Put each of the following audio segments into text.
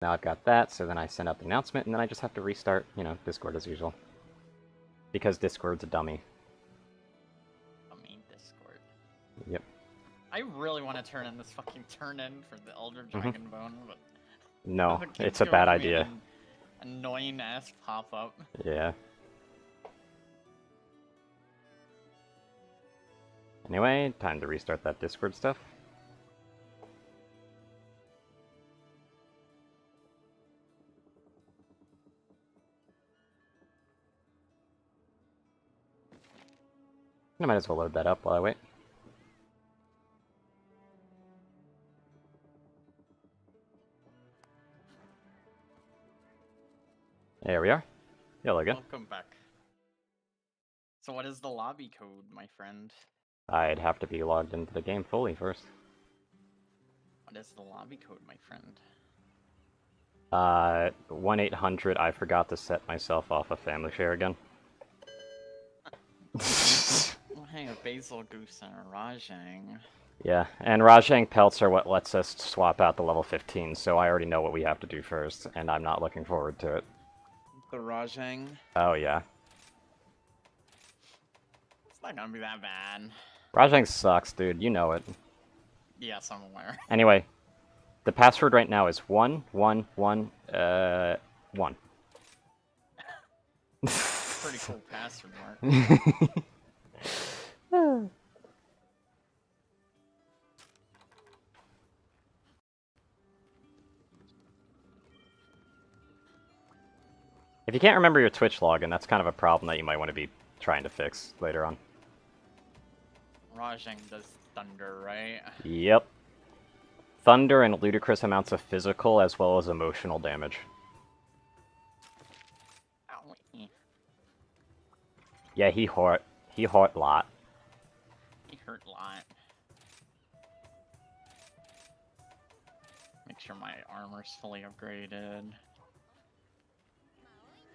Now I've got that, so then I send out the announcement, and then I just have to restart, you know, Discord as usual. Because Discord's a dummy. Dummy Discord. Yep. I really want to turn in this fucking turn-in for the Elder Dragon Bone, but... No, it keeps it's a bad giving me idea. an annoying-ass pop-up. Yeah. Anyway, time to restart that Discord stuff. I might as well load that up while I wait. There we are. Hello again. Welcome back. So what is the lobby code, my friend? I'd have to be logged into the game fully first. What is the lobby code, my friend? 1-800, I forgot to set myself off a family share again. Oh, hey, a Basil Goose and a Rajang. Yeah, and Rajang pelts are what lets us swap out the level 15, so I already know what we have to do first, and I'm not looking forward to it. The Rajang? Oh, yeah. It's not gonna be that bad. Rajang sucks, dude. You know it. Yes, I'm aware. Anyway, the password right now is 111, 1. Pretty cool password, Mark. If you can't remember your Twitch login, that's kind of a problem that you might want to be trying to fix later on. Rajang does thunder, right? Yep. Thunder and ludicrous amounts of physical as well as emotional damage. Owie. Yeah, he hurt. He hurt a lot. He hurt a lot. Make sure my armor's fully upgraded.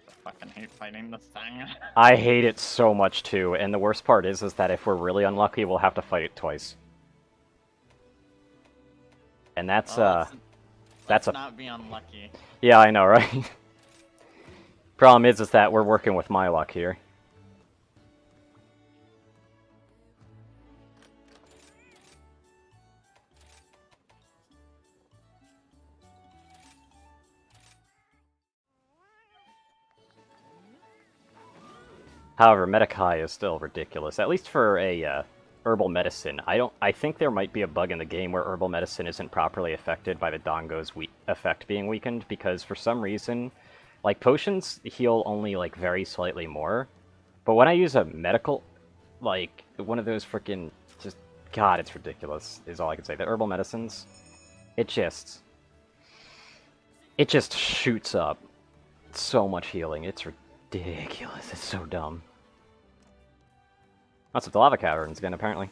I fucking hate fighting this thing. I hate it so much too, and the worst part is that if we're really unlucky, we'll have to fight it twice. And that's, well, that's let's not be unlucky. Yeah, I know, right? Problem is that we're working with my luck here. However, Medicae is still ridiculous, at least for a herbal medicine. I think there might be a bug in the game where herbal medicine isn't properly affected by the Dongo's effect being weakened, because for some reason, like, potions heal only, like, very slightly more. But when I use a medical, like, one of those freaking, just, God, it's ridiculous, is all I can say. The herbal medicines, it just shoots up so much healing. It's ridiculous. It's so dumb. That's with the lava caverns again, apparently.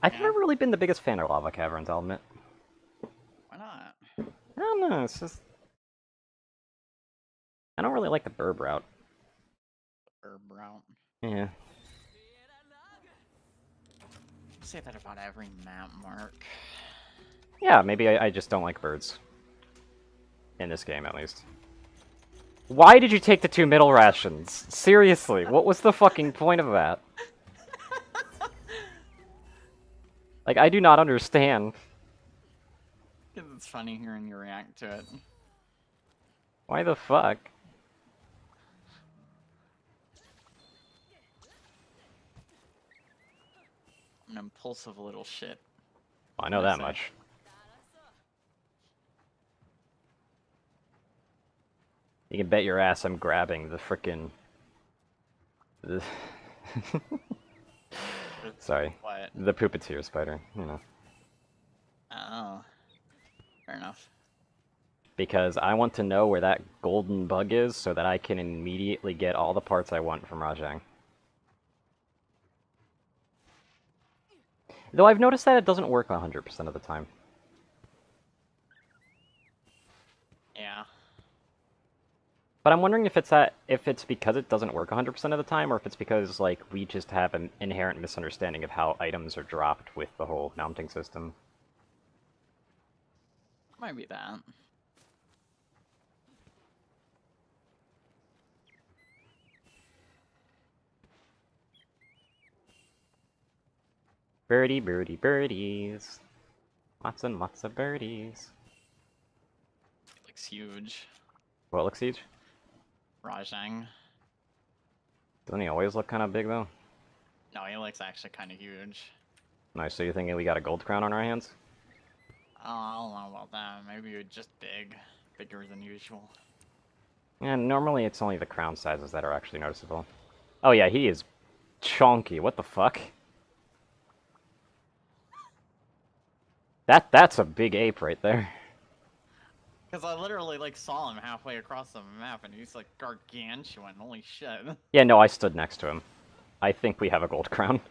I've never really been the biggest fan of lava caverns, I'll admit. Why not? I don't know, it's just... I don't really like the burb route. Herb route. Yeah. Say that about every map, Mark. Yeah, maybe I just don't like birds. In this game, at least. Why did you take the 2 middle rations? Seriously, what was the fucking point of that? Like, I do not understand. Because it's funny hearing you react to it. Why the fuck? I'm an impulsive little shit. I know that much. You can bet your ass I'm grabbing the frickin'... Sorry. What? The Puppeteer spider, you know. Oh. Fair enough. Because I want to know where that golden bug is so that I can immediately get all the parts I want from Rajang. Though I've noticed that it doesn't work 100% of the time. Yeah. But I'm wondering if it's because it doesn't work 100% of the time, or if it's because, like, we just have an inherent misunderstanding of how items are dropped with the whole mounting system. Might be that. Birdie, birdie, birdies. Lots and lots of birdies. It looks huge. What looks huge? Rajang. Doesn't he always look kind of big, though? No, he looks actually kind of huge. Nice, so you're thinking we got a gold crown on our hands? Oh, I don't know about that. Maybe you're just big. Bigger than usual. And normally it's only the crown sizes that are actually noticeable. Oh yeah, he is chonky. What the fuck? That's a big ape right there. Because I literally, like, saw him halfway across the map, and he's, like, gargantuan. Holy shit. Yeah, no, I stood next to him. I think we have a gold crown.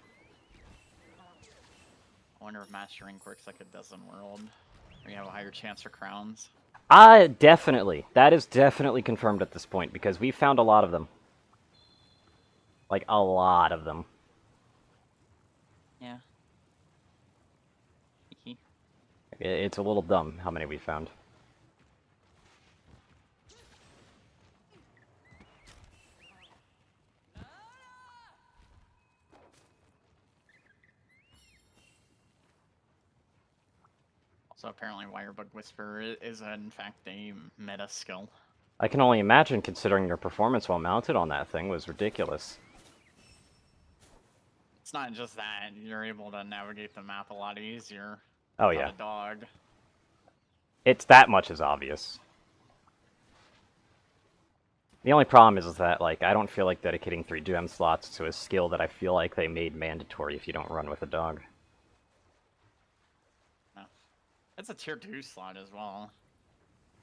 I wonder if Master Ink works like it does in World. Or you have a higher chance for crowns. Definitely. That is definitely confirmed at this point, because we found a lot of them. Like, a lot of them. Yeah. It's a little dumb how many we found. Also, apparently Wirebug Whisper is, in fact, a meta skill. I can only imagine, considering your performance while mounted on that thing was ridiculous. It's not just that. You're able to navigate the map a lot easier. Oh without yeah. a dog. It's that much is obvious. The only problem is that, like, I don't feel like dedicating 3 gem slots to a skill that I feel like they made mandatory if you don't run with a dog. No. It's a tier 2 slot as well.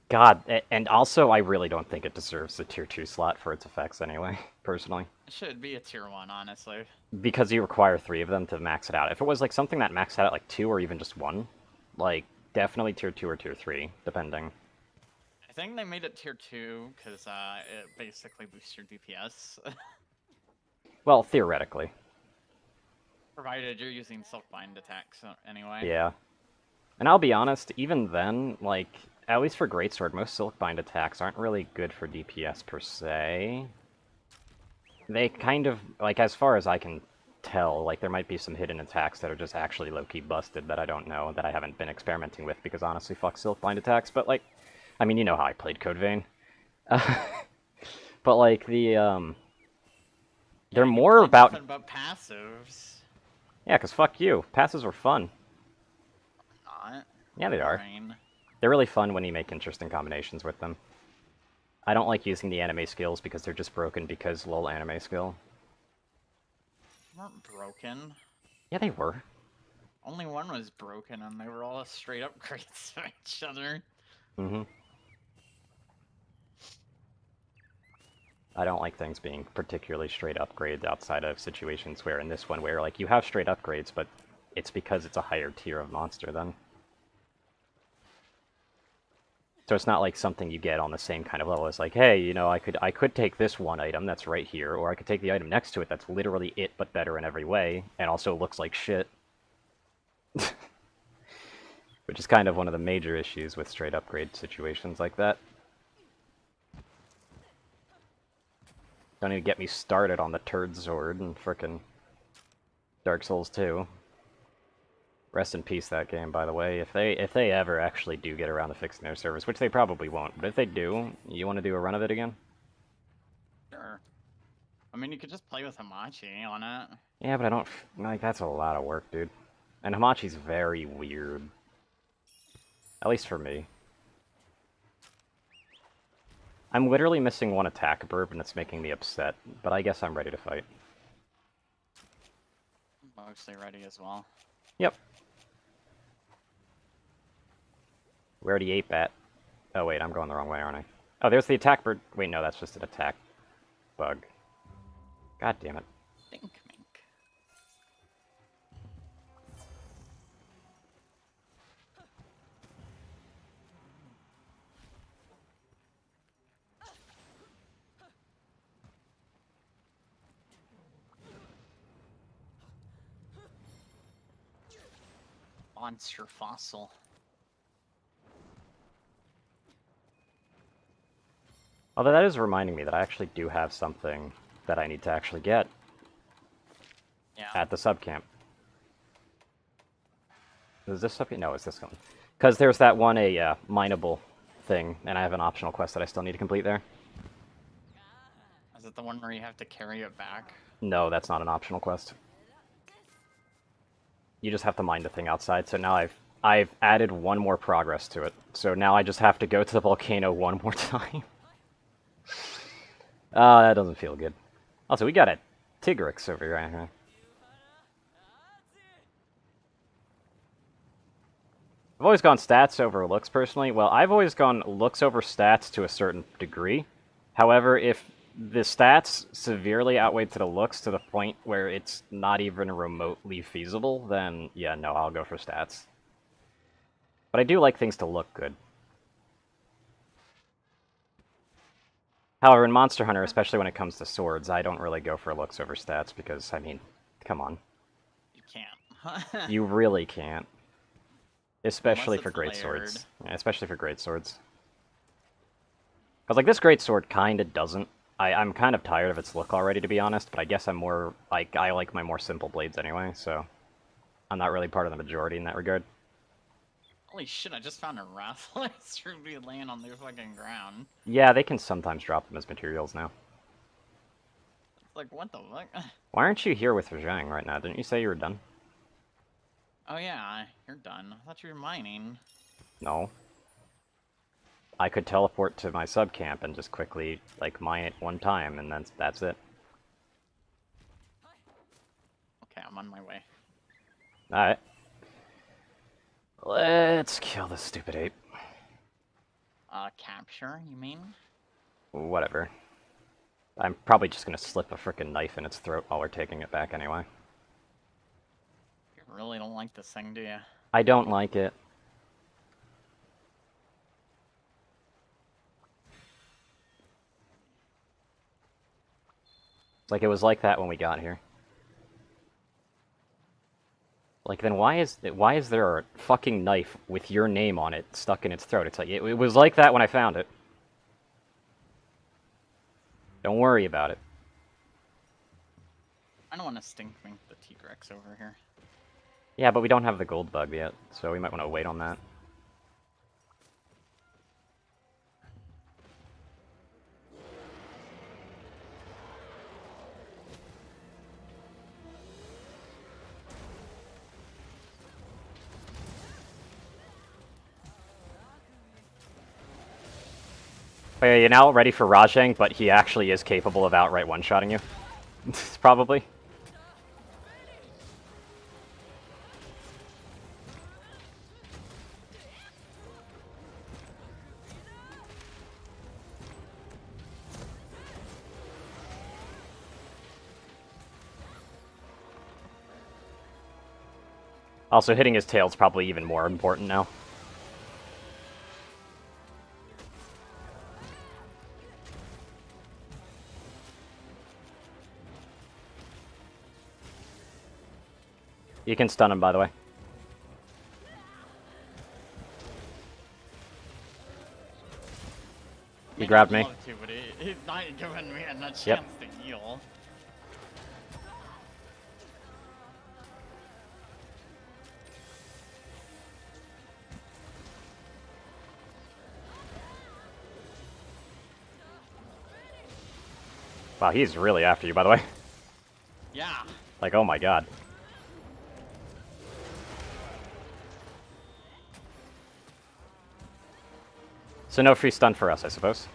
God, and also I really don't think it deserves the tier 2 slot for its effects anyway, personally. It should be a tier 1, honestly. Because you require 3 of them to max it out. If it was like something that maxed out at like 2 or even just 1, like, definitely tier 2 or tier 3, depending. I think they made it tier 2 because it basically boosts your DPS. Well, theoretically. Provided you're using Silkbind attacks anyway. Yeah. And I'll be honest, even then, like, at least for Greatsword, most Silkbind attacks aren't really good for DPS per se. They kind of, like, as far as I can tell, like, there might be some hidden attacks that are just actually low-key busted that I don't know, that I haven't been experimenting with, because honestly, fuck Silkbind attacks, but, like, I mean, you know how I played Code Vein. But, like, they're more about... Nothing but passives. Yeah, because fuck you. Passives were fun. Not. Yeah, they are. Fine. They're really fun when you make interesting combinations with them. I don't like using the anime skills because they're just broken because lol anime skill. They weren't broken. Yeah, they were. Only one was broken, and they were all straight upgrades to each other. Mm-hmm. I don't like things being particularly straight upgrades outside of situations where, in this one, where, like, you have straight upgrades, but it's because it's a higher tier of monster then. So it's not like something you get on the same kind of level. It's like, hey, you know, I could take this one item that's right here, or I could take the item next to it that's literally it but better in every way, and also looks like shit. Which is kind of one of the major issues with straight upgrade situations like that. Don't even get me started on the Turd Sword and frickin' Dark Souls 2. Rest in peace, that game, by the way. If they ever actually do get around to fixing their servers, which they probably won't, but if they do, you want to do a run of it again? Sure. I mean, you could just play with Hamachi on it. Yeah, but I don't... like, that's a lot of work, dude. And Hamachi's very weird. At least for me. I'm literally missing one attack burb, and it's making me upset, but I guess I'm ready to fight. Mostly ready as well. Yep. We already ate that. Oh wait, I'm going the wrong way, aren't I? Oh, there's the attack bird. Wait, no, that's just an attack bug. God damn it. Dink mink. Monster fossil. Although that is reminding me that I actually do have something that I need to actually get Yeah. at the subcamp. Is this up here? No, is this one? Because there's that one, mineable thing, and I have an optional quest that I still need to complete there. Is it the one where you have to carry it back? No, that's not an optional quest. You just have to mine the thing outside, so now I've added one more progress to it. So now I just have to go to the volcano one more time. That doesn't feel good. Also, we got a Tigrix over here. I've always gone stats over looks, personally. Well, I've always gone looks over stats to a certain degree. However, if the stats severely outweigh to the looks to the point where it's not even remotely feasible, then yeah, no, I'll go for stats. But I do like things to look good. However, in Monster Hunter, especially when it comes to swords, I don't really go for looks over stats because, I mean, come on. You can't. You really can't. Especially for Unless great it's swords. Yeah, especially for great swords. Because, like, this great sword kind of doesn't. I'm kind of tired of its look already, to be honest, but I guess I'm more, like, I like my more simple blades anyway, so I'm not really part of the majority in that regard. Holy shit, I just found a Wrathlight Ruby laying on the fucking ground. Yeah, they can sometimes drop them as materials now. It's like, what the fuck? Why aren't you here with Rajang right now? Didn't you say you were done? Oh yeah, you're done. I thought you were mining. No. I could teleport to my sub camp and just quickly, like, mine it one time, and then that's it. Okay, I'm on my way. Alright. Let's kill this stupid ape. Capture, you mean? Whatever. I'm probably just gonna slip a frickin' knife in its throat while we're taking it back anyway. You really don't like this thing, do you? I don't like it. It's like it was like that when we got here. Like, then why is there a fucking knife with your name on it stuck in its throat? It's like, it was like that when I found it. Don't worry about it. I don't want to stink wink the T-Rex over here. Yeah, but we don't have the gold bug yet, so we might want to wait on that. Oh, yeah, you're now ready for Rajang, but he actually is capable of outright one-shotting you. Probably. Also, hitting his tail's probably even more important now. You can stun him, by the way. He grabbed me. I'd love to, but he's not giving me a chance Yep. to heal. Wow, he's really after you, by the way. Yeah. Like, oh my god. So no free stun for us, I suppose.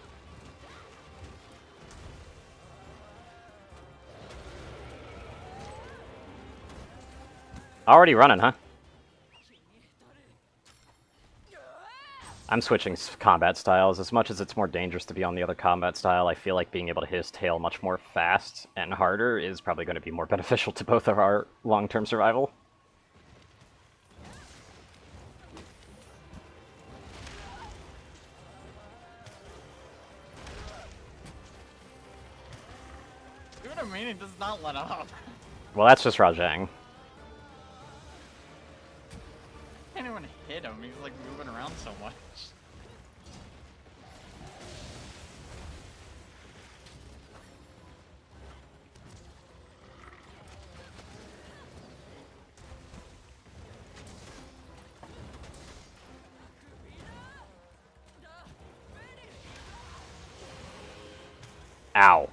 Already running, huh? I'm switching combat styles. As much as it's more dangerous to be on the other combat style, I feel like being able to hit his tail much more fast and harder is probably going to be more beneficial to both of our long-term survival. See what I mean? He does not let up. Well, that's just Rajang. Can't even hit him. He's like moving around so much. Ow.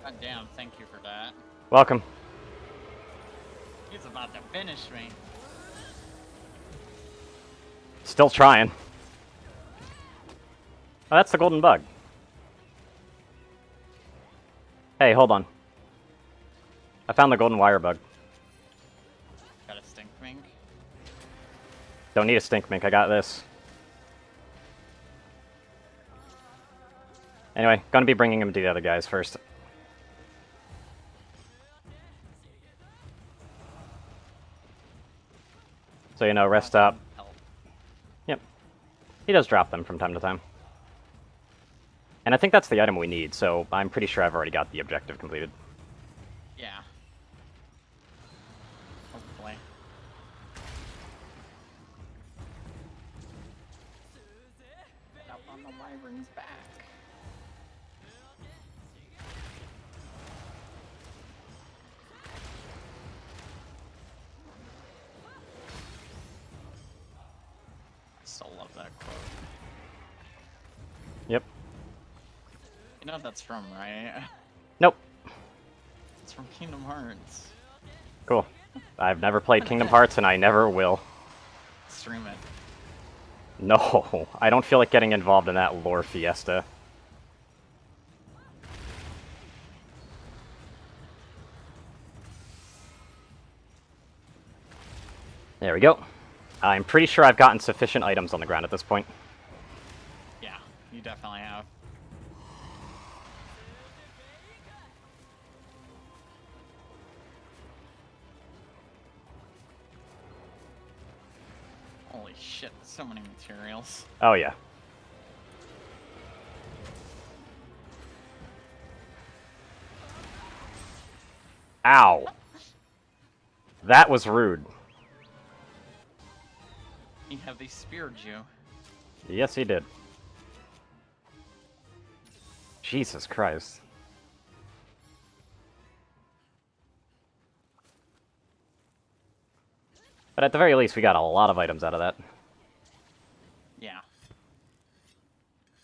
God damn, thank you for that. Welcome. He's about to finish me. Still trying. Oh, that's the golden bug. Hey, hold on. I found the golden wire bug. Got a stink mink. Don't need a stink mink, I got this. Anyway, gonna be bringing him to the other guys first. So, you know, rest up. Help. Yep. He does drop them from time to time. And I think that's the item we need, so I'm pretty sure I've already got the objective completed. Yeah. Hopefully. Get up on the wyvern's back. I still love that quote. Yep. You know what that's from, right? Nope. It's from Kingdom Hearts. Cool. I've never played Kingdom Hearts, and I never will. Stream it. No, I don't feel like getting involved in that lore fiesta. There we go. I'm pretty sure I've gotten sufficient items on the ground at this point. Yeah, you definitely have. Holy shit, so many materials. Oh, yeah. Ow. That was rude. He heavy speared you. Yes, he did. Jesus Christ. But at the very least, we got a lot of items out of that. Yeah.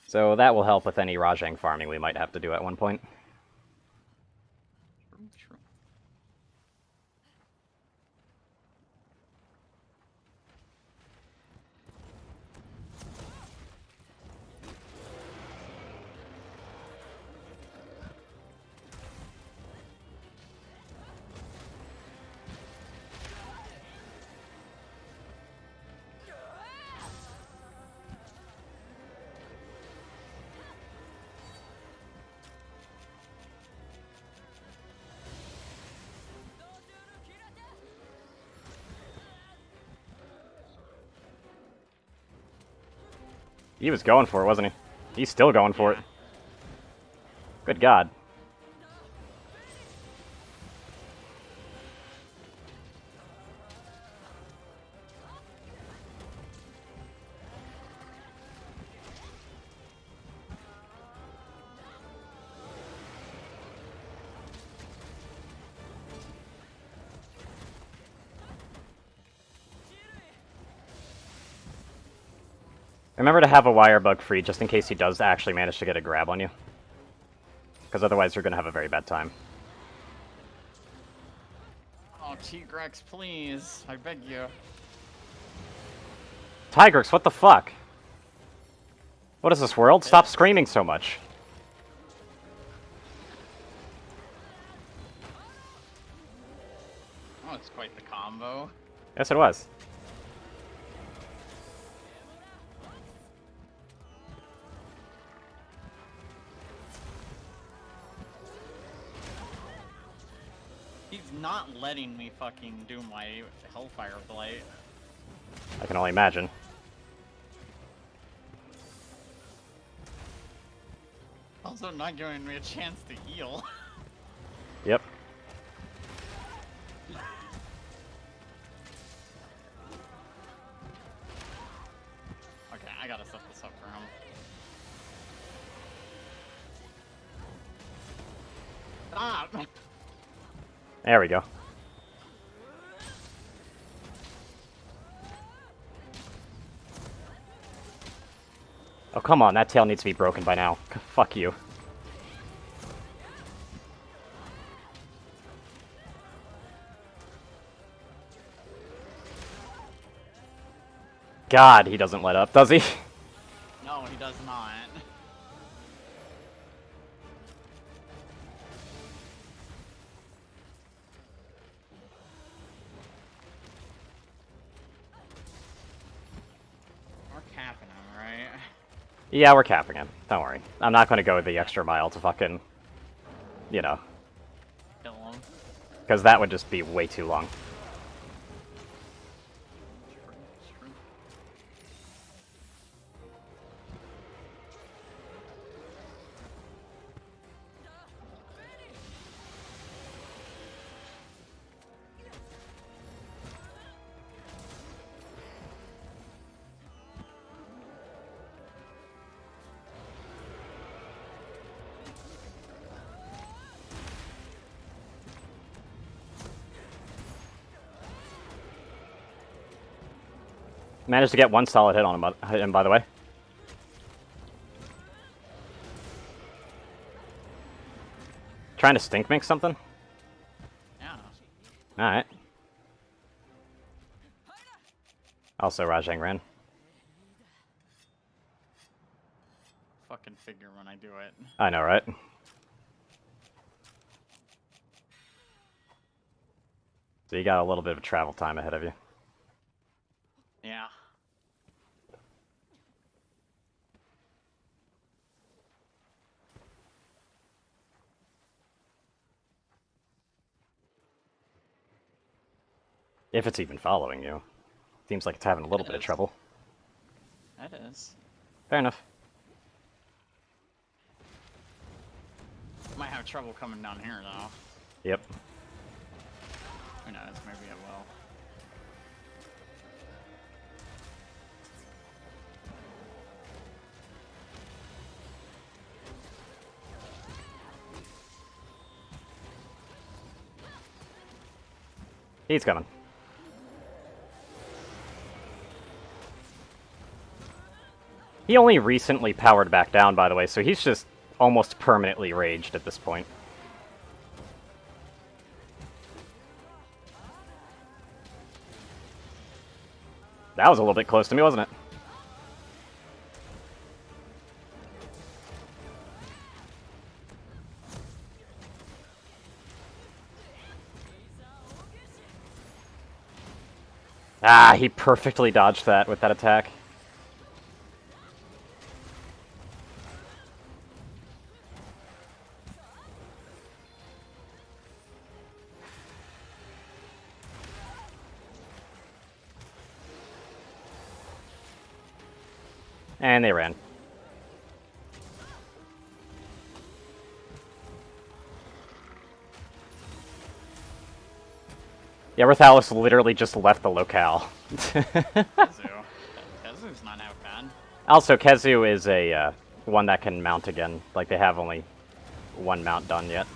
So that will help with any Rajang farming we might have to do at one point. True, true. He was going for it, wasn't he? He's still going for it. Good God. Remember to have a wire bug free just in case he does actually manage to get a grab on you. Because otherwise you're going to have a very bad time. Oh, T-Grex, please. I beg you. Tigrex, what the fuck? What is this world? Stop screaming so much. Oh, it's quite the combo. Yes, it was. He's not letting me fucking do my Hellfire Blight. I can only imagine. Also not giving me a chance to heal. Yep. Okay, I gotta set this up for him. Stop! There we go. Oh, come on, that tail needs to be broken by now. Fuck you. God, he doesn't let up, does he? No, he does not. We're capping him, right? Yeah, we're capping him. Don't worry. I'm not going to go the extra mile to fucking, you know, Kill him. because that would just be way too long. True. Managed to get one solid hit on him, by the way. Trying to stink mix something? Yeah. Alright. Also, Rajang ran. Fucking figure when I do it. I know, right? So you got a little bit of travel time ahead of you. Yeah. If it's even following you. Seems like it's having a little bit of trouble. It is. Fair enough. Might have trouble coming down here, though. Yep. Who knows? Maybe it will. He's coming. He only recently powered back down, by the way, so he's just almost permanently raged at this point. That was a little bit close to me, wasn't it? Ah, he perfectly dodged that with that attack. And they ran. Yeah, Rathalos literally just left the locale. Kezu. Kezu's not out bad. Also, Kezu is a one that can mount again. Like, they have only one mount done yet.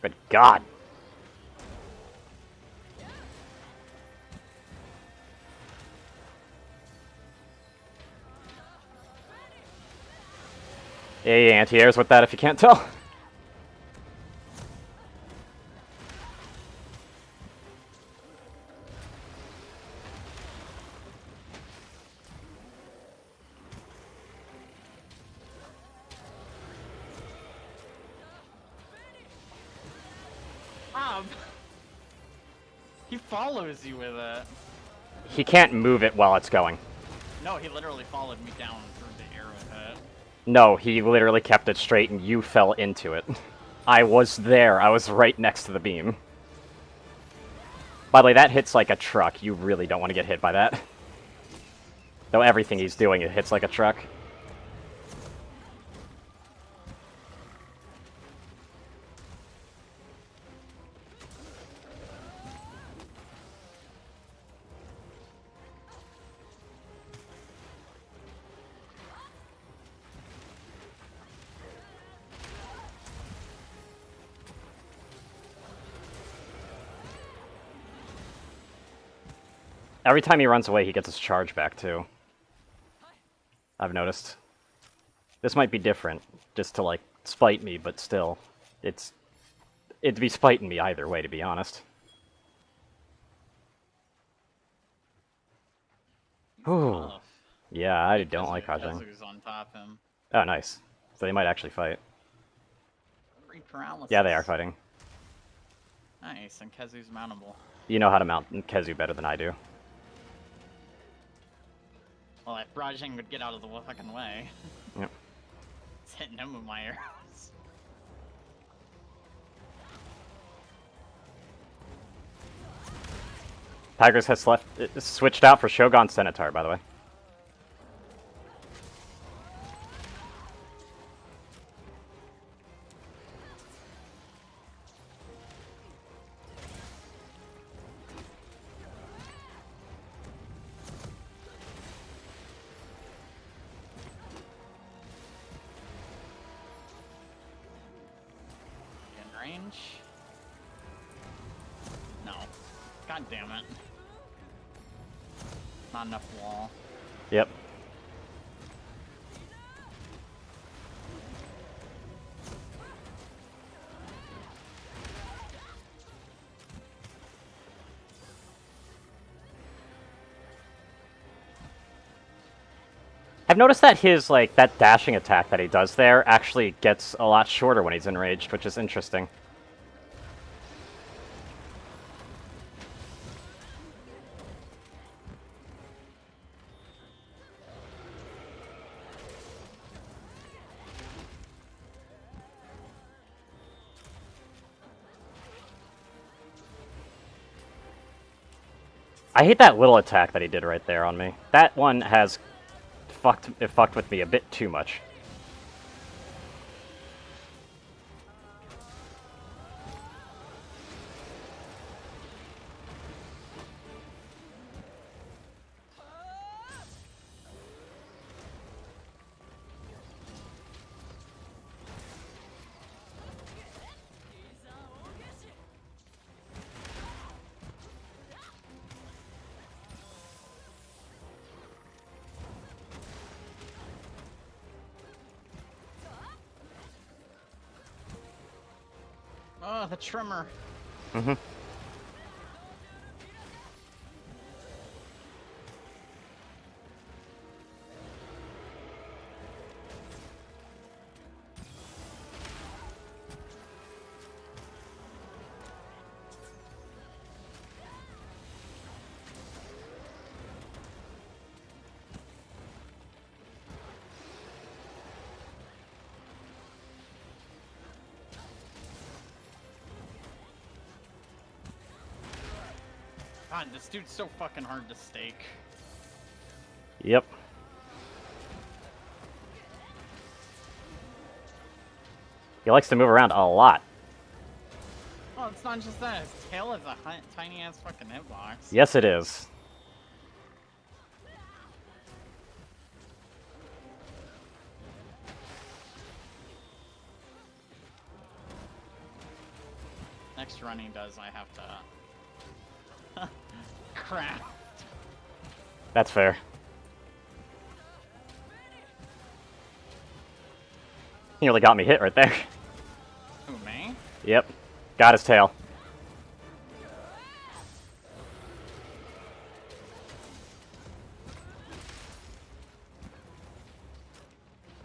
Good God. Hey, anti-airs with that if you can't tell. He follows you with it. He can't move it while it's going. No, he literally followed me down through the arrow pit. No, he literally kept it straight and you fell into it. I was there. I was right next to the beam. By the way, that hits like a truck. You really don't want to get hit by that. Though everything he's doing, it hits like a truck. Every time he runs away, he gets his charge back, too. I've noticed. This might be different, just to, like, spite me, but still. It'd be spiting me either way, to be honest. Ooh. Yeah, I don't like Hajang. Kazu's on top of him. Oh, nice. So they might actually fight. Free paralysis. Yeah, they are fighting. Nice, and Kazu's mountable. You know how to mount Kezu better than I do. Well, if Rajang would get out of the fucking way. Yep. It's hitting him with my arrows. Tigers has switched out for Shogun Centaur, by the way. In range? No. God damn it. Not enough wall. Yep. I've noticed that his, like, that dashing attack that he does there actually gets a lot shorter when he's enraged, which is interesting. I hate that little attack that he did right there on me. That one has fucked with me a bit too much. Oh, the trimmer. Mm-hmm. God, this dude's so fucking hard to stake. Yep. He likes to move around a lot. Well, it's not just that. His tail is a tiny ass fucking hitbox. Yes, it is. Next run he does, I have to crap. That's fair. He nearly got me hit right there. Who, me? Yep. Got his tail.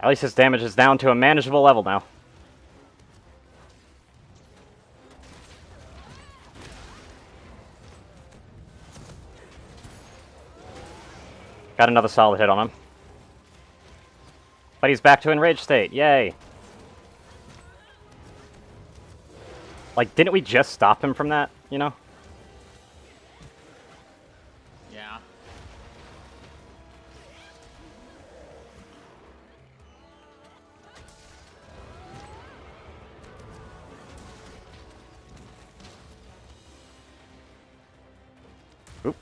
At least his damage is down to a manageable level now. Got another solid hit on him. But he's back to enraged state. Yay. Like, didn't we just stop him from that, you know? Yeah. Oop.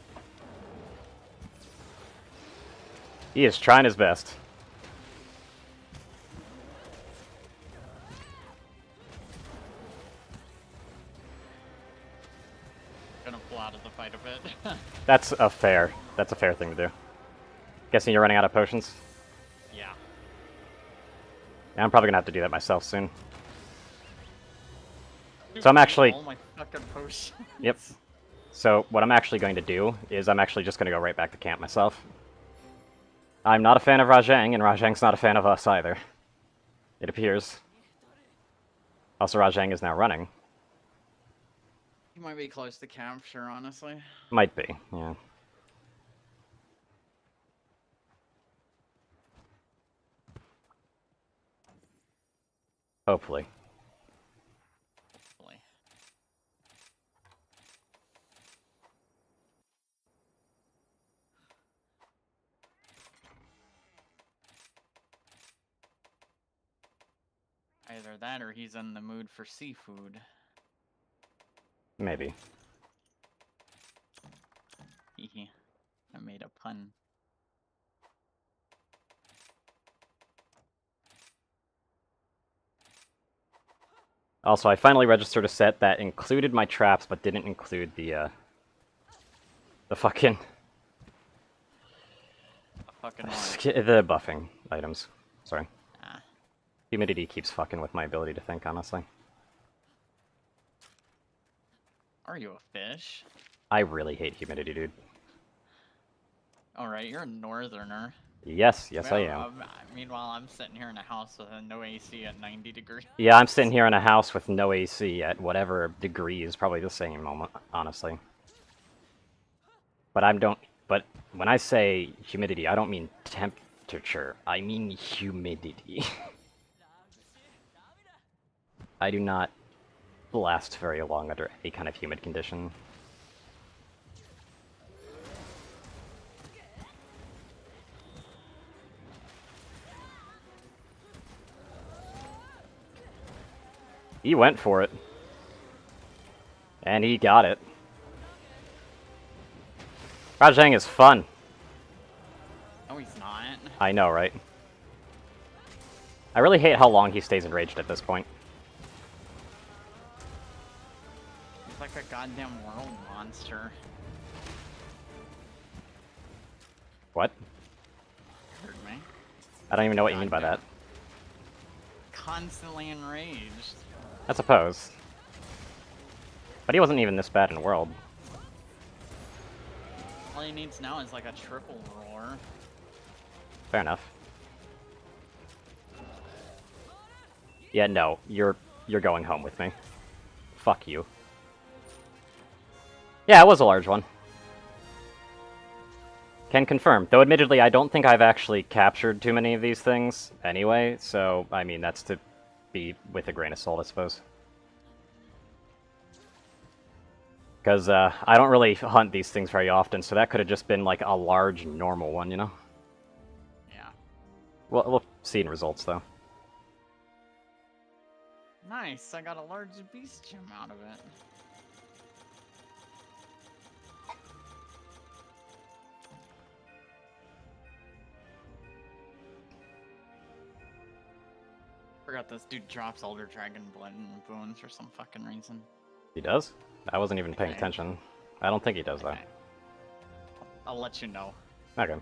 He is trying his best. Gonna pull out of the fight a bit. That's a fair thing to do. Guessing you're running out of potions? Yeah. Yeah, I'm probably gonna have to do that myself soon. Dude, So I'm actually... all my fucking potions. Yep. So what I'm actually going to do is I'm actually just going to go right back to camp myself. I'm not a fan of Rajang, and Rajang's not a fan of us either. It appears. Also, Rajang is now running. You might be close to capture, honestly. Might be, yeah. Hopefully. Hopefully. Either that or he's in the mood for seafood. Maybe. Hehe. I made a pun. Also, I finally registered a set that included my traps, but didn't include the fucking... Fucking what? the buffing items. Sorry. Ah. Humidity keeps fucking with my ability to think, honestly. Are you a fish? I really hate humidity, dude. Alright, you're a northerner. Yes, I am. Meanwhile, I'm sitting here in a house with no AC at 90 degrees. Yeah, I'm sitting here in a house with no AC at whatever degree is probably the same moment, honestly. But when I say humidity, I don't mean temperature. I mean humidity. I do not last very long under any kind of humid condition. He went for it. And he got it. Rajang is fun. No, he's not. I know, right? I really hate how long he stays enraged at this point. He's like a goddamn world monster. What? Heard me? I don't even know what you mean by that. Constantly enraged. I suppose. But he wasn't even this bad in World. All he needs now is like a triple roar. Fair enough. Yeah, no, you're going home with me. Fuck you. Yeah, it was a large one. Can confirm. Though admittedly, I don't think I've actually captured too many of these things anyway, so, I mean, that's to be with a grain of salt, I suppose. Because I don't really hunt these things very often, so that could have just been like a large, normal one, you know? Yeah. We'll see in results, though. Nice, I got a large beast gem out of it. Forgot this dude drops Elder Dragon blood and bones for some fucking reason. He does? I wasn't even paying Okay. attention. I don't think he does, though. Okay. I'll let you know. Okay.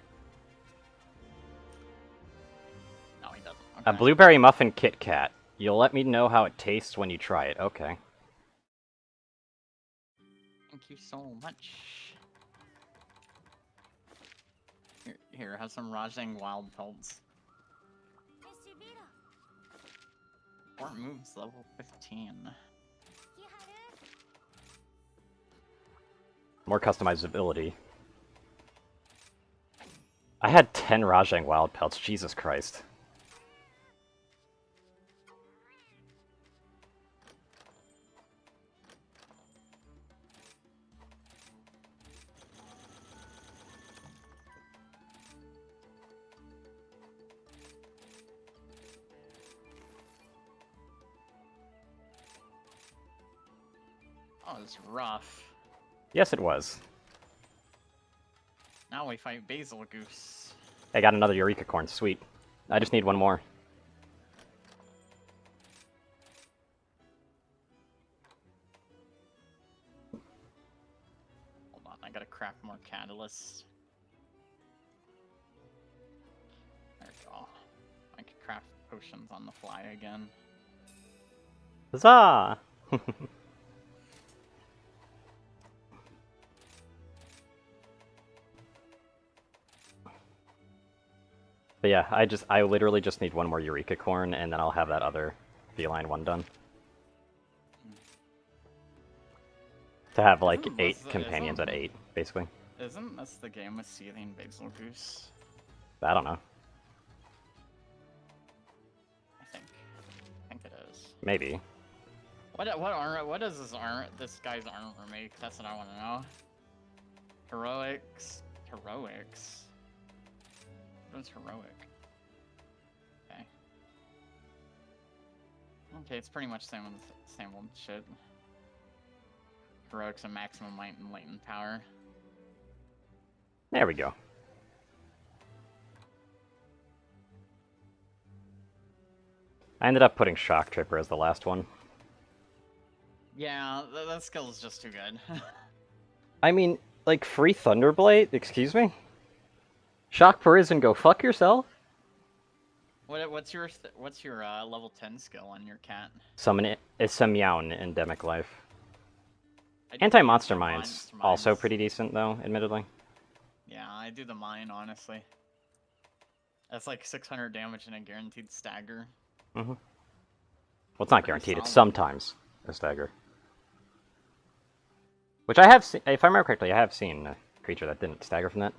No, he doesn't. A Okay. blueberry muffin Kit Kat. You'll let me know how it tastes when you try it. Okay. Thank you so much. Here, have some Rajang Wild Pelts. Fort moves level 15. More customizability. I had 10 Rajang Wild Pelts. Jesus Christ. Oh, it's rough. Yes, it was. Now we fight Basil Goose. I got another Eureka Corn. Sweet. I just need one more. Hold I gotta craft more catalysts. There we go. I can craft potions on the fly again. Huzzah! But yeah, I literally just need one more Eureka Corn, and then I'll have that other feline one done. To have like eight companions at 8, basically. Isn't this the game with Seething Basil Goose? I don't know. I think it is. Maybe. What armor? What does this guy's armor make? That's what I want to know. Heroics. What is heroic? Okay. Okay, it's pretty much same old shit. Heroics and maximum might and latent power. There we go. I ended up putting Shock Tripper as the last one. Yeah, that skill is just too good. I mean, like, free Thunderblade? Excuse me? Shock Prison, go fuck yourself? What's your level 10 skill on your cat? Summon it. It's a meow in Endemic Life. Anti-Monster Mine's also pretty decent, though, admittedly. Yeah, I do the mine, honestly. That's like 600 damage and a guaranteed stagger. Mm-hmm. Well, it's not guaranteed, it's sometimes a stagger. Which I have seen, if I remember correctly, I have seen a creature that didn't stagger from that.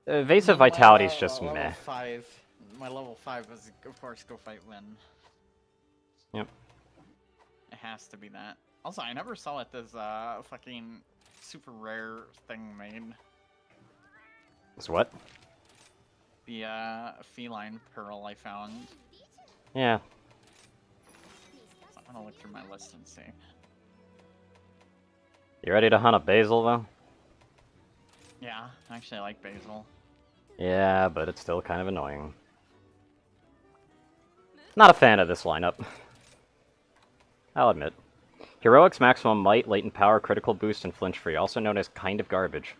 Evasive Vitality's just meh. My level 5 is, of course, Go Fight Win. Yep. It has to be that. Also, I never saw what this fucking super rare thing made. It's what? The feline pearl I found. Yeah. I'm gonna look through my list and see. You ready to hunt a basil, though? Yeah, actually I like basil. Yeah, but it's still kind of annoying. Not a fan of this lineup. I'll admit. Heroics, maximum might, latent power, critical boost, and flinch free, also known as kind of garbage.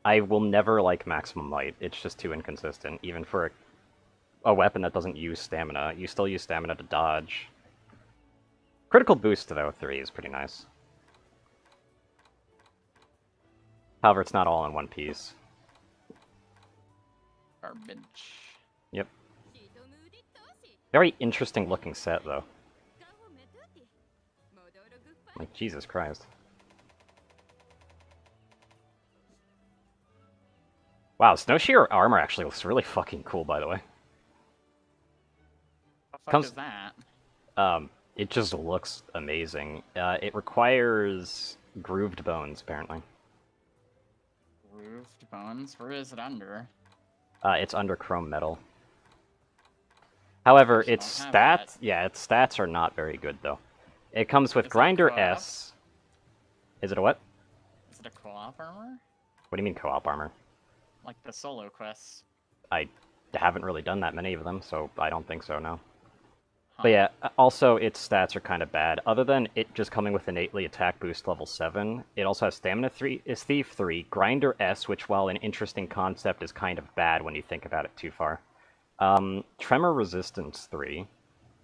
I will never like maximum might. It's just too inconsistent, even for a weapon that doesn't use stamina. You still use stamina to dodge. Critical boost, though, 3 is pretty nice. However, it's not all in one piece. Garbage. Yep. Very interesting looking set, though. Like, Jesus Christ. Wow, Snowshear armor actually looks really fucking cool, by the way. What the fuck is that? It just looks amazing. It requires grooved bones, apparently. Grooved bones? Where is it under? It's under chrome metal. However, its stats are not very good, though. It comes with Grinder S. Is it a what? Is it a co-op armor? What do you mean co-op armor? Like the solo quests. I haven't really done that many of them, so I don't think so, no. Huh. But yeah, also its stats are kind of bad. Other than it just coming with innately attack boost level 7, it also has Stamina 3, is Thief 3, Grinder S, which while an interesting concept is kind of bad when you think about it too far. Tremor Resistance 3,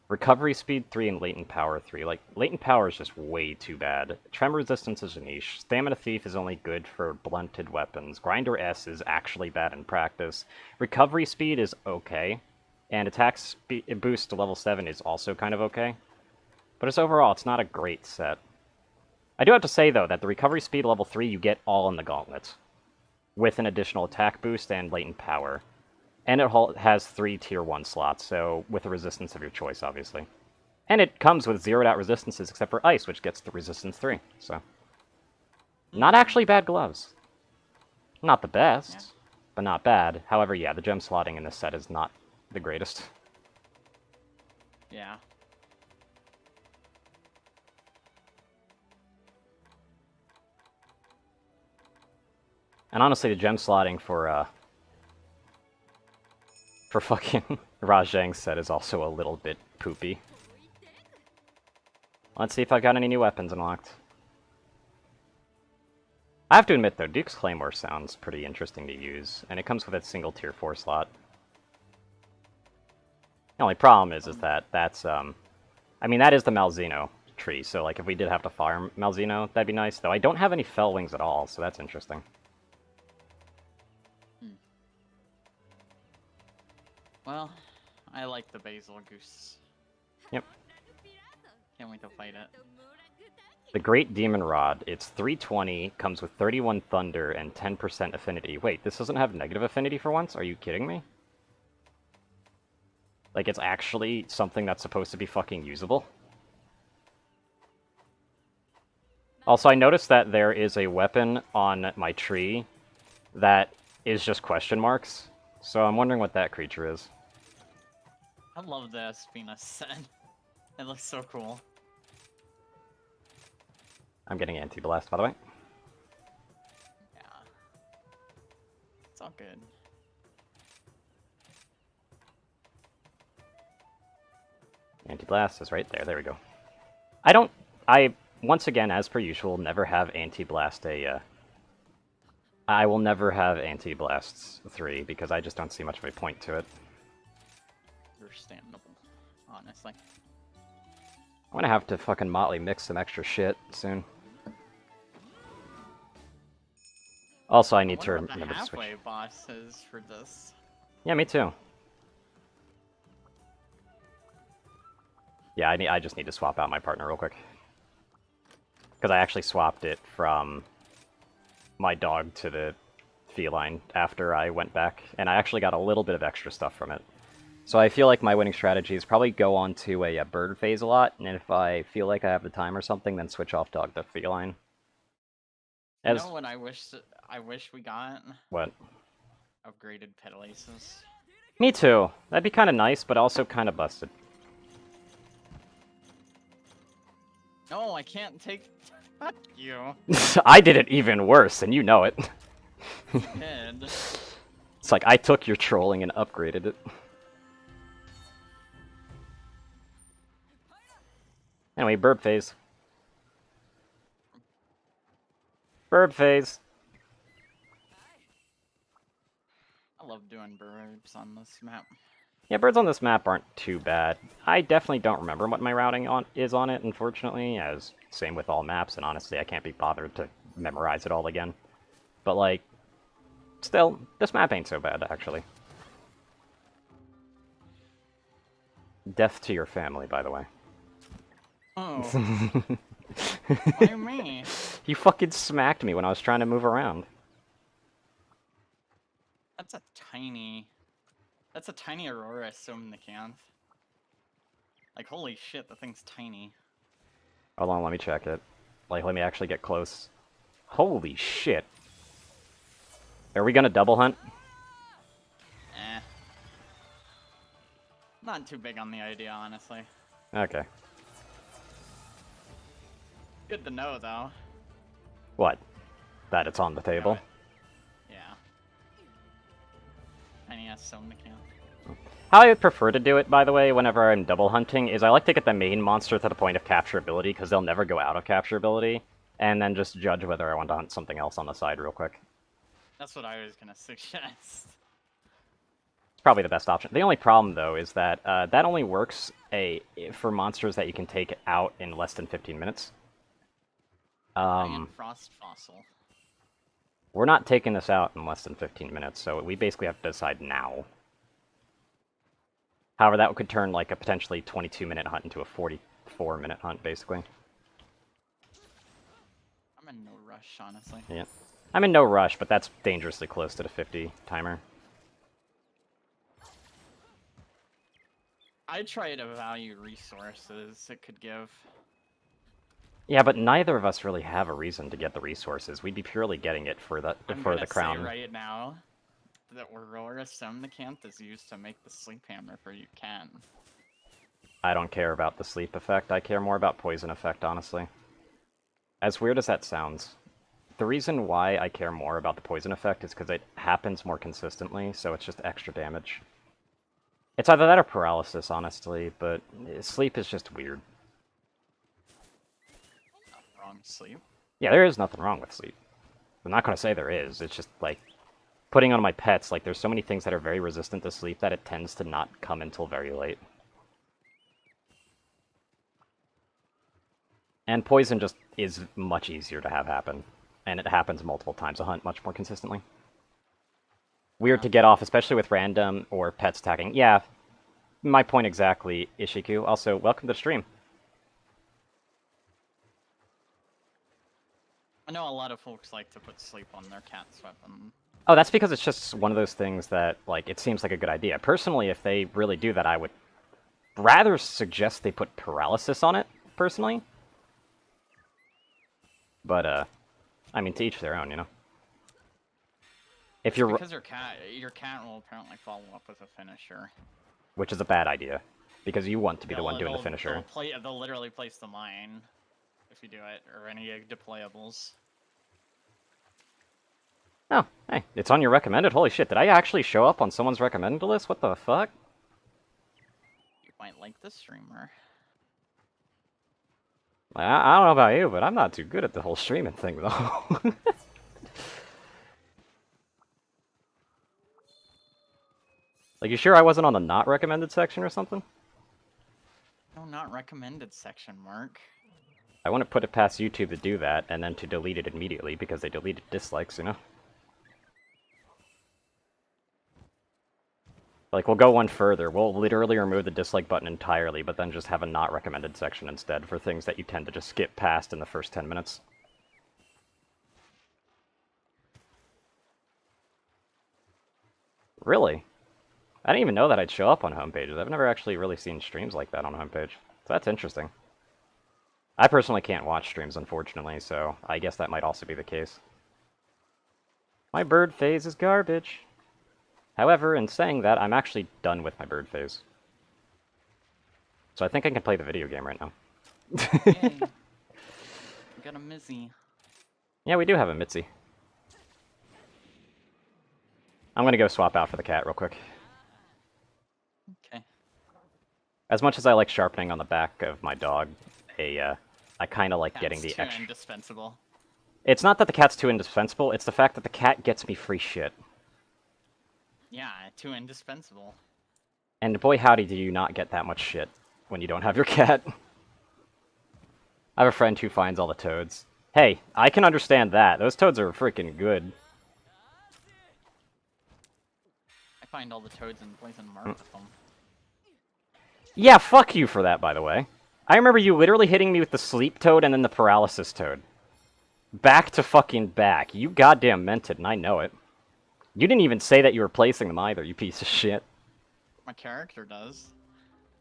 Recovery Speed 3, and Latent Power 3. Like, Latent Power is just way too bad. Tremor Resistance is a niche. Stamina Thief is only good for blunted weapons. Grinder S is actually bad in practice. Recovery Speed is okay. And attack boost to level 7 is also kind of okay. But overall, it's not a great set. I do have to say, though, that the recovery speed level 3 you get all in the gauntlets, with an additional attack boost and latent power. And it has 3 tier 1 slots, so with a resistance of your choice, obviously. And it comes with zeroed out resistances, except for ice, which gets the resistance 3, so. Not actually bad gloves. Not the best, but not bad. However, yeah, the gem slotting in this set is not the greatest. Yeah. And honestly, the gem slotting for fucking Rajang's set is also a little bit poopy. Let's see if I got any new weapons unlocked. I have to admit, though, Duke's Claymore sounds pretty interesting to use, and it comes with a single tier 4 slot. The only problem is that that's, I mean, that is the Malzeno tree, so, like, if we did have to farm Malzeno, that'd be nice, though I don't have any Fell Wings at all, so that's interesting. Well, I like the Basil Goose. Yep. Can't wait to fight it. The Great Demon Rod, it's 320, comes with 31 Thunder and 10% Affinity. Wait, this doesn't have negative Affinity for once? Are you kidding me? Like, it's actually something that's supposed to be fucking usable? Also, I noticed that there is a weapon on my tree that is just question marks, so I'm wondering what that creature is. I love the Espina set. It looks so cool. I'm getting Anti-Blast, by the way. Yeah. It's all good. Anti-Blast is right there. There we go. Once again, as per usual, never have Anti-Blast I will never have Anti-Blasts 3, because I just don't see much of a point to it. Understandable, honestly. I'm gonna have to fucking Motley mix some extra shit soon. Also, I need to remember to switch. The halfway boss is for this. Yeah, me too. Yeah, I just need to swap out my partner real quick. Because I actually swapped it from my dog to the feline after I went back, and I actually got a little bit of extra stuff from it. So I feel like my winning strategy is probably go on to a bird phase a lot, and if I feel like I have the time or something, then switch off dog to feline. You know what I wish we got? What? Upgraded Petalaces. Me too. That'd be kind of nice, but also kind of busted. No, I can't take... Fuck you. I did it even worse, and you know it. Did. It's like I took your trolling and upgraded it. Anyway, burb phase. Burb phase. I love doing burbs on this map. Yeah, birds on this map aren't too bad. I definitely don't remember what my routing is on it, unfortunately, as same with all maps, and honestly, I can't be bothered to memorize it all again. But, like, still, this map ain't so bad, actually. Death to your family, by the way. Oh. Why me? You fucking smacked me when I was trying to move around. That's a tiny Aurora Somnicanth. Like, holy shit, the thing's tiny. Hold on, let me check it. Like, let me actually get close. Holy shit. Are we gonna double hunt? Eh. Not too big on the idea, honestly. Okay. Good to know, though. What? That it's on the table? Yeah. Tiny ass Somnicanth. How I would prefer to do it, by the way, whenever I'm double hunting, is I like to get the main monster to the point of capturability, because they'll never go out of capturability, and then just judge whether I want to hunt something else on the side real quick. That's what I was gonna suggest. It's probably the best option. The only problem, though, is that that only works for monsters that you can take out in less than 15 minutes. Frost Fossil. We're not taking this out in less than 15 minutes, so we basically have to decide now. However, that could turn like a potentially 22-minute hunt into a 44-minute hunt, basically. I'm in no rush, honestly. Yeah. I'm in no rush, but that's dangerously close to the 50 timer. I try to value resources it could give. Yeah, but neither of us really have a reason to get the resources. We'd be purely getting it for the crown. Say right now that Aurora Somnicanth is used to make the sleep hammer for you can. I don't care about the sleep effect. I care more about poison effect, honestly. As weird as that sounds, the reason why I care more about the poison effect is because it happens more consistently, so it's just extra damage. It's either that or paralysis, honestly, but sleep is just weird. wrong with sleep. Yeah, there is nothing wrong with sleep. I'm not going to say there is. It's just, like, putting on my pets, like, there's so many things that are very resistant to sleep that it tends to not come until very late. And poison just is much easier to have happen. And it happens multiple times a hunt much more consistently. Weird to get off, especially with random or pets attacking. Yeah, my point exactly, Ishiku. Also, welcome to the stream. I know a lot of folks like to put sleep on their cat's weapon. Oh, that's because it's just one of those things that, like, it seems like a good idea. Personally, if they really do that, I would rather suggest they put paralysis on it, personally. But, I mean, to each their own, you know? If you're... Because your cat will apparently follow up with a finisher. Which is a bad idea, because you want to be the one doing the finisher. They'll literally place the mine if you do it, or any deployables. Oh, hey, it's on your recommended? Holy shit, did I actually show up on someone's recommended list? What the fuck? You might like this streamer. I don't know about you, but I'm not too good at the whole streaming thing, though. Like, you sure I wasn't on the not recommended section or something? No, not recommended section, Mark. I wouldn't put it past YouTube to do that, and then to delete it immediately, because they deleted dislikes, you know? Like, we'll go one further. We'll literally remove the dislike button entirely, but then just have a not recommended section instead for things that you tend to just skip past in the first 10 minutes. Really? I didn't even know that I'd show up on homepages. I've never actually really seen streams like that on a homepage. So that's interesting. I personally can't watch streams, unfortunately, so I guess that might also be the case. My bird phase is garbage. However, in saying that, I'm actually done with my bird phase. So I think I can play the video game right now. Yay. We got a Mizzy. Yeah, we do have a Mitzi. I'm gonna go swap out for the cat real quick. Okay. As much as I like sharpening on the back of my dog, I kind of like getting the extra... indispensable. It's not that the cat's too indispensable, it's the fact that the cat gets me free shit. Yeah, too indispensable. And boy howdy do you not get that much shit when you don't have your cat. I have a friend who finds all the toads. Hey, I can understand that. Those toads are freaking good. I find all the toads and place and mark with them. Yeah, fuck you for that, by the way. I remember you literally hitting me with the sleep toad and then the paralysis toad. Back to fucking back. You goddamn meant it, and I know it. You didn't even say that you were placing them either, you piece of shit. My character does.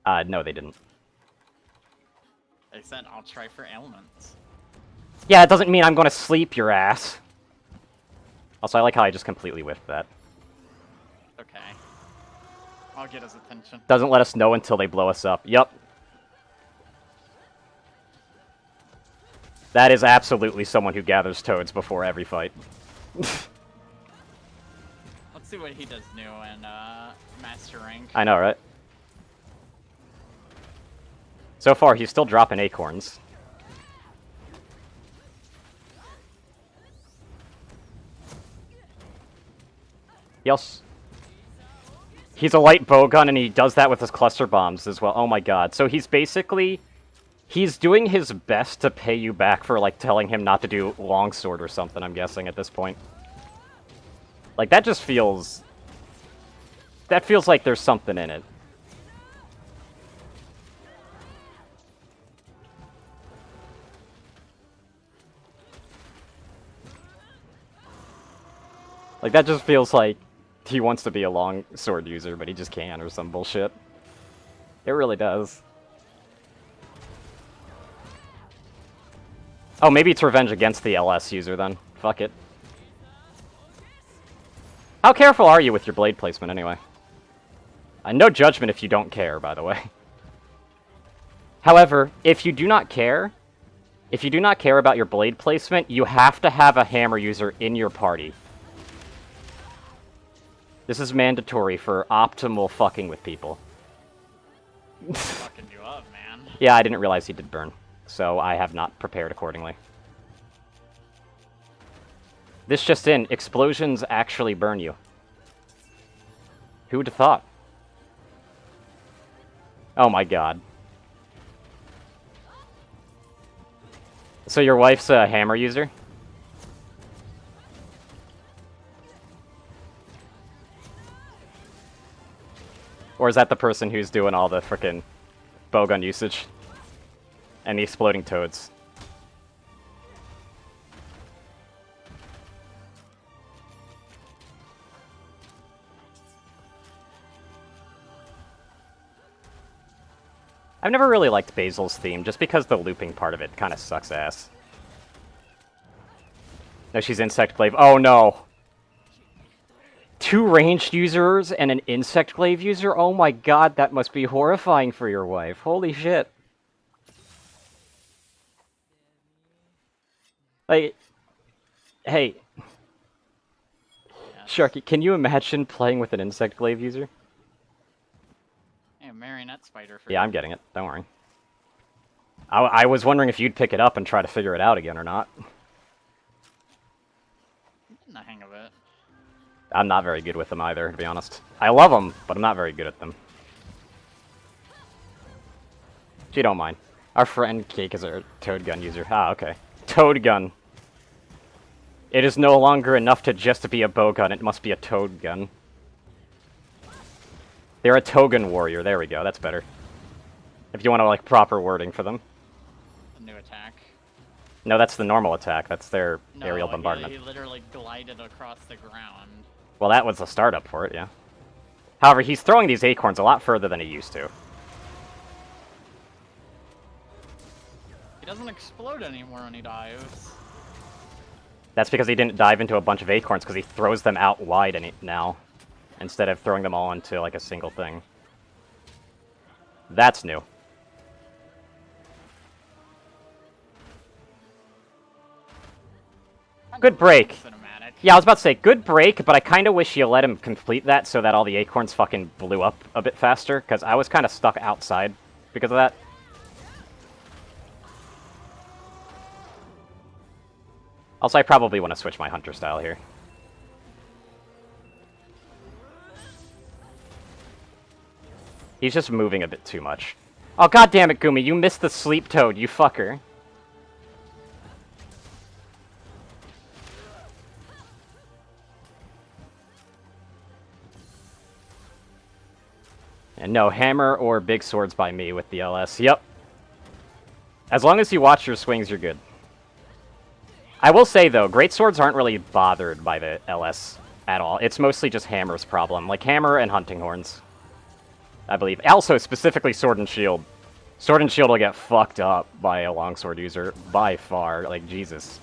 No, they didn't. They said, I'll try for ailments. Yeah, it doesn't mean I'm gonna sleep your ass. Also, I like how I just completely whiffed that. Okay. I'll get his attention. Doesn't let us know until they blow us up. Yup. That is absolutely someone who gathers toads before every fight. Let's see what he does new in Master Rank. I know, right? So far, he's still dropping acorns. He's a light bowgun, and he does that with his cluster bombs as well. Oh my god. So he's basically... He's doing his best to pay you back for, like, telling him not to do longsword or something, I'm guessing, at this point. Like, that just feels... That feels like there's something in it. Like, that just feels like he wants to be a longsword user, but he just can't, or some bullshit. It really does. Oh, maybe it's revenge against the LS user, then. Fuck it. How careful are you with your blade placement, anyway? No judgment if you don't care, by the way. However, if you do not care about your blade placement, you have to have a hammer user in your party. This is mandatory for optimal fucking with people. Fucking you up, man. Yeah, I didn't realize he did burn, so I have not prepared accordingly. This just in, explosions actually burn you. Who'd have thought? Oh my god. So your wife's a hammer user? Or is that the person who's doing all the frickin' bowgun usage? And the exploding toads? I've never really liked Basil's theme, just because the looping part of it kind of sucks ass. No, she's Insect Glaive. Oh no! 2 ranged users and an Insect Glaive user? Oh my god, that must be horrifying for your wife. Holy shit. Like, hey. Yes. Sharky, can you imagine playing with an Insect Glaive user? Hey, a marionette spider for Yeah, you. I'm getting it. Don't worry. I was wondering if you'd pick it up and try to figure it out again or not. I'm getting the hang of it. I'm not very good with them either, to be honest. I love them, but I'm not very good at them. She don't mind. Our friend Cake is a Toad Gun user. Ah, okay. Toad Gun. It is no longer enough to just be a bow gun, it must be a Toad Gun. They're a Togan warrior, there we go, that's better. If you want to, like, proper wording for them. A new attack. No, that's the normal attack, that's their No, aerial bombardment. he literally glided across the ground. Well, that was the startup for it, yeah. However, he's throwing these acorns a lot further than he used to. He doesn't explode anymore when he dives. That's because he didn't dive into a bunch of acorns, because he throws them out wide now, instead of throwing them all into, like, a single thing. That's new. Good break. Cinematic. Yeah, I was about to say, good break, but I kind of wish you let him complete that so that all the acorns fucking blew up a bit faster, because I was kind of stuck outside because of that. Also, I probably want to switch my hunter style here. He's just moving a bit too much. Oh, goddammit, Gumi, you missed the sleep toad, you fucker. And no, hammer or big swords by me with the LS. Yep. As long as you watch your swings, you're good. I will say, though, greatswords aren't really bothered by the LS at all. It's mostly just hammer's problem. Like, hammer and hunting horns, I believe. Also, specifically sword and shield. Sword and shield will get fucked up by a longsword user, by far. Like, Jesus.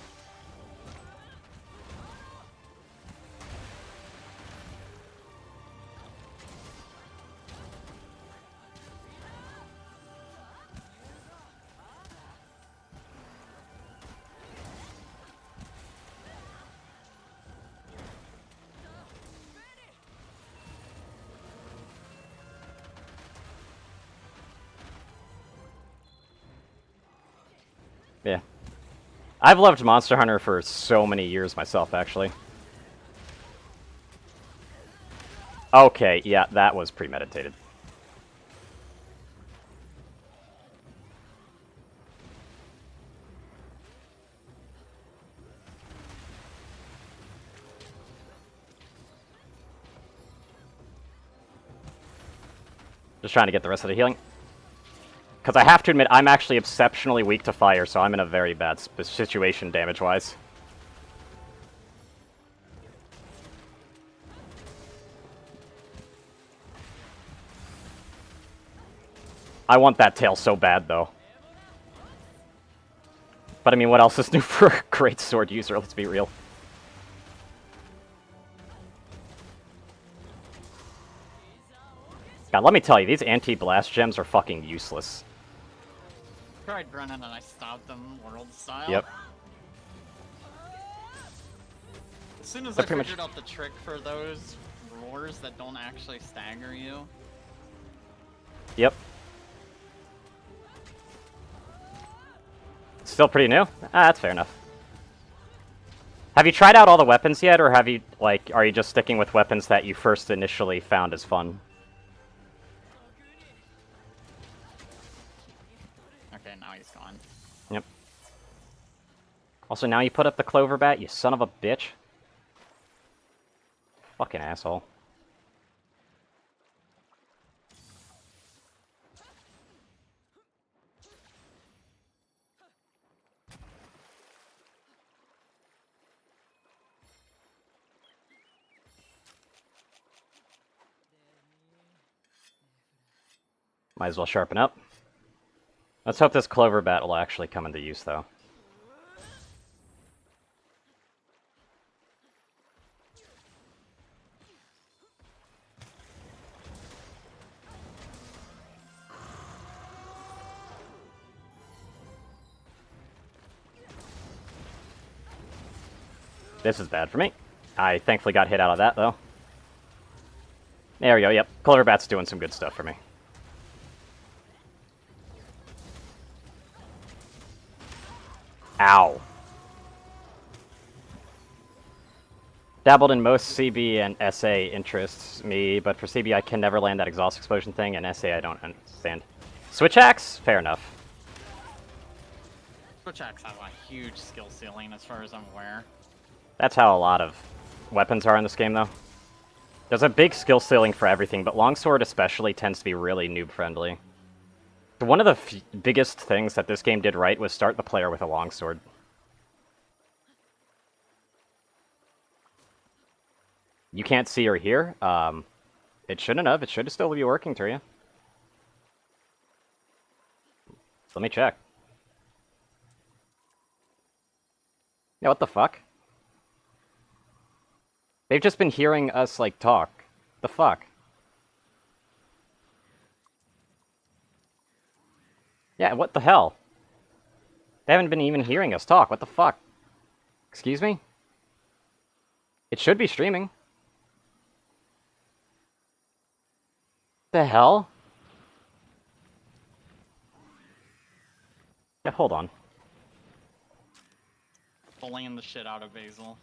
Yeah. I've loved Monster Hunter for so many years myself, actually. Okay, yeah, that was premeditated. Just trying to get the rest of the healing. Because I have to admit, I'm actually exceptionally weak to fire, so I'm in a very bad situation damage-wise. I want that tail so bad, though. But I mean, what else is new for a great sword user? Let's be real. God, let me tell you, these anti-blast gems are fucking useless. Tried running and I stopped them world style. Yep. As soon as They're I pretty figured out the trick for those roars that don't actually stagger you. Yep. Still pretty new? Ah, that's fair enough. Have you tried out all the weapons yet, or have you, like, are you just sticking with weapons that you first initially found as fun? Okay, now he's gone. Yep. Also, now you put up the clover bat, you son of a bitch. Fucking asshole. Might as well sharpen up. Let's hope this clover bat will actually come into use, though. This is bad for me. I thankfully got hit out of that, though. There we go, yep. Clover bat's doing some good stuff for me. Ow. Dabbled in most CB and SA interests me, but for CB I can never land that exhaust explosion thing, and SA I don't understand. Switch axe? Fair enough. Switch axe have a huge skill ceiling as far as I'm aware. That's how a lot of weapons are in this game, though. There's a big skill ceiling for everything, but longsword especially tends to be really noob-friendly. One of the biggest things that this game did right was start the player with a longsword. You can't see or hear. It shouldn't have. It should still be working to you. Let me check. Yeah, what the fuck? They've just been hearing us, like, talk. The fuck? Yeah, what the hell? They haven't been even hearing us talk. What the fuck? Excuse me? It should be streaming. The hell? Yeah, hold on. Bullying the shit out of Basil.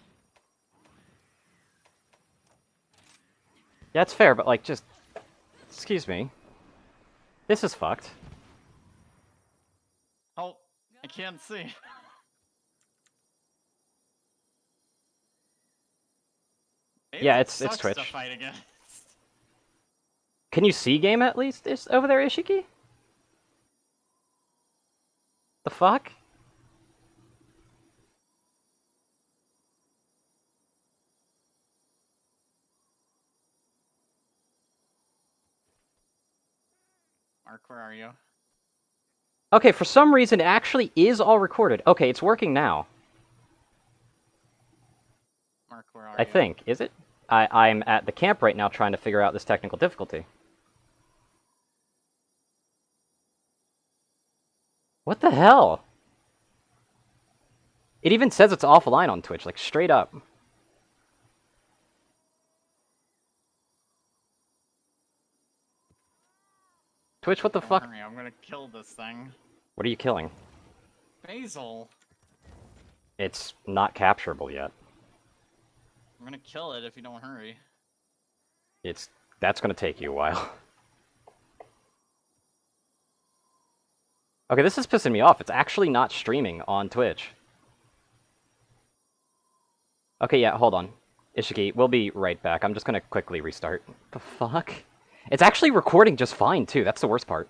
Yeah, it's fair, but, like, just... Excuse me. This is fucked. Oh, I can't see. Yeah, it's sucks Twitch. To fight against. Can you see game at least over there, Ishiki? The fuck? Mark, where are you? Okay, for some reason it actually is all recorded. Okay, it's working now. Mark, where are I you? think. Is it? I'm at the camp right now trying to figure out this technical difficulty. What the hell? It even says it's offline on Twitch, like straight up. Twitch, what the Don't fuck? hurry, I'm gonna kill this thing. What are you killing? Basil! It's not capturable yet. I'm gonna kill it if you don't hurry. That's gonna take you a while. Okay, this is pissing me off. It's actually not streaming on Twitch. Okay, yeah, hold on. Ishiki, we'll be right back. I'm just gonna quickly restart. The fuck? It's actually recording just fine, too. That's the worst part.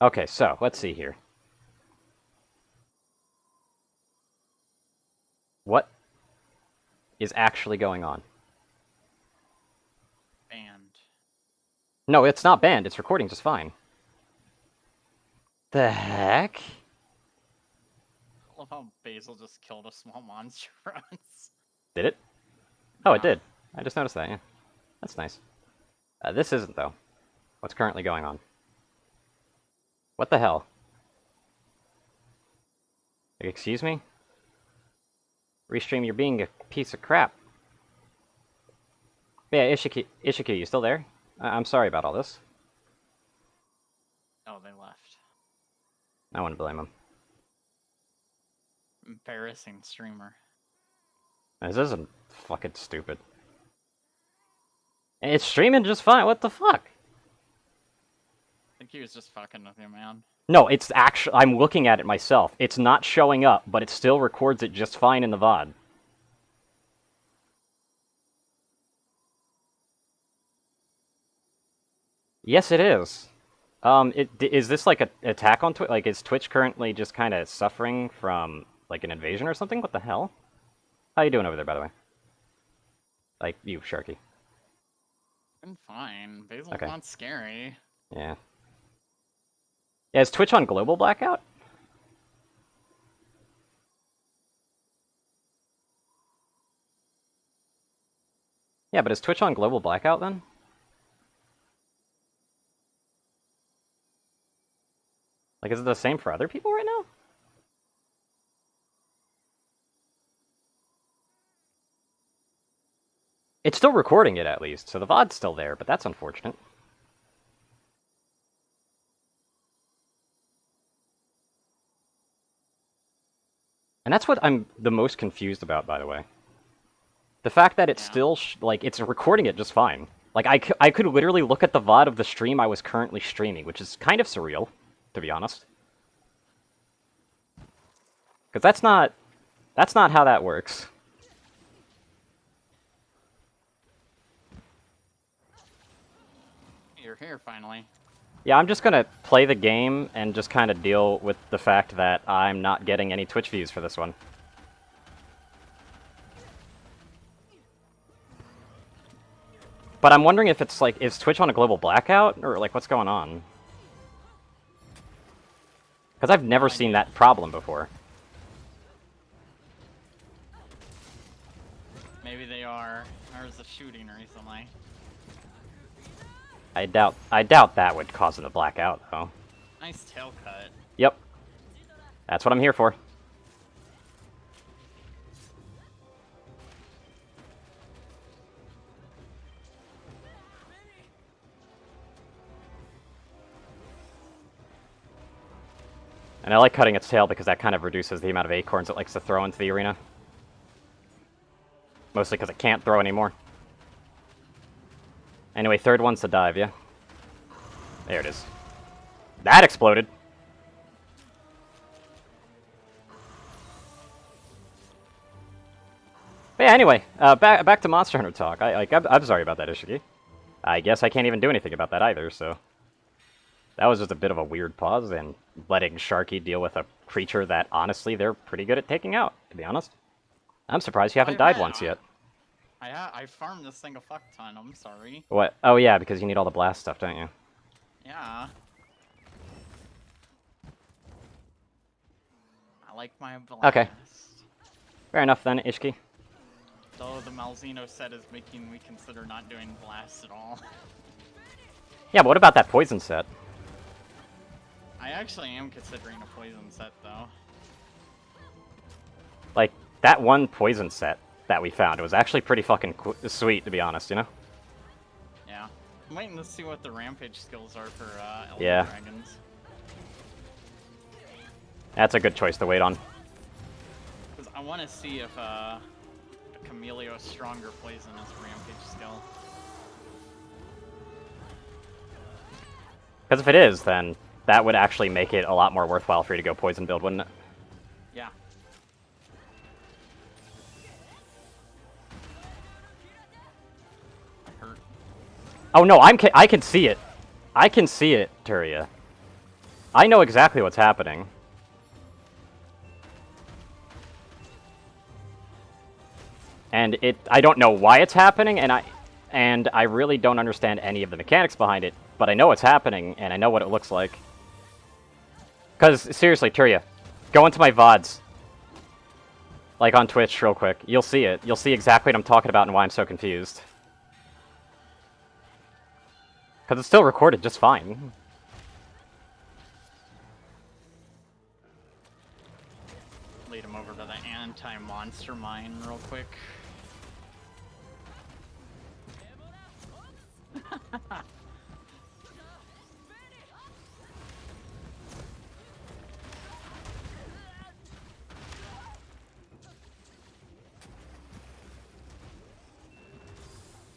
Okay, so, let's see here. What is actually going on? Banned. No, it's not banned. It's recording just fine. The heck? I love how Basil just killed a small monster once. Did it? Oh, it did. I just noticed that, yeah. That's nice. This isn't, though. What's currently going on? What the hell? Excuse me? Restream, you're being a piece of crap. Yeah, Ishiki, you still there? I'm sorry about all this. Oh, they left. I wouldn't blame him. Embarrassing streamer. This isn't fucking stupid. It's streaming just fine. What the fuck? I think he was just fucking with you, man. No, it's actually. I'm looking at it myself. It's not showing up, but it still records it just fine in the VOD. Yes, it is. Is this like an attack on Twitch? Like, is Twitch currently just kind of suffering from like an invasion or something? What the hell? How you doing over there, by the way? Like you, Sharky. I'm fine. Basil's Okay. not scary. Yeah. Yeah, is Twitch on global blackout? Yeah, but is Twitch on global blackout then? Like, is it the same for other people right now? It's still recording it, at least, so the VOD's still there, but that's unfortunate. And that's what I'm the most confused about, by the way. The fact that it's still, like, it's recording it just fine. Like, I could literally look at the VOD of the stream I was currently streaming, which is kind of surreal, to be honest. Because that's not how that works. You're here, finally. Yeah, I'm just gonna play the game and just kind of deal with the fact that I'm not getting any Twitch views for this one. But I'm wondering if it's like, is Twitch on a global blackout? Or like, what's going on? Because I've never seen that problem before. Maybe they are. There's a shooting recently. I doubt that would cause them to black out, though. Nice tail cut. Yep. That's what I'm here for. And I like cutting its tail because that kind of reduces the amount of acorns it likes to throw into the arena. Mostly because it can't throw anymore. Anyway, third one's to dive, yeah? There it is. That exploded! But yeah, anyway, back to Monster Hunter talk. I'm sorry about that, Ishiki. I guess I can't even do anything about that either, so... That was just a bit of a weird pause, and letting Sharky deal with a creature that, honestly, they're pretty good at taking out, to be honest. I'm surprised you haven't died once yet. I farmed this thing a fuck ton, I'm sorry. What? Oh yeah, because you need all the blast stuff, don't you? Yeah. I like my blast. Okay. Fair enough then, Ishki. Though the Malzeno set is making me consider not doing blast at all. Yeah, but what about that poison set? I actually am considering a poison set, though. Like, that one poison set that we found, it was actually pretty fucking sweet, to be honest, you know? Yeah. I'm waiting to see what the rampage skills are for Elder Yeah. Dragons. That's a good choice to wait on. Because I want to see if a Camellia Stronger Poison is a rampage skill. Because if it is, then that would actually make it a lot more worthwhile for you to go poison build, wouldn't it? Yeah. That hurt. Oh no, I can see it. I can see it, Turia. I know exactly what's happening. And I don't know why it's happening, and I really don't understand any of the mechanics behind it, but I know it's happening, and I know what it looks like. Because, seriously, Turia, go into my VODs. Like on Twitch, real quick. You'll see it. You'll see exactly what I'm talking about and why I'm so confused. Because it's still recorded just fine. Lead him over to the anti-monster mine real quick.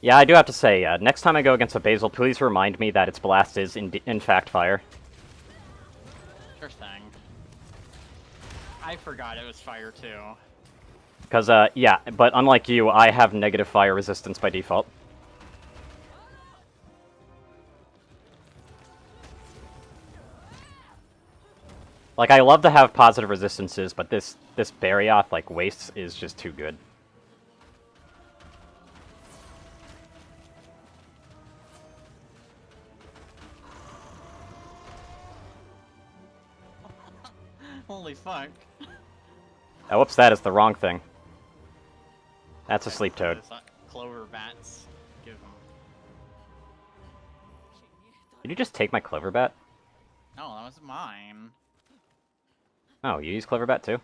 Yeah, I do have to say, next time I go against a Basil, please remind me that its blast is in fact fire. Sure thing. I forgot it was fire too. Because, yeah, but unlike you, I have negative fire resistance by default. Like, I love to have positive resistances, but this Barioth, like, wastes is just too good. Holy fuck. Oh, whoops, that is the wrong thing. That's a sleep toad. Clover bats. Give them. Did you just take my clover bat? No, that was mine. Oh, you use clover bat too?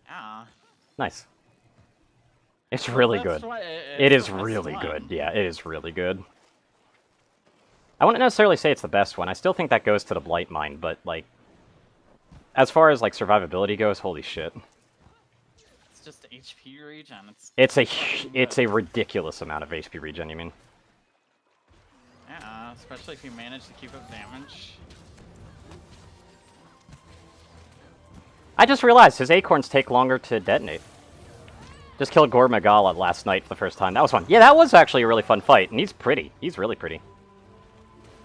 Yeah. Nice. It's really good. It It's is the best really one. good. Yeah, it is really good. I wouldn't necessarily say it's the best one. I still think that goes to the Blight Mine, but, like, as far as, like, survivability goes, holy shit. It's just HP regen. It's a ridiculous amount of HP regen, you mean? Yeah, especially if you manage to keep up damage. I just realized his acorns take longer to detonate. Just killed Gore Magala last night for the first time. That was fun. Yeah, that was actually a really fun fight, and he's pretty. He's really pretty.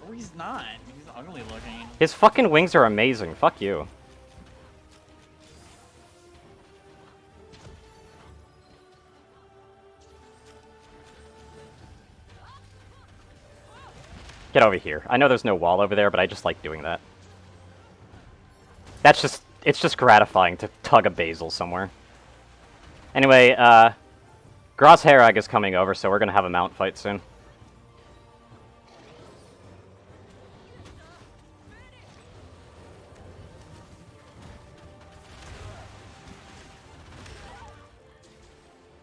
Oh, he's not. He's ugly looking. His fucking wings are amazing. Fuck you. Get over here. I know there's no wall over there, but I just like doing that. It's just gratifying to tug a Basil somewhere. Anyway, Gras Herag is coming over, so we're gonna have a mount fight soon.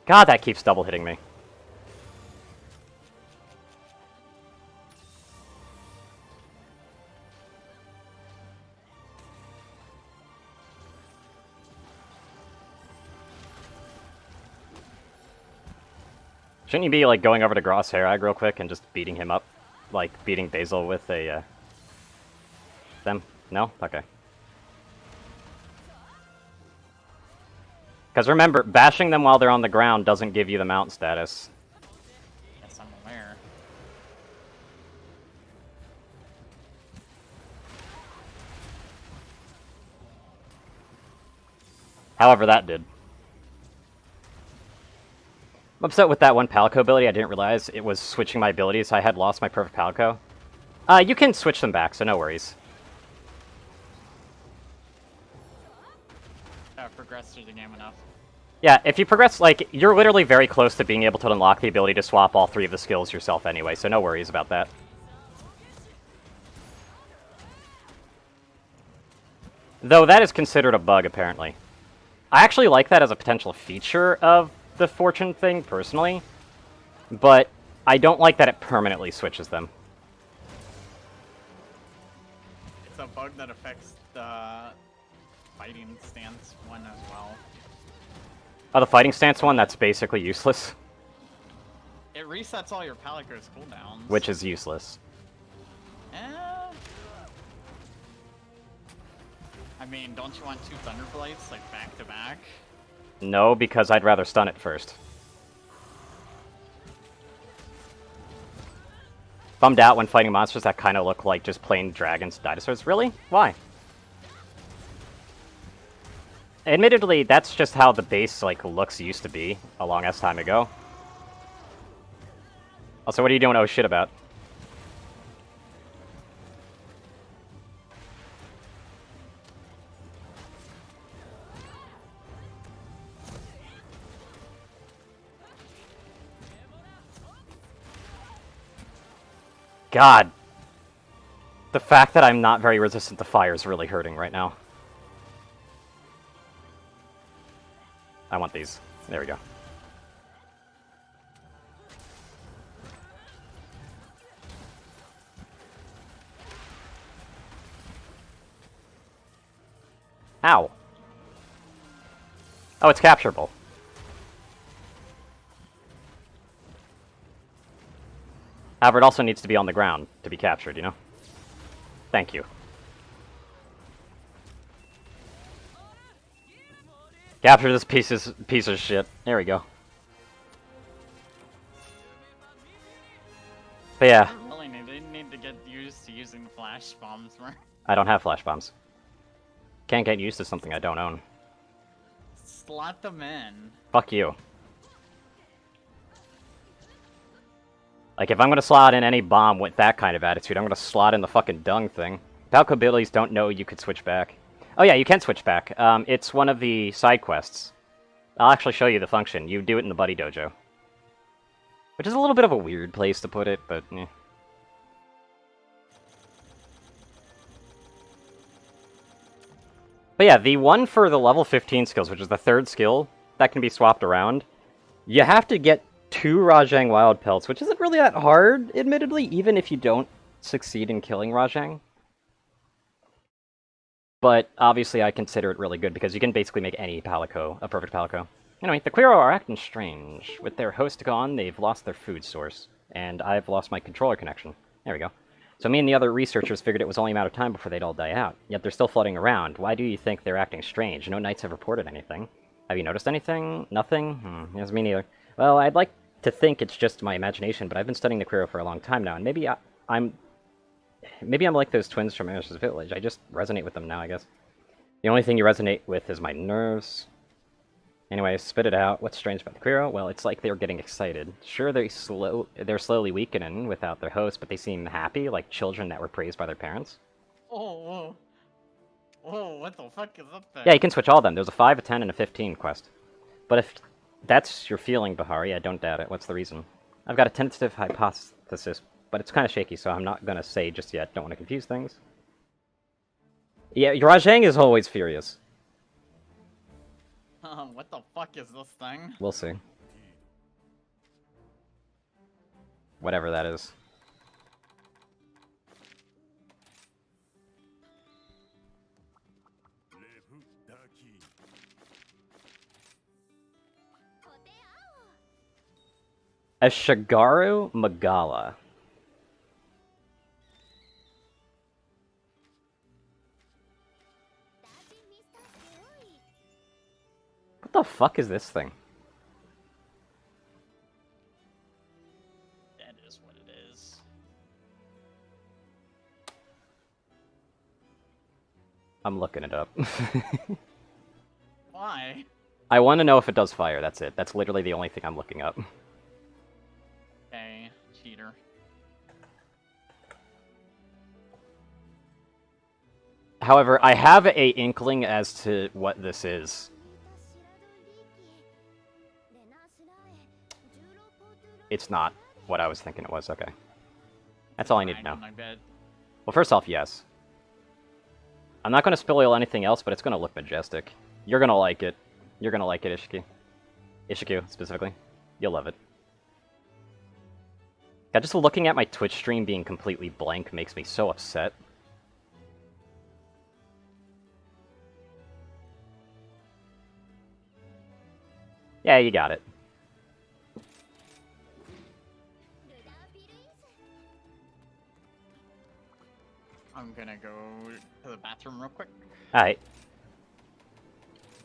God, that keeps double hitting me. Shouldn't you be, like, going over to Gras Herag real quick and just beating him up? Like, beating Basil with a, them? No? Okay. Because remember, bashing them while they're on the ground doesn't give you the mount status. Yes, I'm aware. However, that did. I'm upset with that one Palico ability. I didn't realize it was switching my abilities. I had lost my perfect Palico. You can switch them back, so no worries. Progress through the game enough. Yeah, if you progress, like, you're literally very close to being able to unlock the ability to swap all 3 of the skills yourself anyway, so no worries about that. Though that is considered a bug, apparently. I actually like that as a potential feature of the fortune thing, personally, but I don't like that it permanently switches them. It's a bug that affects the fighting stance one as well. Oh, the fighting stance one? That's basically useless. It resets all your Palico's cooldowns. Which is useless. I mean, don't you want 2 Thunderblights, like, back to back? No, because I'd rather stun it first. Bummed out when fighting monsters that kind of look like just plain dragons, dinosaurs. Really? Why? Admittedly, that's just how the base, like, looks used to be a long-ass time ago. Also, what are you doing oh shit about? God. The fact that I'm not very resistant to fire is really hurting right now. I want these. There we go. Ow. Oh, it's capturable. However, it also needs to be on the ground to be captured, you know? Thank you. Capture this piece of shit. There we go. But yeah. Really need to get used to using flash bombs more. I don't have flash bombs. Can't get used to something I don't own. Slot them in. Fuck you. Like, if I'm gonna slot in any bomb with that kind of attitude, I'm gonna slot in the fucking dung thing. Falco abilities don't know you could switch back. Oh yeah, you can switch back. It's one of the side quests. I'll actually show you the function. You do it in the Buddy Dojo. Which is a little bit of a weird place to put it, but eh. But yeah, the one for the level 15 skills, which is the third skill that can be swapped around, you have to get 2 Rajang Wild Pelts, which isn't really that hard, admittedly, even if you don't succeed in killing Rajang. But obviously I consider it really good, because you can basically make any Palico a perfect Palico. Anyway, the Quiro are acting strange. With their host gone, they've lost their food source. And I've lost my controller connection. There we go. So me and the other researchers figured it was only a matter of time before they'd all die out. Yet they're still floating around. Why do you think they're acting strange? No knights have reported anything. Have you noticed anything? Nothing? Yes, me neither. Well, I'd like to think it's just my imagination, but I've been studying the Quiro for a long time now, and maybe I'm like those twins from Amish's Village. I just resonate with them now, I guess. The only thing you resonate with is my nerves. Anyway, spit it out. What's strange about the Quiro? Well, it's like they're getting excited. Sure, they're slowly weakening without their host, but they seem happy, like children that were praised by their parents. Oh, whoa. Whoa, what the fuck is up there? Yeah, you can switch all of them. There's a 5, a 10, and a 15 quest. But if that's your feeling, Bahari, I don't doubt it. What's the reason? I've got a tentative hypothesis, but it's kind of shaky, so I'm not going to say just yet. Don't want to confuse things. Yeah, Rajang is always furious. What the fuck is this thing? We'll see. Whatever that is. A Shigaru Magala. What the fuck is this thing? That is what it is. I'm looking it up. Why? I want to know if it does fire, that's it. That's literally the only thing I'm looking up. Okay, cheater. However, I have a inkling as to what this is. It's not what I was thinking it was, okay. That's all I need to know. Well, first off, yes. I'm not going to spoil anything else, but it's going to look majestic. You're going to like it. You're going to like it, Ishiki. Ishiku, specifically. You'll love it. God, just looking at my Twitch stream being completely blank makes me so upset. Yeah, you got it. I'm gonna go to the bathroom real quick. Alright.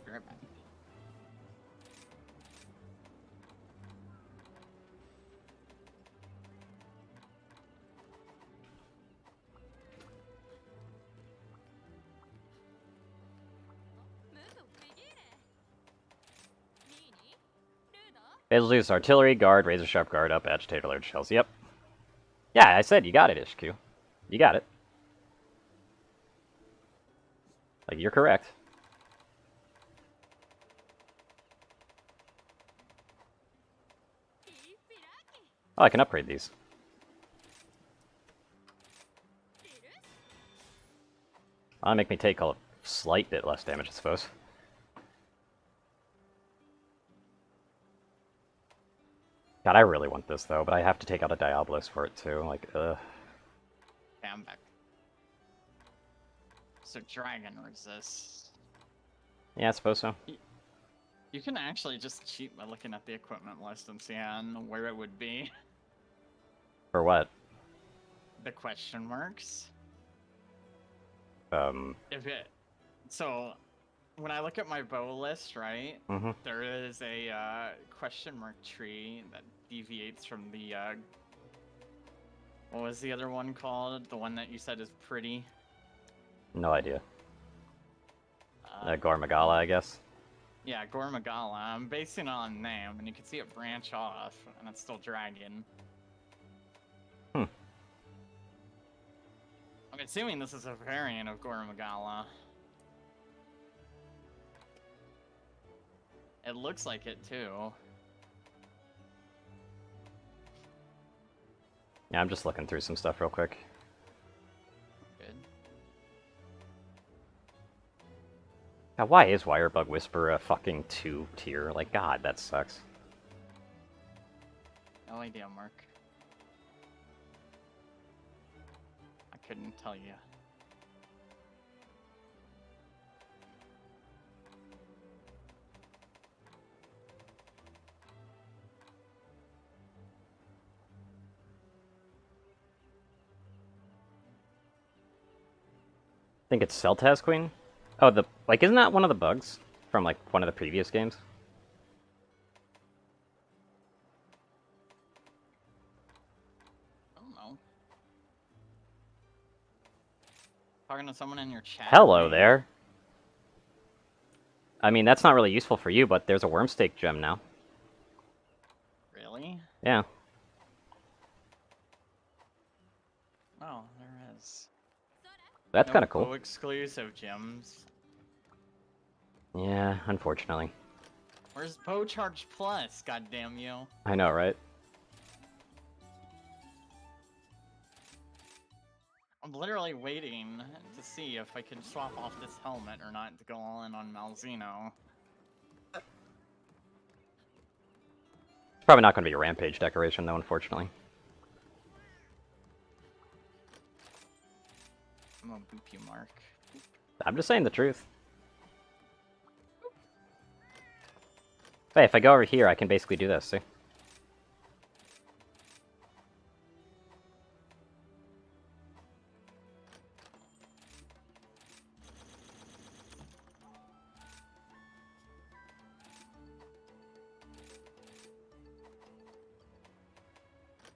Be right back. Betelgeuse artillery, guard, razor sharp guard up, agitator large shells. Yep. Yeah, I said you got it, Ishq. You got it. Like, you're correct. Oh, I can upgrade these. That'll make me take a slight bit less damage, I suppose. God, I really want this, though, but I have to take out a Diablos for it, too. Like, ugh. Okay, I'm back. So dragon resists. Yeah, I suppose so. You can actually just cheat by looking at the equipment list and see where it would be. For what? The question marks. If it... So, when I look at my bow list, right, there is a question mark tree that deviates from the, what was the other one called? The one that you said is pretty? No idea. Gormagala, I guess. Yeah, Gormagala. I'm basing it on name, and you can see it branch off, and it's still dragon. I'm assuming this is a variant of Gormagala. It looks like it, too. Yeah, I'm just looking through some stuff real quick. Good. Now, why is Wirebug Whisper a fucking 2 tier? Like, God, that sucks. No idea, Mark. I couldn't tell you. I think it's Celtaz Queen? Oh, isn't that one of the bugs from, like, one of the previous games? I don't know. Talking to someone in your chat. Hello there! I mean, that's not really useful for you, but there's a Wormstake gem now. Really? Yeah. Oh, there is. That's kind of cool. No exclusive gems. Yeah, unfortunately. Where's Poe Charge Plus? Goddamn you! I know, right? I'm literally waiting to see if I can swap off this helmet or not to go all in on Malzeno. It's probably not going to be a Rampage decoration, though, unfortunately. I'm gonna boop you, Mark. I'm just saying the truth. Hey, if I go over here, I can basically do this, see?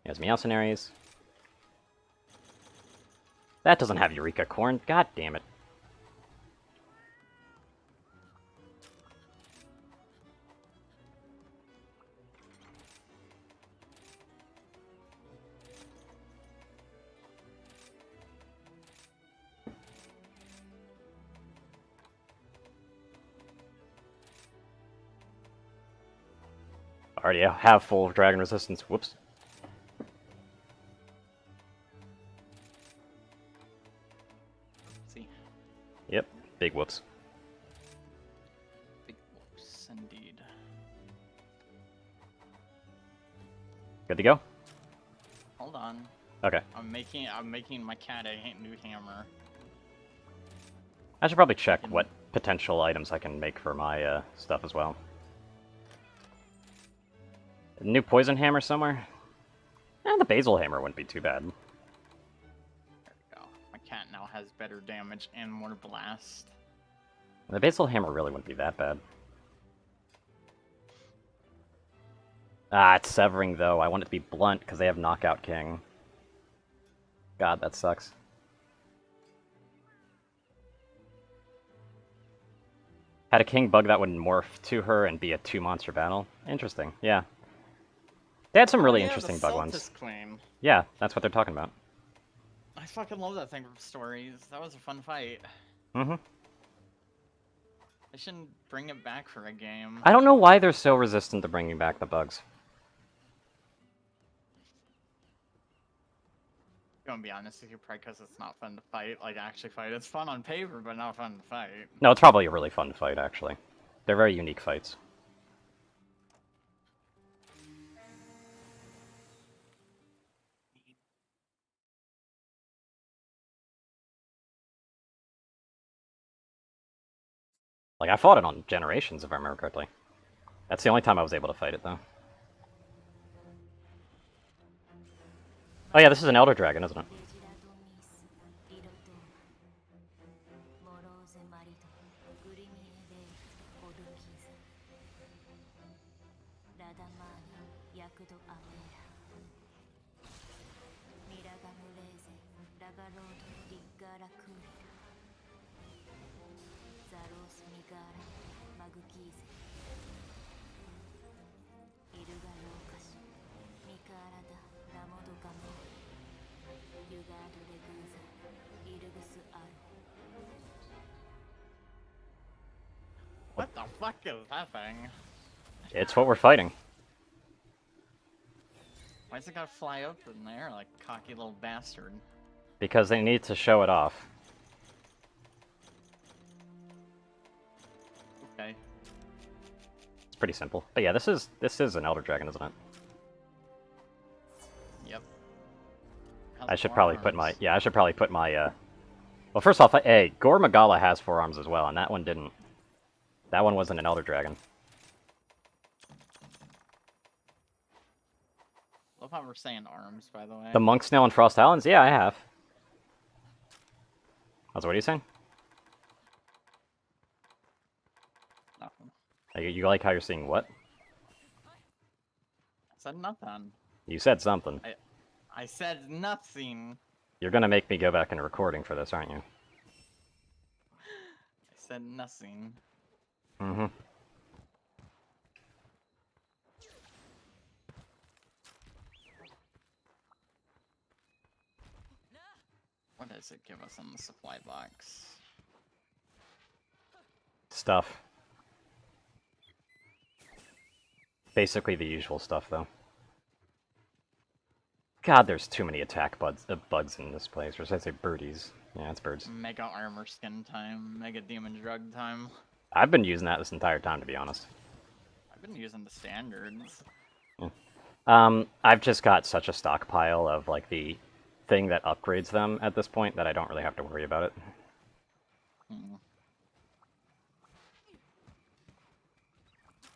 There's Meowcenaries. That doesn't have Eureka Corn. God damn it. Already have full dragon resistance. Whoops. See. Yep. Big whoops. Big whoops, indeed. Good to go? Hold on. Okay. I'm making my cat a new hammer. I should probably check what potential items I can make for my stuff as well. A new poison hammer somewhere? The basil hammer wouldn't be too bad. There we go. My cat now has better damage and more blast. The basil hammer really wouldn't be that bad. Ah, it's severing though. I want it to be blunt because they have Knockout King. God, that sucks. Had a king bug that would morph to her and be a 2-monster battle. Interesting, yeah. They had some really interesting bug ones. Queen. Yeah, that's what they're talking about. I fucking love that thing from stories. That was a fun fight. Mm-hmm. They shouldn't bring it back for a game. I don't know why they're so resistant to bringing back the bugs. Gonna be honest with you, probably because it's not fun to fight. Like, actually fight. It's fun on paper, but not fun to fight. No, it's probably a really fun fight, actually. They're very unique fights. Like, I fought it on Generations, if I remember correctly. That's the only time I was able to fight it, though. Oh yeah, this is an Elder Dragon, isn't it? What the fuck is that thing? It's what we're fighting. Why's it gotta fly up in there like a cocky little bastard? Because they need to show it off. Okay. It's pretty simple. But yeah, this is an Elder Dragon, isn't it? Yep. I should probably put my well, first off, hey, Gore Magala has 4 arms as well, and that one didn't. That one wasn't an Elder Dragon. Love how we're saying arms, by the way. The Monk Snail and Frost Talons? Yeah, I have. What are you saying? Nothing. You like how you're seeing what? I said nothing. You said something. I said nothing. You're gonna make me go back into recording for this, aren't you? I said nothing. Mm-hmm. What does it give us on the supply box? Stuff. Basically the usual stuff, though. God, there's too many attack bugs in this place. Or should I say birdies? Yeah, it's birds. Mega armor skin time, mega demon drug time. I've been using that this entire time, to be honest. I've been using the standards. Yeah. I've just got such a stockpile of, like, the thing that upgrades them at this point that I don't really have to worry about it.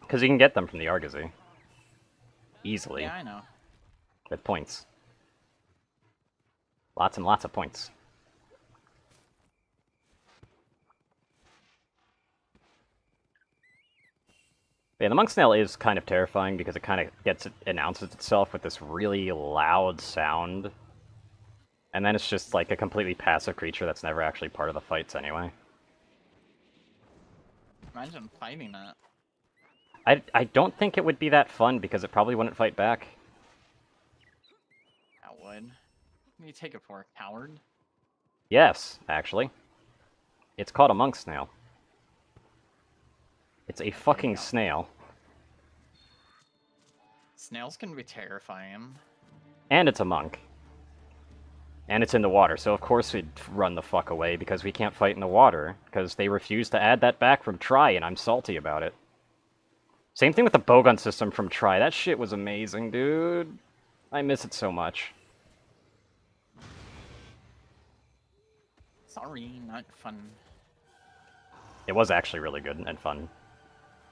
Because you can get them from the Argosy. Easily. Yeah, I know. With points. Lots and lots of points. Yeah, the Monk Snail is kind of terrifying because it kind of announces itself with this really loud sound. And then it's just like a completely passive creature that's never actually part of the fights anyway. Imagine fighting it. I don't think it would be that fun because it probably wouldn't fight back. I would. What do you take it for, a coward? Yes, actually. It's called a Monk Snail. It's a fucking snail. Snails can be terrifying. And it's a monk. And it's in the water, so of course we'd run the fuck away because we can't fight in the water, because they refuse to add that back from Tri, and I'm salty about it. Same thing with the bowgun system from Tri. That shit was amazing, dude. I miss it so much. Sorry, not fun. It was actually really good and fun.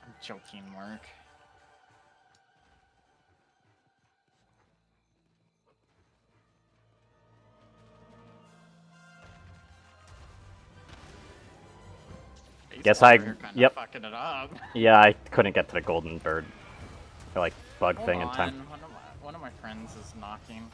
I'm joking, Mark. Guess I... Yep. Fucking it up. Yeah, I couldn't get to the golden bird. Or, like, bug thing in time. One of my friends is knocking.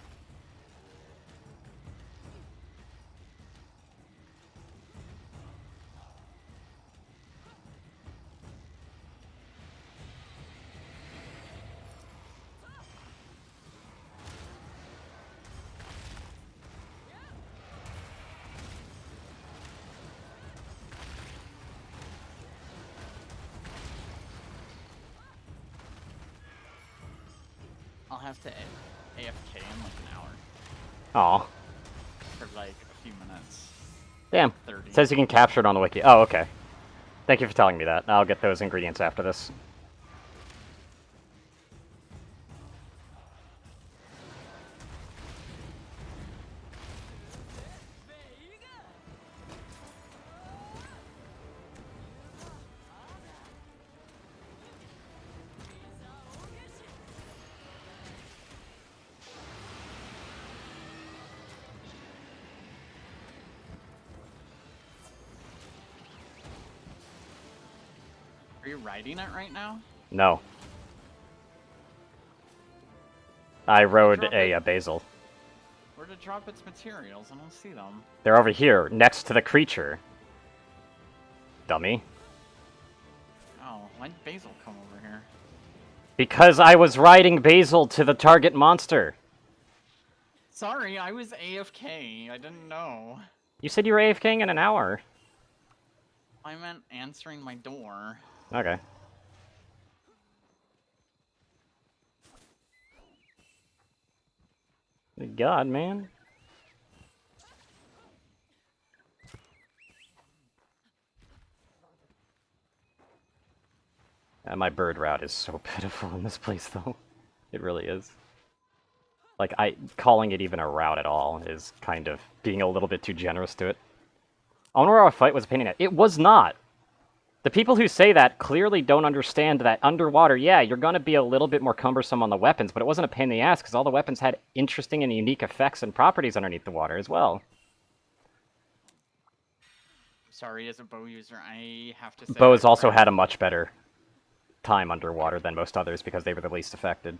I'll have to AFK in like an hour. Aw. For like a few minutes. Damn. 30. It says you can capture it on the wiki. Oh, okay. Thank you for telling me that. I'll get those ingredients after this. Are you riding it right now? No. I rode a basil. Where to drop its materials? I don't see them. They're over here, next to the creature. Dummy. Oh, why'd Basil come over here? Because I was riding Basil to the target monster. Sorry, I was AFK. I didn't know. You said you were AFKing in an hour. I meant answering my door. Okay. God, man. My bird route is so pitiful in this place, though. It really is. Like, calling it even a route at all is kind of being a little bit too generous to it. Honorary fight was a pain in the... It was not! The people who say that clearly don't understand that underwater, yeah, you're gonna be a little bit more cumbersome on the weapons, but it wasn't a pain in the ass, because all the weapons had interesting and unique effects and properties underneath the water as well. Sorry, as a bow user, I have to say... Bows also had a much better time underwater than most others, because they were the least affected.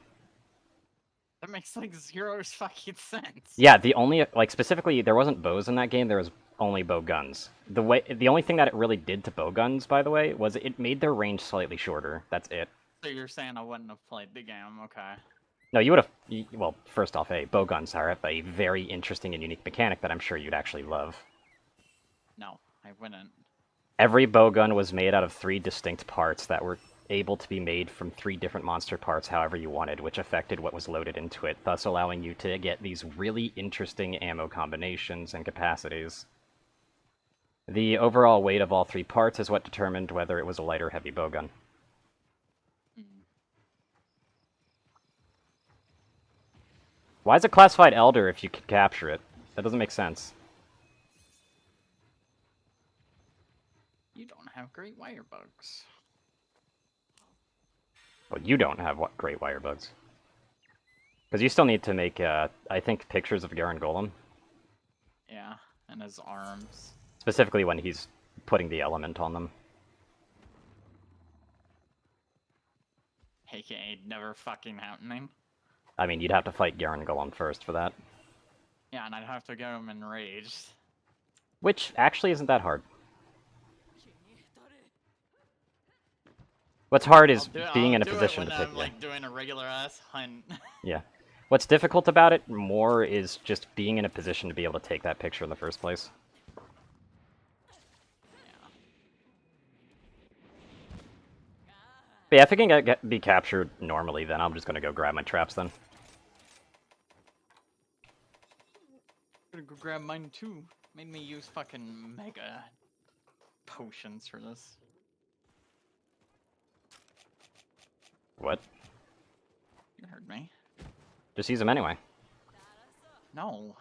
That makes, like, zero fucking sense. Yeah, the only, like, specifically, there wasn't bows in that game, there was only bow guns. The only thing that it really did to bow guns, by the way, was it made their range slightly shorter. That's it. So you're saying I wouldn't have played the game, okay. No, you would have, well, first off, bow guns are a very interesting and unique mechanic that I'm sure you'd actually love. No, I wouldn't. Every bow gun was made out of 3 distinct parts that were able to be made from 3 different monster parts however you wanted, which affected what was loaded into it, thus allowing you to get these really interesting ammo combinations and capacities. The overall weight of all 3 parts is what determined whether it was a light or heavy bowgun. Why is it classified Elder if you could capture it? That doesn't make sense. You don't have great wire bugs. Well, you don't have great wire bugs. Because you still need to make, I think, pictures of Garen Golem. Yeah, and his arms. Specifically when he's putting the element on them. AKA never fucking happening. I mean, you'd have to fight Garen Golem first for that. Yeah, and I'd have to get him enraged. Which actually isn't that hard. What's hard is being in a position to pick it. I'm like doing a regular ass hunt. Yeah. What's difficult about it more is just being in a position to be able to take that picture in the first place. But yeah, if it can be captured normally, then I'm just gonna go grab my traps then. I'm gonna go grab mine too. Made me use fucking mega potions for this. What? You heard me. Just use them anyway. No.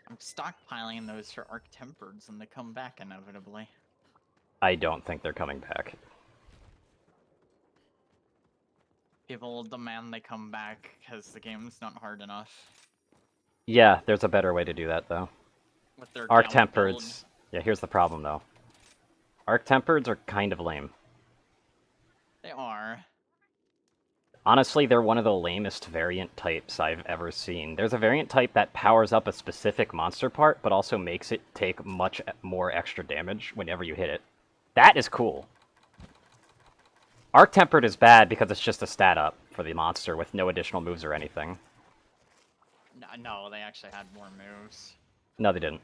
I'm stockpiling those for Arc Tempereds and they come back inevitably. I don't think they're coming back. People will demand they come back because the game's not hard enough. Yeah, there's a better way to do that though. With their Arc Tempereds. Yeah, here's the problem though. Arc Tempereds are kind of lame. They are. Honestly, they're one of the lamest variant types I've ever seen. There's a variant type that powers up a specific monster part, but also makes it take much more extra damage whenever you hit it. That is cool. Arc Tempered is bad because it's just a stat up for the monster with no additional moves or anything. No, they actually had more moves. No, they didn't.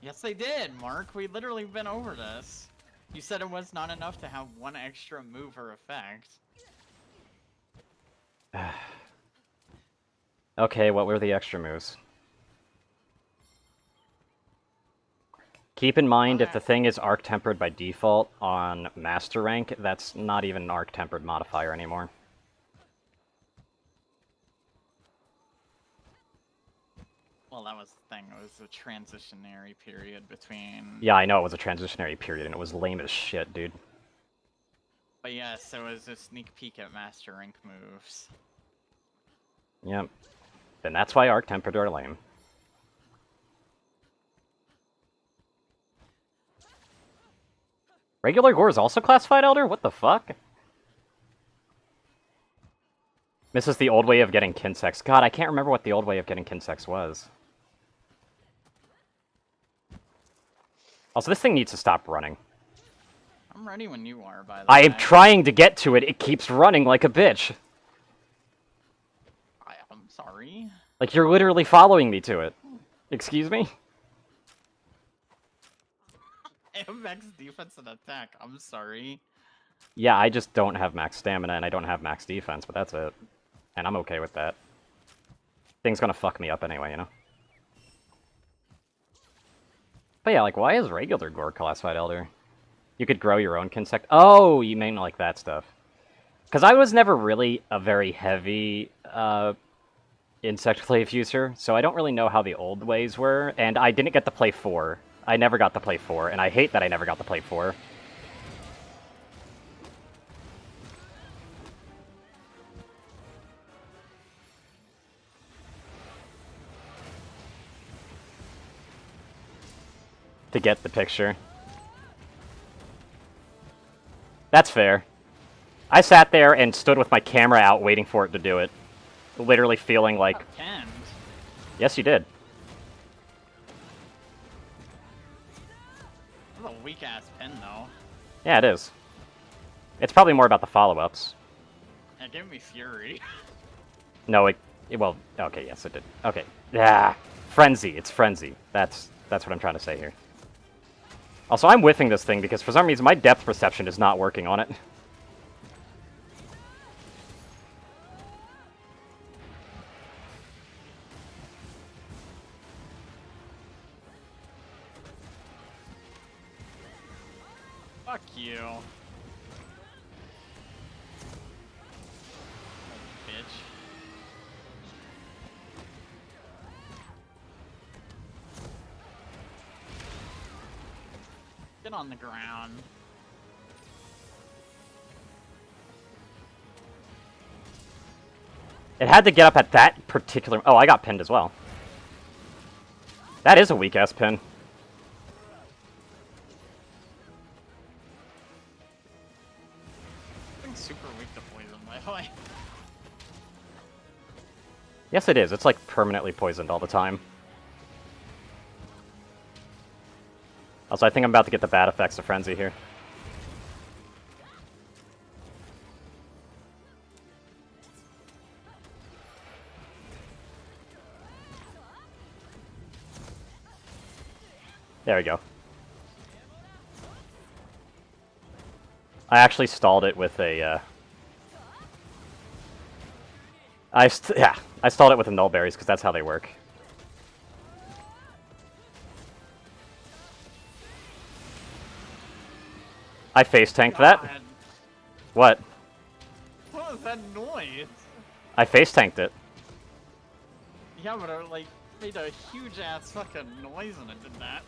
Yes, they did, Mark. We literally been over this. You said it was not enough to have one extra move or effect. Okay, what were the extra moves? Keep in mind, if the thing is Arc Tempered by default on Master Rank, that's not even an Arc Tempered modifier anymore. Well, that was the thing. It was a transitionary period between... Yeah, I know it was a transitionary period, and it was lame as shit, dude. But yes, it was a sneak peek at Master Rank moves. Yep. Then that's why Arc Tempered are lame. Regular Gore is also classified Elder? What the fuck? This is the old way of getting Kinsex. God, I can't remember what the old way of getting Kinsex was. Also, this thing needs to stop running. I'm ready when you are, by the way. I am trying to get to it. It keeps running like a bitch. I'm sorry. Like, you're literally following me to it. Excuse me? I have max defense and attack. I'm sorry. Yeah, I just don't have max stamina and I don't have max defense, but that's it. And I'm okay with that. Thing's gonna fuck me up anyway, you know? But yeah, like, why is regular Gore classified Elder? You could grow your own Kinsect. Oh, you mean like that stuff. Because I was never really a very heavy insect clave user, so I don't really know how the old ways were, and I didn't get to play 4. I never got to play 4, and I hate that I never got to play 4. To get the picture. That's fair. I sat there and stood with my camera out waiting for it to do it. Literally feeling like... Yes, you did. That's a weak-ass pin, though. Yeah, it is. It's probably more about the follow-ups. It gave me Fury. No, well, okay, yes, it did. Okay. Yeah. Frenzy. It's Frenzy. That's what I'm trying to say here. Also, I'm whiffing this thing because for some reason my depth perception is not working on it. Fuck you. Bitch. Get on the ground. It had to get up at that particular... Oh, I got pinned as well. That is a weak-ass pin. Super weak to poison, by the way. Yes, it is. It's like permanently poisoned all the time. Also, I think I'm about to get the bad effects of Frenzy here. There we go. I actually stalled it with a, I stalled it with the null berries because that's how they work. I face tanked that. What? What was that noise? I face tanked it. Yeah, but it like made a huge ass fucking noise when it did that.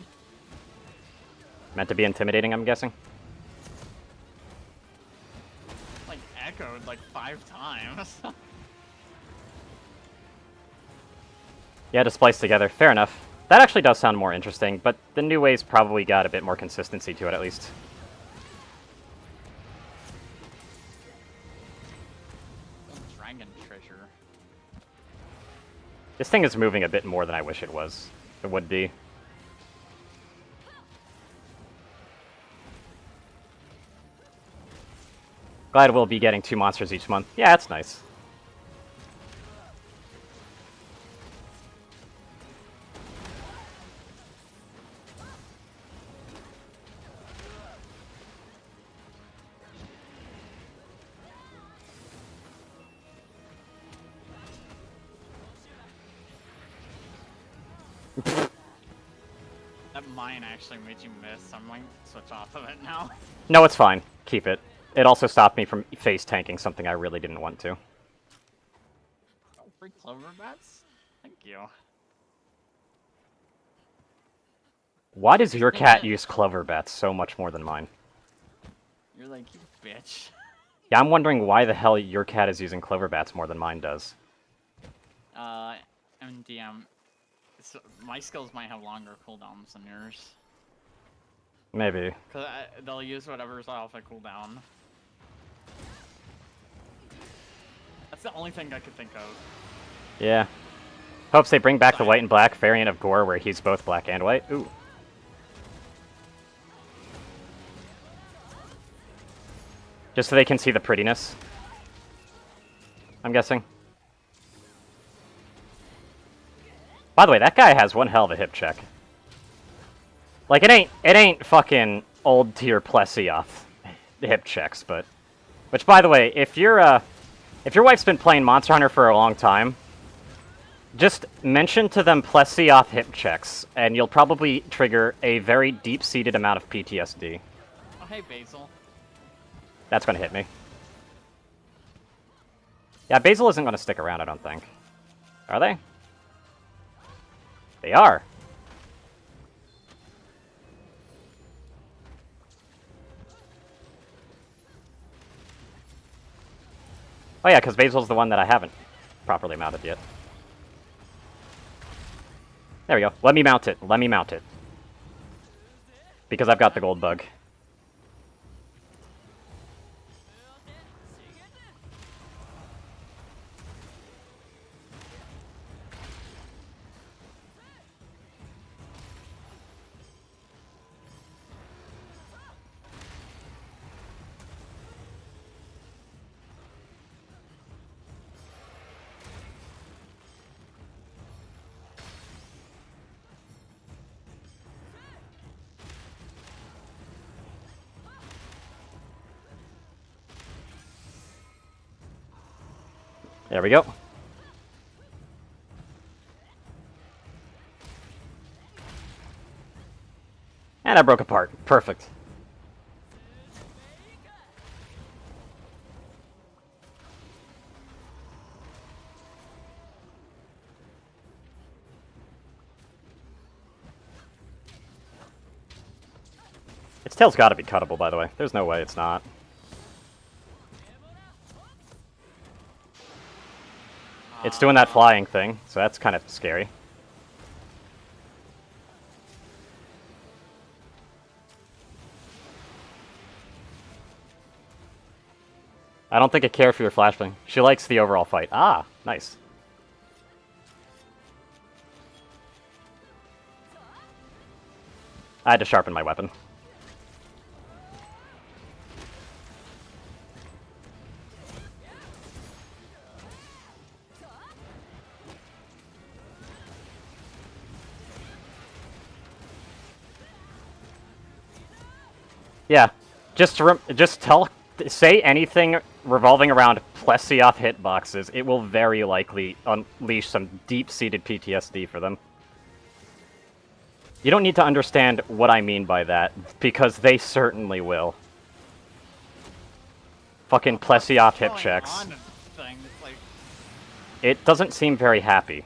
Meant to be intimidating, I'm guessing. Like echoed like 5 times. Yeah, to splice together. Fair enough. That actually does sound more interesting, but the new ways probably got a bit more consistency to it, at least. Dragon treasure. This thing is moving a bit more than I wish it was. It would be. Glad we'll be getting 2 monsters each month. Yeah, that's nice. That mine actually made you miss, so I'm going to switch off of it now. No, it's fine. Keep it. It also stopped me from face tanking something I really didn't want to. Oh, free clover bats? Thank you. Why does your cat use clover bats so much more than mine? You're like, you bitch. Yeah, I'm wondering why the hell your cat is using clover bats more than mine does. MDM. So my skills might have longer cooldowns than yours. Maybe. Cause they'll use whatever's off a cooldown. That's the only thing I could think of. Yeah. Hopes they bring back the white and black variant of Gore where he's both black and white. Ooh. Just so they can see the prettiness. I'm guessing. By the way, that guy has one hell of a hip check. Like, it ain't fucking old tier Plesioth hip checks, but... Which, by the way, if your wife's been playing Monster Hunter for a long time, just mention to them Plesioth hip checks, and you'll probably trigger a very deep-seated amount of PTSD. Oh, hey, Basil. That's gonna hit me. Yeah, Basil isn't gonna stick around, I don't think. Are they? They are. Oh yeah, because Basil's the one that I haven't properly mounted yet. There we go. Let me mount it. Let me mount it. Because I've got the gold bug. There we go. And I broke apart. Perfect. Its tail's gotta be cuttable, by the way. There's no way it's not. It's doing that flying thing, so that's kind of scary. I don't think it cares for your flashbang. She likes the overall fight. Ah, nice. I had to sharpen my weapon. Yeah, just say anything revolving around Plesioth hitboxes. It will very likely unleash some deep-seated PTSD for them. You don't need to understand what I mean by that, because they certainly will. Fucking Plesioth hip checks. It doesn't seem very happy.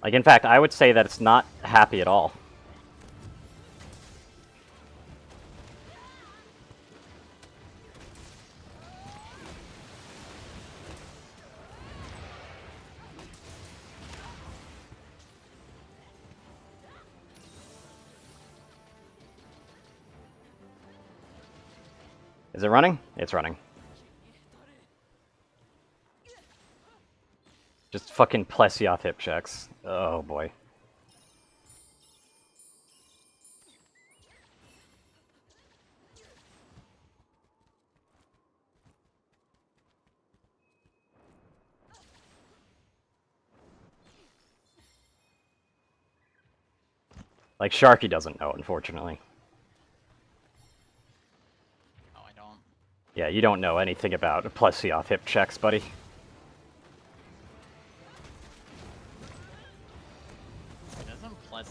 Like, in fact, I would say that it's not happy at all. Is it running? It's running. Just fucking Plesioth hip checks. Oh boy. Like, Sharky doesn't know, unfortunately. No, I don't. Yeah, you don't know anything about Plesioth hip checks, buddy.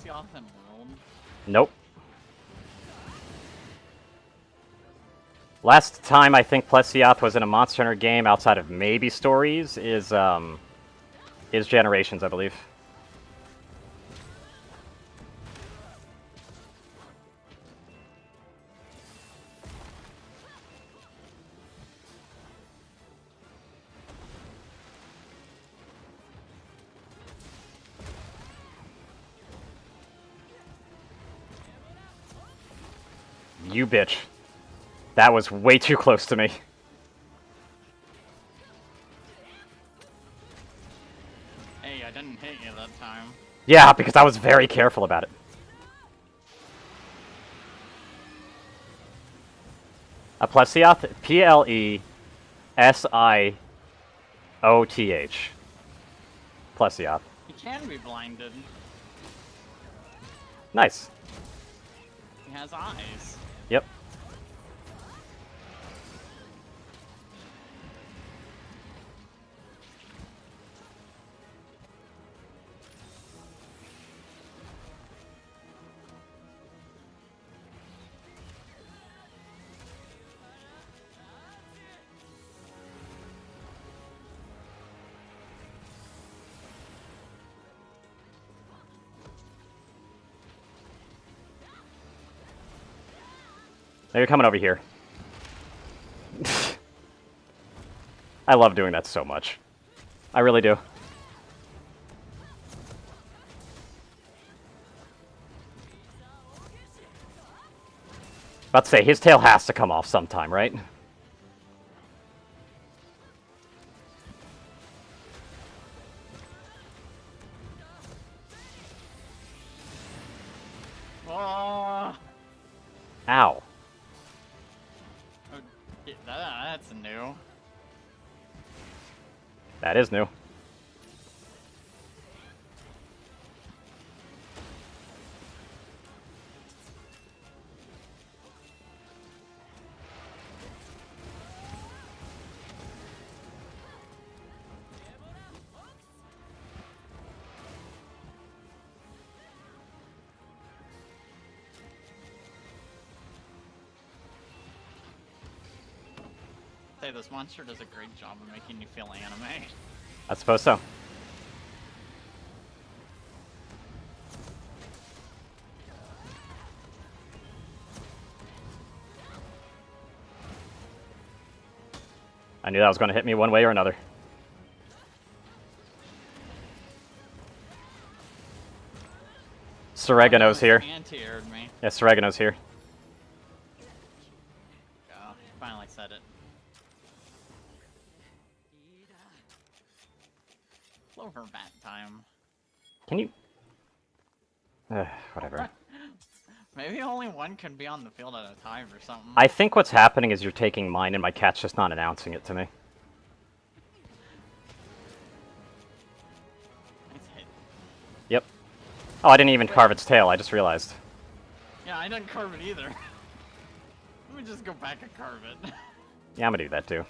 Plesioth in World? Nope. Last time I think Plesioth was in a Monster Hunter game outside of maybe Stories is Generations, I believe. You bitch. That was way too close to me. Hey, I didn't hit you that time. Yeah, because I was very careful about it. A Plesioth, Plesioth. Plesioth. He can be blinded. Nice. He has eyes. Yep. Now you're coming over here. I love doing that so much. I really do. About to say, his tail has to come off sometime, right? Oh, Ow. that's new. That is new. Say, this monster does a great job of making you feel anime. I suppose so. I knew that was going to hit me one way or another. Sorregano's here. Anti-aired me. Yeah, Sorregano's here. Oh, finally said it. Clover bat time. Can you... whatever. Maybe only one can be on the field at a time or something. I think what's happening is you're taking mine and my cat's just not announcing it to me. Nice hit. Yep. Oh, I didn't even carve its tail, I just realized. Yeah, I didn't carve it either. Let me just go back and carve it. Yeah, I'm gonna do that too.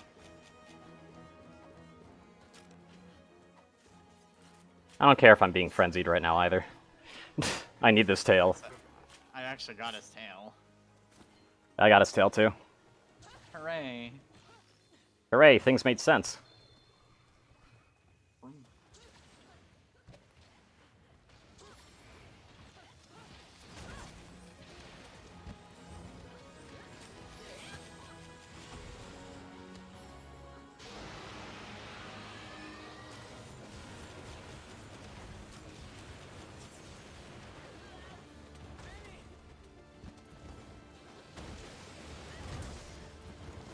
I don't care if I'm being frenzied right now either. I need this tail. I actually got his tail. I got his tail too. Hooray. Hooray, things made sense.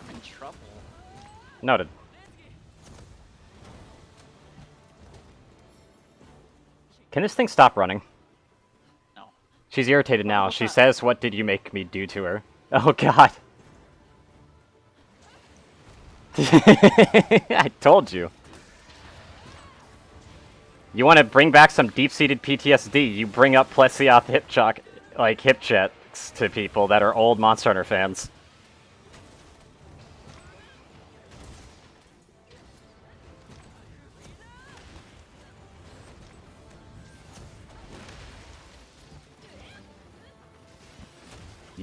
I'm in trouble. Noted. Can this thing stop running? No. She's irritated now. She says, "What did you make me do to her?" Oh god. I told you. You want to bring back some deep-seated PTSD, you bring up Plesioth hip checks to people that are old Monster Hunter fans.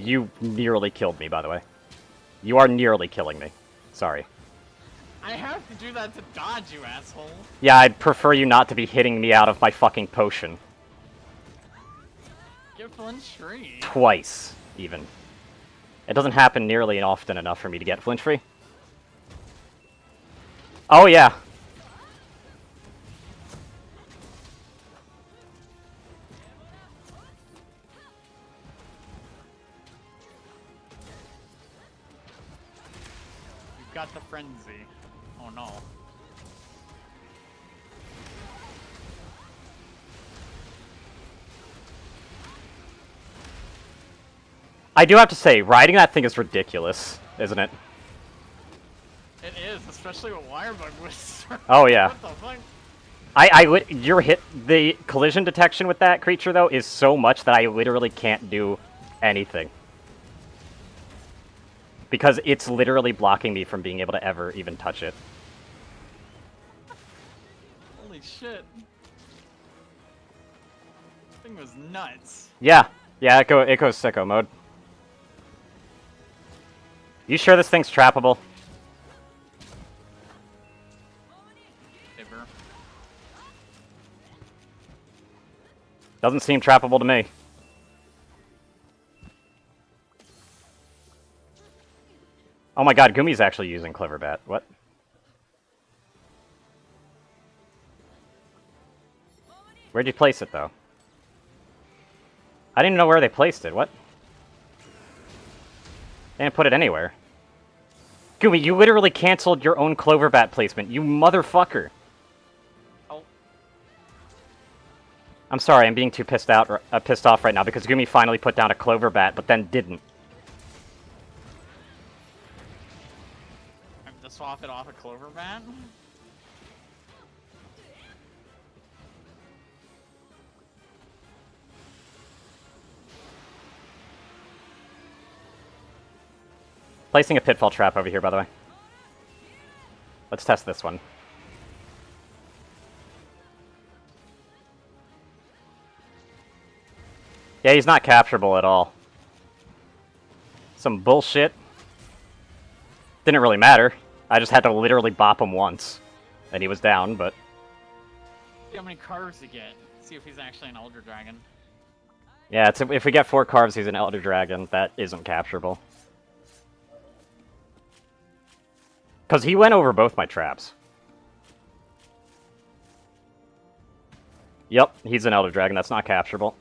You nearly killed me, by the way. You are nearly killing me. Sorry. I have to do that to dodge, you asshole. Yeah, I'd prefer you not to be hitting me out of my fucking potion. Get flinch free. Twice, even. It doesn't happen nearly often enough for me to get flinch free. Oh, yeah. You've got the frenzy. Oh no. I do have to say, riding that thing is ridiculous, isn't it? It is, especially with Wirebug was. Oh, yeah. What the fuck? The collision detection with that creature, though, is so much that I literally can't do anything. Because it's literally blocking me from being able to ever even touch it. Holy shit. This thing was nuts. Yeah. Yeah, it goes sicko mode. You sure this thing's trappable? Ever. Doesn't seem trappable to me. Oh my god, Gumi's actually using Clever Bat. What? Where'd you place it, though? I didn't even know where they placed it. What? They didn't put it anywhere. Gumi, you literally canceled your own Clover Bat placement, you motherfucker. Oh. I'm sorry, I'm being too pissed off right now because Gumi finally put down a Clover Bat, but then didn't. I have to swap it off a Clover Bat? Placing a Pitfall Trap over here, by the way. Let's test this one. Yeah, he's not capturable at all. Some bullshit. Didn't really matter. I just had to literally bop him once. And he was down, but... See how many cards he get. See if he's actually an Elder Dragon. Yeah, if we get 4 cards, he's an Elder Dragon. That isn't capturable. Because he went over both my traps. Yep, he's an Elder Dragon. That's not capturable.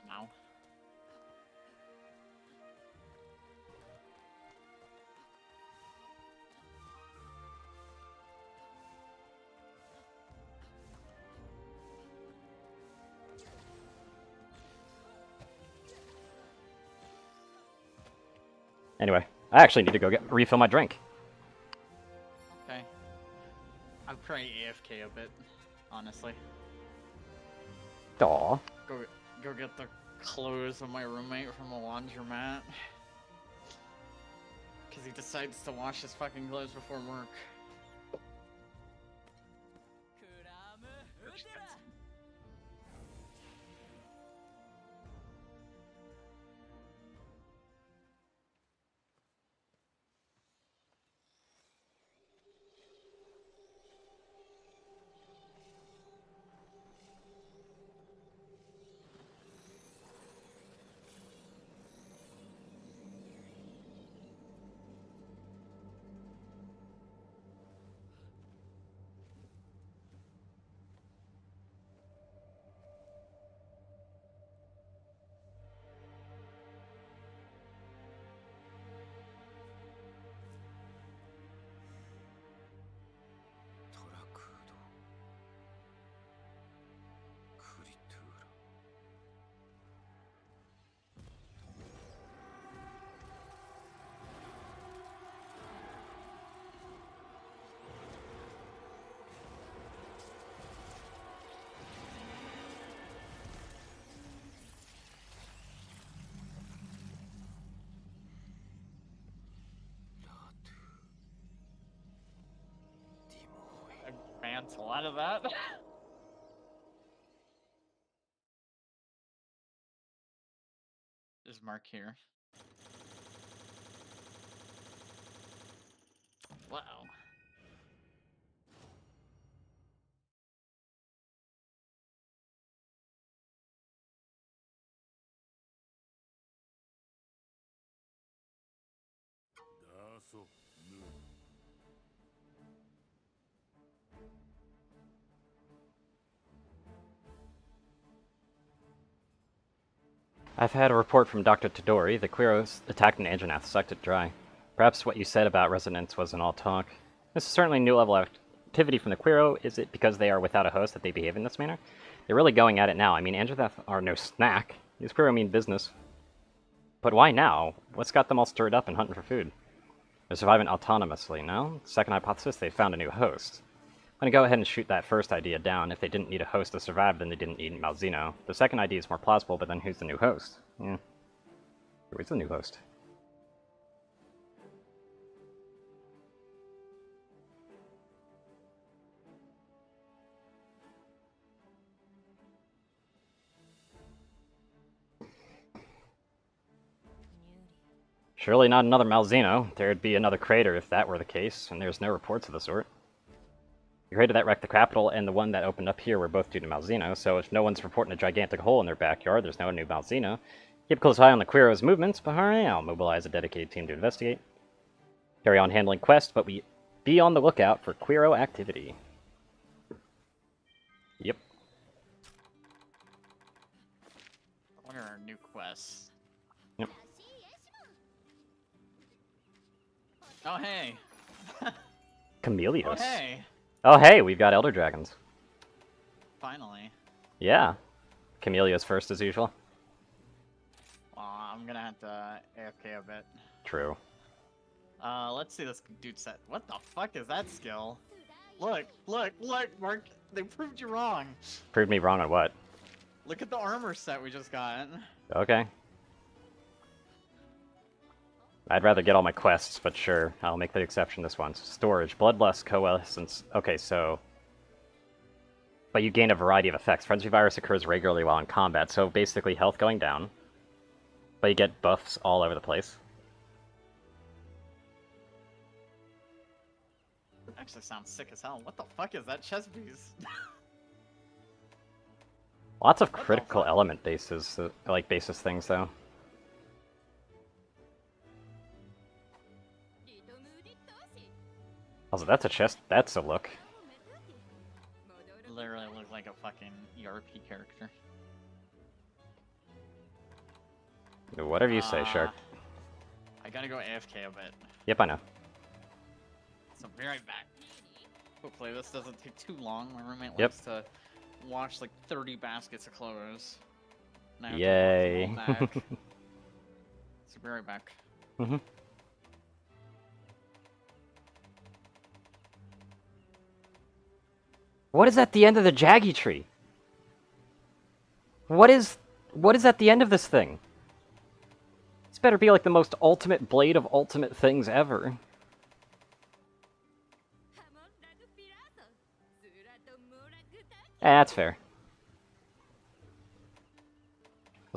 No. Anyway, I actually need to go refill my drink. Okay. I'll probably AFK a bit, honestly. Aw. Go get the clothes of my roommate from the laundromat. Because he decides to wash his fucking clothes before work. I banned a lot of that. is Mark here? Wow. I've had a report from Dr. Todori. The Quiros attacked an Anjanath, sucked it dry. Perhaps what you said about resonance wasn't all talk. This is certainly a new level of activity from the Quiro. Is it because they are without a host that they behave in this manner? They're really going at it now. I mean, Anjanath are no snack. These Quiro mean business. But why now? What's got them all stirred up and hunting for food? They're surviving autonomously, no? Second hypothesis, they found a new host. I'm gonna go ahead and shoot that first idea down. If they didn't need a host to survive, then they didn't need Malzeno. The second idea is more plausible, but then who's the new host? Yeah. Who is the new host? Surely not another Malzeno. There'd be another crater if that were the case, and there's no reports of the sort. The crater that wrecked the capital and the one that opened up here were both due to Malzeno, so if no one's reporting a gigantic hole in their backyard, there's no new Malzeno. Keep a close eye on the Quiro's movements, but I'll mobilize a dedicated team to investigate. Carry on handling quests, but we be on the lookout for Quiro activity. Yep. What are our new quests? Yep. Oh, hey! Chameleos. Oh, hey! Oh, hey, we've got Elder Dragons. Finally. Yeah. Chameleos first, as usual. Well, I'm gonna have to AFK a bit. True. Let's see this dude set. What the fuck is that skill? Look, look, look, Mark! They proved you wrong! Proved me wrong on what? Look at the armor set we just got. Okay. I'd rather get all my quests, but sure, I'll make the exception this once. Storage, Bloodlust, Coalescence. Okay, so... But you gain a variety of effects. Frenzy Virus occurs regularly while in combat, so basically health going down. But you get buffs all over the place. Actually sounds sick as hell. What the fuck is that chest piece? Lots of critical element bases, basis things, though. Also, that's a chest. That's a look. Literally looks like a fucking ERP character. Whatever you say, Shark. I gotta go AFK a bit. Yep, I know. So be right back. Hopefully this doesn't take too long. My roommate Yep. likes to wash like 30 baskets of clothes. And I have Yay. to wash them all back. So be right back. Mm-hmm. What is at the end of the Jaggy tree? What is at the end of this thing? This better be like the most ultimate blade of ultimate things ever. That's fair.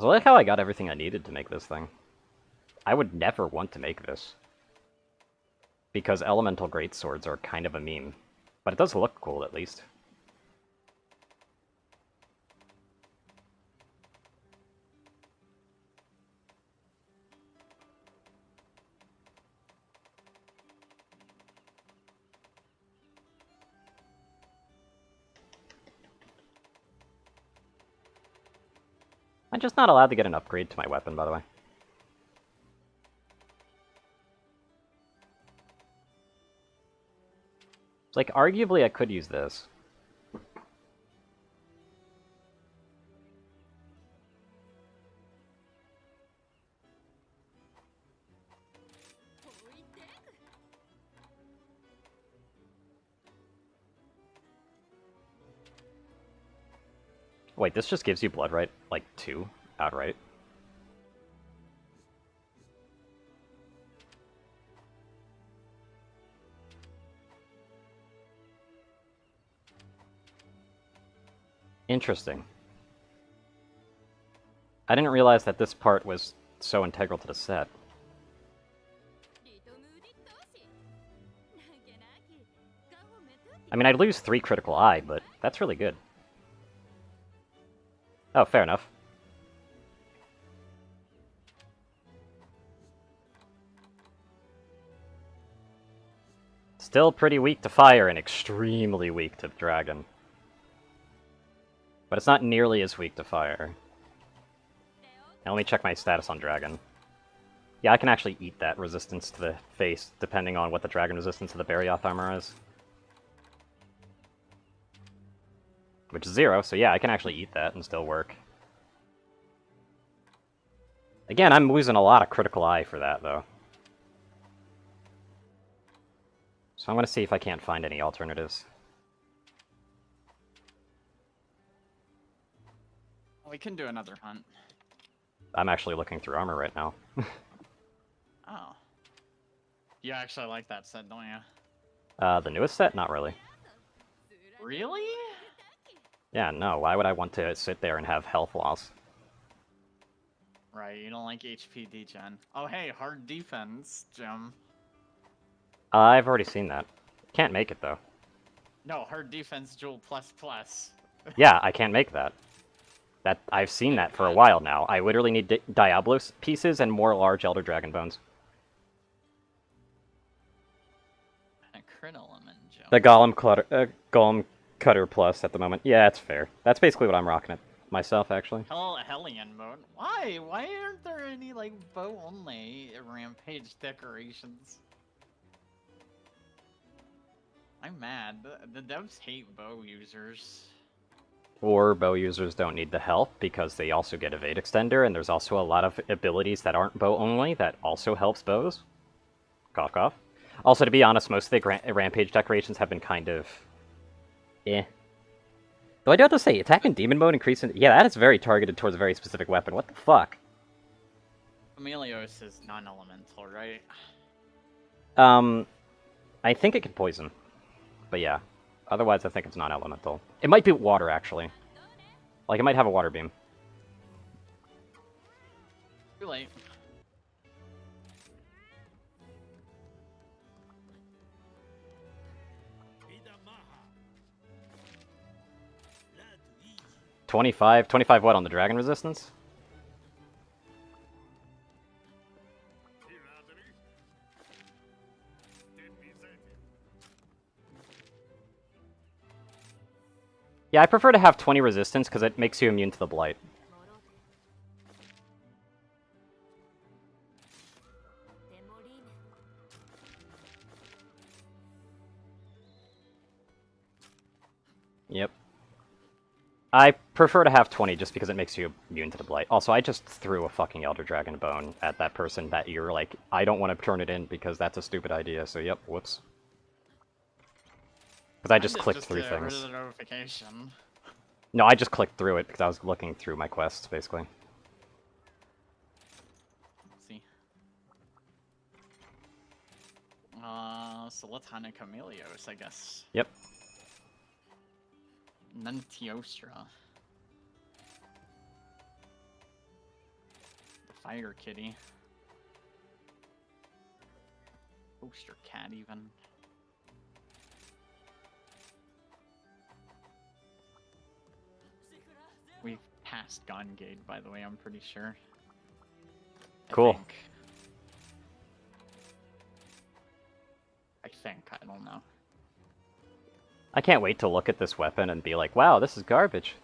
I like how I got everything I needed to make this thing. I would never want to make this. Because elemental greatswords are kind of a meme. But it does look cool, at least. I'm just not allowed to get an upgrade to my weapon, by the way. It's like, arguably I could use this. Wait, this just gives you blood right, like 2 outright. Interesting. I didn't realize that this part was so integral to the set. I mean, I'd lose 3 critical eye, but that's really good. Oh, fair enough. Still pretty weak to fire and extremely weak to dragon. But it's not nearly as weak to fire. Now let me check my status on dragon. Yeah, I can actually eat that resistance to the face, depending on what the dragon resistance to the Barioth armor is. Which is 0, so yeah, I can actually eat that and still work. Again, I'm losing a lot of critical eye for that, though. So I'm going to see if I can't find any alternatives. We can do another hunt. I'm actually looking through armor right now. Oh. You actually like that set, don't you? The newest set? Not really. Really? Yeah, no, why would I want to sit there and have health loss? Right, you don't like HP degen. Oh hey, hard defense, Jim. I've already seen that. Can't make it, though. No, hard defense jewel plus. Yeah, I can't make that. I've seen that for a while now. I literally need Diablos pieces and more large Elder Dragon bones. A crit element, Jim. The Golem Cutter Plus at the moment. Yeah, that's fair. That's basically what I'm rocking it myself, actually. Hellion mode. Why? Why aren't there any, like, bow-only rampage decorations? I'm mad. The devs hate bow users. Or bow users don't need the health because they also get evade extender, and there's also a lot of abilities that aren't bow only that also helps bows. Cough cough. Also, to be honest, most of the rampage decorations have been kind of eh. Though I do have to say, attack and demon mode increasing. Yeah, that is very targeted towards a very specific weapon. What the fuck? Amelios is non-elemental, right? I think it can poison. But yeah. Otherwise, I think it's non-elemental. It might be water, actually. Like, it might have a water beam. Too late. $25 what on the dragon resistance? Yeah, I prefer to have 20 resistance because it makes you immune to the blight. Yep. I prefer to have 20 just because it makes you immune to the blight. Also, I just threw a fucking Elder Dragon bone at that person that you're like, I don't want to turn it in because that's a stupid idea, so yep, whoops. Because I just clicked through things. Rid of the notification. No, I just clicked through it because I was looking through my quests, basically. Let's see. So let's hunt a Chameleos, I guess. Yep. Nuntiostra. Fire Kitty. Poster Cat, even. We've passed Gongade, by the way, I'm pretty sure. Cool. I think, I don't know. I can't wait to look at this weapon and be like, wow, this is garbage.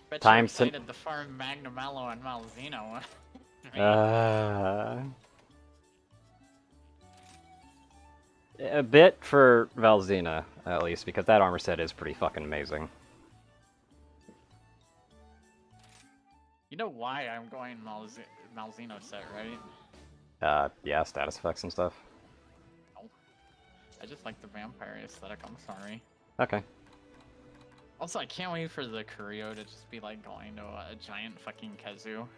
Bet Time you're excited to farm Magnamello and Malzeno. A bit for Valzina, at least, because that armor set is pretty fucking amazing. You know why I'm going Malzeno set, right? Yeah, status effects and stuff. No. I just like the vampire aesthetic, I'm sorry. Okay. Also, I can't wait for the Curio to just be like going to a giant fucking Kezu.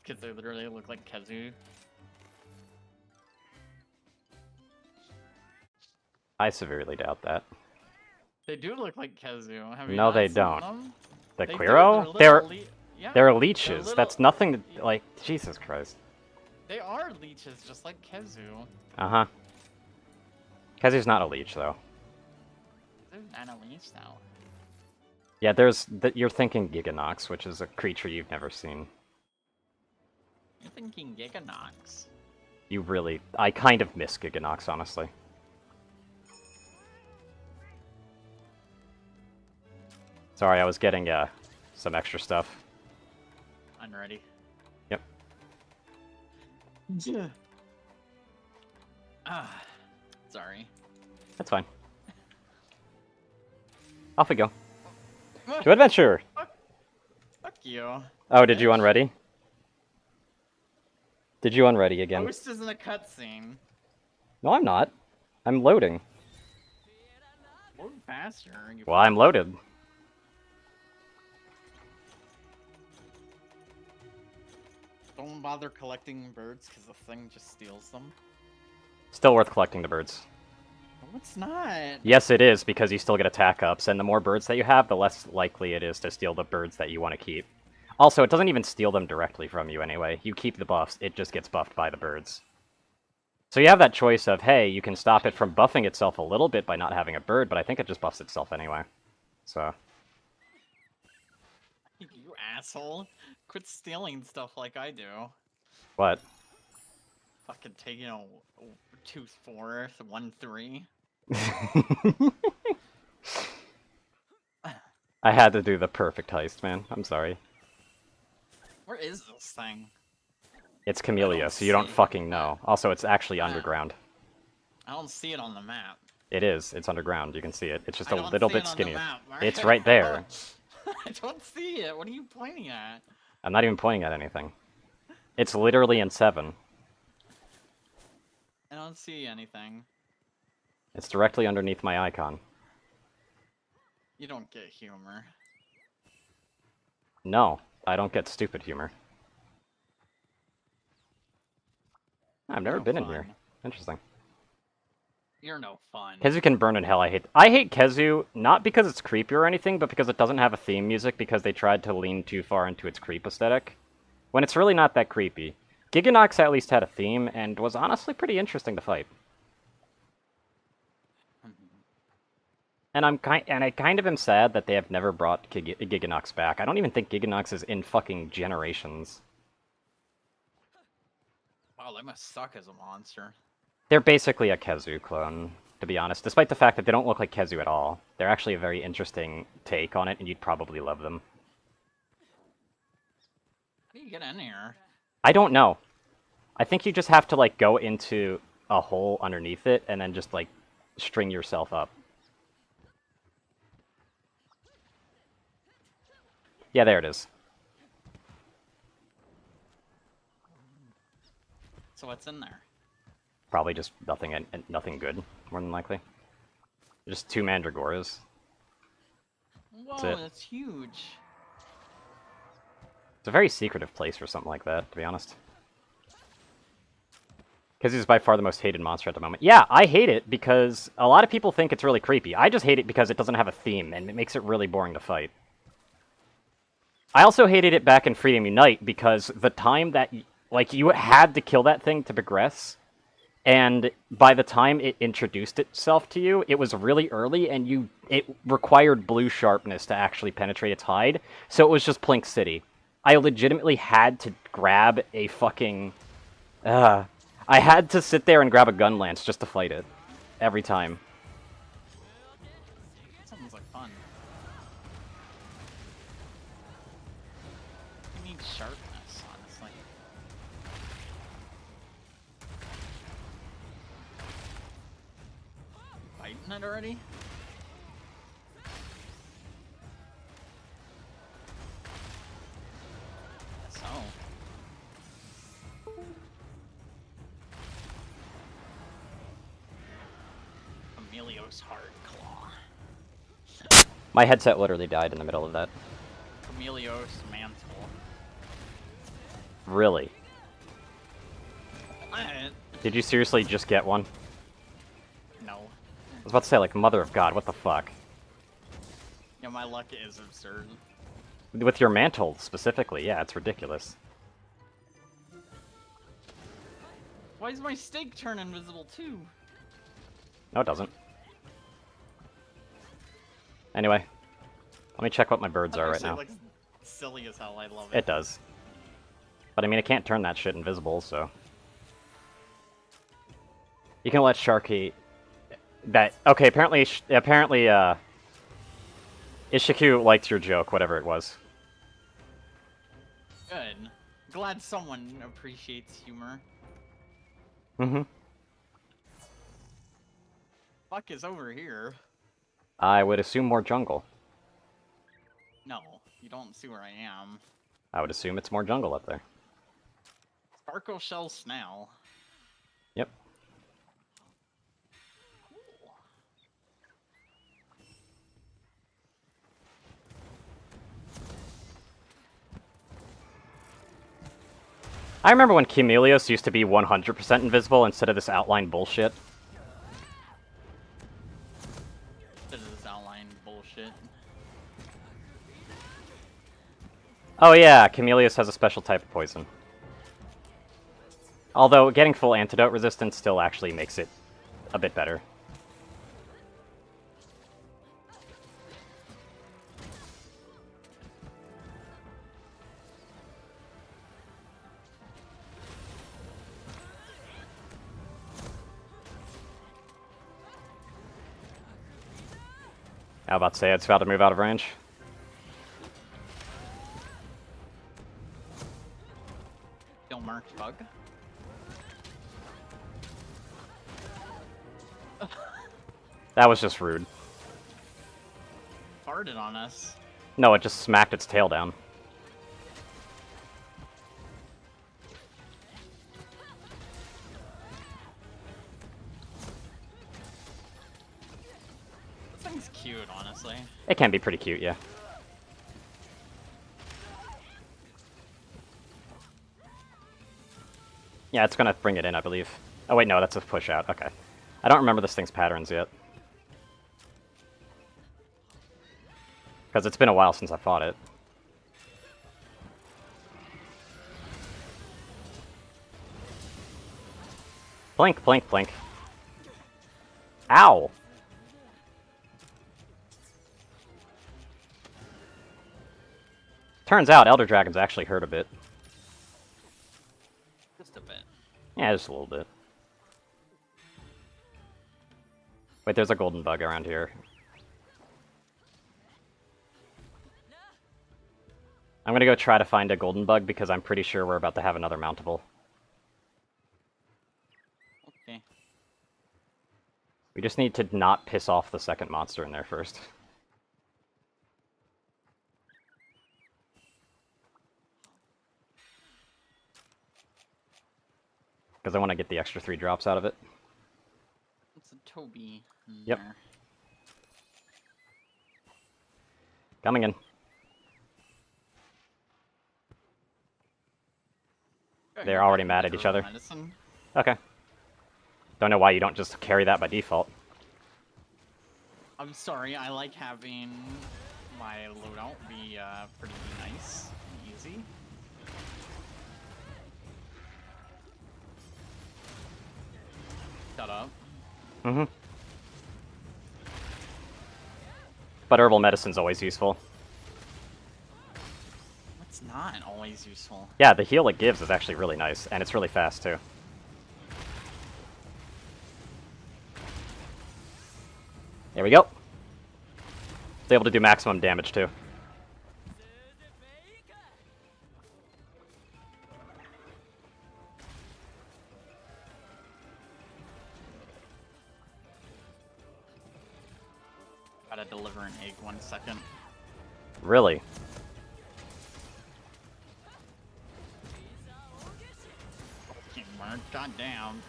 Because they literally look like Kezu. I severely doubt that. They do look like Kezu. Have you No, not they seen don't. them? The They do, Quiro? they're Yeah. They're leeches. Little... That's nothing to, like, Jesus Christ. They are leeches, just like Kezu. Uh-huh. Kezu's not a leech, though. They're not a leech, though. Yeah, you're thinking Giganox, which is a creature you've never seen. You're thinking Giganox. You really... I kind of miss Giganox, honestly. Sorry, I was getting, some extra stuff. I'm ready. Yep. Yeah. Ah, sorry. That's fine. Off we go. To adventure! Fuck you. Oh, did you unready? Did you unready again? Ghost isn't a cutscene. No, I'm not. I'm loading. Load faster. Well, I'm loaded. Don't bother collecting birds because the thing just steals them. Still worth collecting the birds. No, it's not. Yes, it is, because you still get attack ups, and the more birds that you have, the less likely it is to steal the birds that you want to keep. Also, it doesn't even steal them directly from you anyway. You keep the buffs, it just gets buffed by the birds. So you have that choice of, hey, you can stop it from buffing itself a little bit by not having a bird, but I think it just buffs itself anyway. So... You asshole. Quit stealing stuff like I do. What? Fucking taking a 2-4, 1-3. I had to do the perfect heist, man. I'm sorry. Where is this thing? It's Camellia, so you don't fucking know. Also, it's actually underground. I don't see it on the map. It is. It's underground. You can see it. It's just a I don't little see bit it on the skinnier. map, right? It's right there. I don't see it. What are you pointing at? I'm not even pointing at anything. It's literally in 7. I don't see anything. It's directly underneath my icon. You don't get humor. No, I don't get stupid humor. I've never been in here. Interesting. You're no fun. Kezu can burn in hell. I hate Kezu, not because it's creepy or anything, but because it doesn't have a theme music because they tried to lean too far into its creep aesthetic. When it's really not that creepy. Giganox at least had a theme, and was honestly pretty interesting to fight. And I kind of am sad that they have never brought Giganox back. I don't even think Giganox is in fucking Generations. Wow, they must suck as a monster. They're basically a Kezu clone, to be honest, despite the fact that they don't look like Kezu at all. They're actually a very interesting take on it, and you'd probably love them. How do you get in here? I don't know. I think you just have to, like, go into a hole underneath it, and then just, like, string yourself up. Yeah, there it is. So what's in there? Probably just nothing good, more than likely. Just 2 Mandragoras. Whoa, that's huge. It's a very secretive place for something like that, to be honest. Because he's by far the most hated monster at the moment. Yeah, I hate it because a lot of people think it's really creepy. I just hate it because it doesn't have a theme, and it makes it really boring to fight. I also hated it back in Freedom Unite because the time that, like, you had to kill that thing to progress, and by the time it introduced itself to you, it was really early, and it required blue sharpness to actually penetrate its hide, so it was just Plink City. I legitimately had to grab a fucking... I had to sit there and grab a gun lance just to fight it. Every time. Sounds like fun. You need sharpness, honestly. Fighting it already? So. Emilio's hard claw. My headset literally died in the middle of that. Emilio's mantle. Really? What? Did you seriously just get one? No. I was about to say, like, mother of God, what the fuck? Yeah, my luck is absurd. With your mantle, specifically, yeah, it's ridiculous. Why does my stake turn invisible too? No, it doesn't. Anyway, let me check what my birds are right now. It looks silly as hell, I love It does. But I mean, it can't turn that shit invisible, so... You can let Sharky... That... Okay, apparently, Ishiku liked your joke, whatever it was. Good. Glad someone appreciates humor. Mm-hmm. Fuck is over here. I would assume more jungle. No, you don't see where I am. I would assume it's more jungle up there. Sparkle Shell Snail. Yep. Cool. I remember when Chameleos used to be 100% invisible instead of this outline bullshit. This is outline bullshit. Oh yeah, Chameleos has a special type of poison. Although, getting full antidote resistance still actually makes it a bit better. I was about to say it's about to move out of range. Still marked bug. That was just rude. Farted on us. No, it just smacked its tail down. This thing's cute, honestly. It can be pretty cute, yeah. Yeah, it's gonna bring it in, I believe. Oh wait, no, that's a push out. Okay. I don't remember this thing's patterns yet. Because it's been a while since I fought it. Blink, blink, blink. Ow! Turns out Elder Dragons actually hurt a bit. Just a bit. Yeah, just a little bit. Wait, there's a golden bug around here. I'm gonna go try to find a golden bug because I'm pretty sure we're about to have another mountable. Okay. We just need to not piss off the second monster in there first. Because I want to get the extra 3 drops out of it. It's a Toby. Yep. There. Coming in. They're already mad at each other. Medicine. Okay. Don't know why you don't just carry that by default. I'm sorry, I like having my loadout be pretty nice and easy. Shut up. Mm-hmm. But herbal medicine's always useful. It's not always useful. Yeah, the heal it gives is actually really nice, and it's really fast too. There we go. It's able to do maximum damage too. Gotta deliver an egg 1 second. Really? God damn.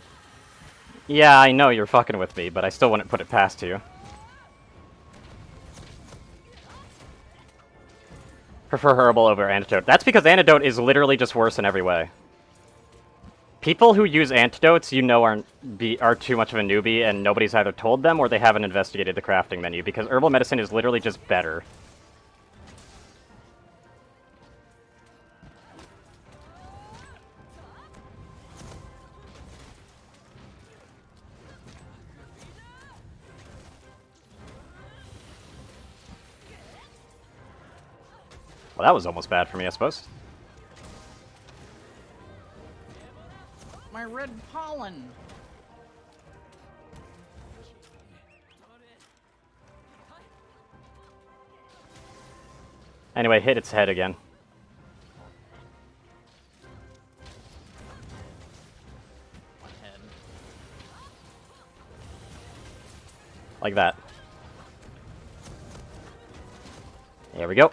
Yeah, I know you're fucking with me, but I still wouldn't put it past you. Prefer herbal over antidote. That's because antidote is literally just worse in every way. People who use antidotes, you know, are too much of a newbie, and nobody's either told them or they haven't investigated the crafting menu, because herbal medicine is literally just better. Well, that was almost bad for me, I suppose. My red pollen. Anyway, hit its head again. What head? Like that. There we go.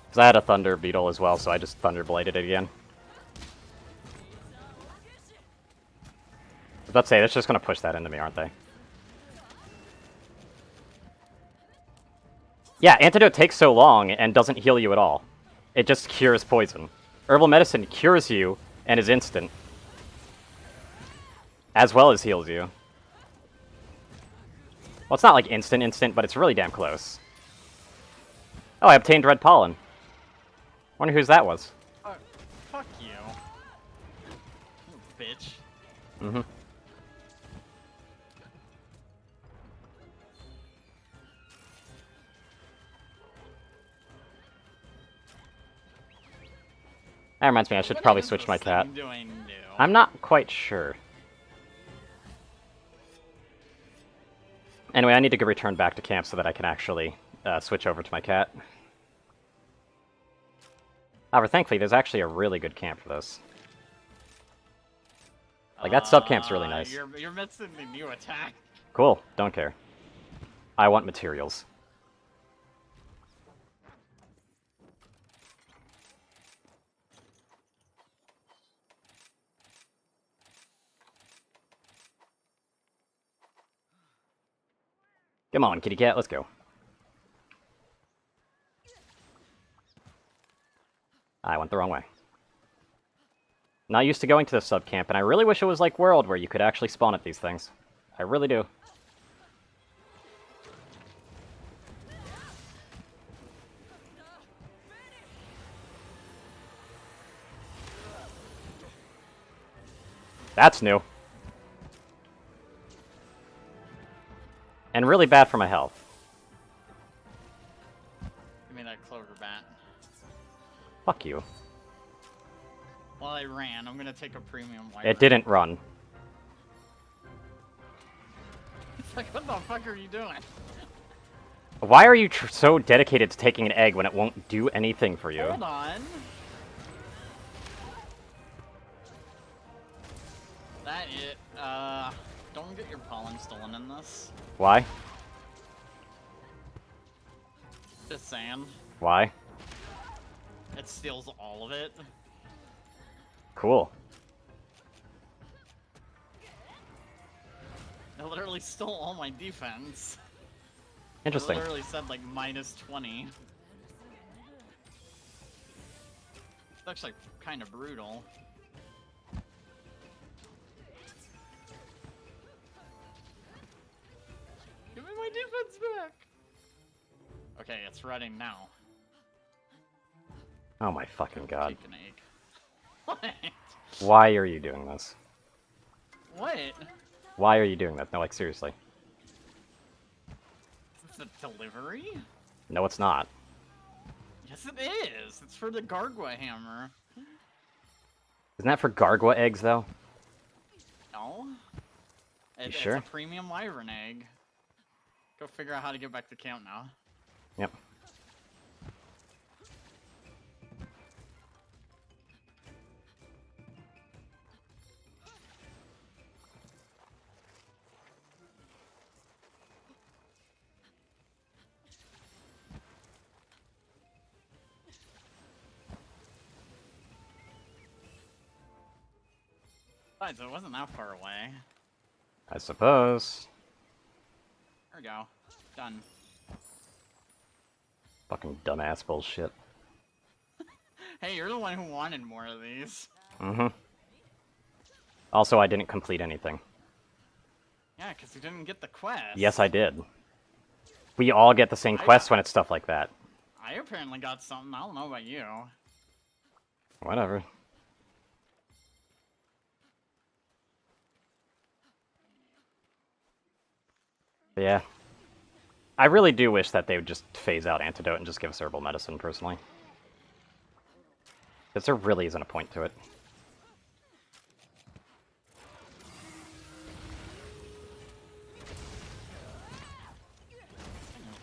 Because I had a Thunder Beetle as well, so I just Thunder Bladed it again. I was about to say, that's just going to push that into me, aren't they? Yeah, Antidote takes so long and doesn't heal you at all. It just cures poison. Herbal Medicine cures you and is instant. As well as heals you. Well, it's not like instant, but it's really damn close. Oh, I obtained Red Pollen. Wonder whose that was. Fuck you. You bitch. Mm-hmm. That reminds me, I should probably switch my cat. I'm not quite sure. Anyway, I need to go return back to camp so that I can actually switch over to my cat. However, thankfully, there's actually a really good camp for this. Like, that sub-camp's really nice. You're missing the new attack. Cool, don't care. I want materials. Come on, kitty cat, let's go. I went the wrong way. Not used to going to the sub-camp, and I really wish it was like World, where you could actually spawn at these things. I really do. That's new. And really bad for my health. Give me that clover bat. Fuck you. While I ran, I'm gonna take a premium wipe. It didn't run. It's like, what the fuck are you doing? Why are you so dedicated to taking an egg when it won't do anything for you? Hold on. That it. Don't get your pollen stolen in this. Why? Just saying. Why? It steals all of it. Cool. It literally stole all my defense. Interesting. It literally said like -20. It's actually kind of brutal. Give me my defense back! Okay, it's running now. Oh my fucking god. Take an egg. What? Why are you doing this? What? Why are you doing that? No, like, seriously. Is this a delivery? No, it's not. Yes, it is! It's for the Gargwa hammer. Isn't that for Gargwa eggs, though? No. You sure? It's a premium wyvern egg. Go figure out how to get back to camp now. Yep. Besides, it wasn't that far away. I suppose. There we go. Done. Fucking dumbass bullshit. Hey, you're the one who wanted more of these. Mm-hmm. Also, I didn't complete anything. Yeah, because you didn't get the quest. Yes, I did. We all get the same quests when it's stuff like that. I apparently got something. I don't know about you. Whatever. Yeah. I really do wish that they would just phase out Antidote and just give us Herbal Medicine, personally. Because there really isn't a point to it.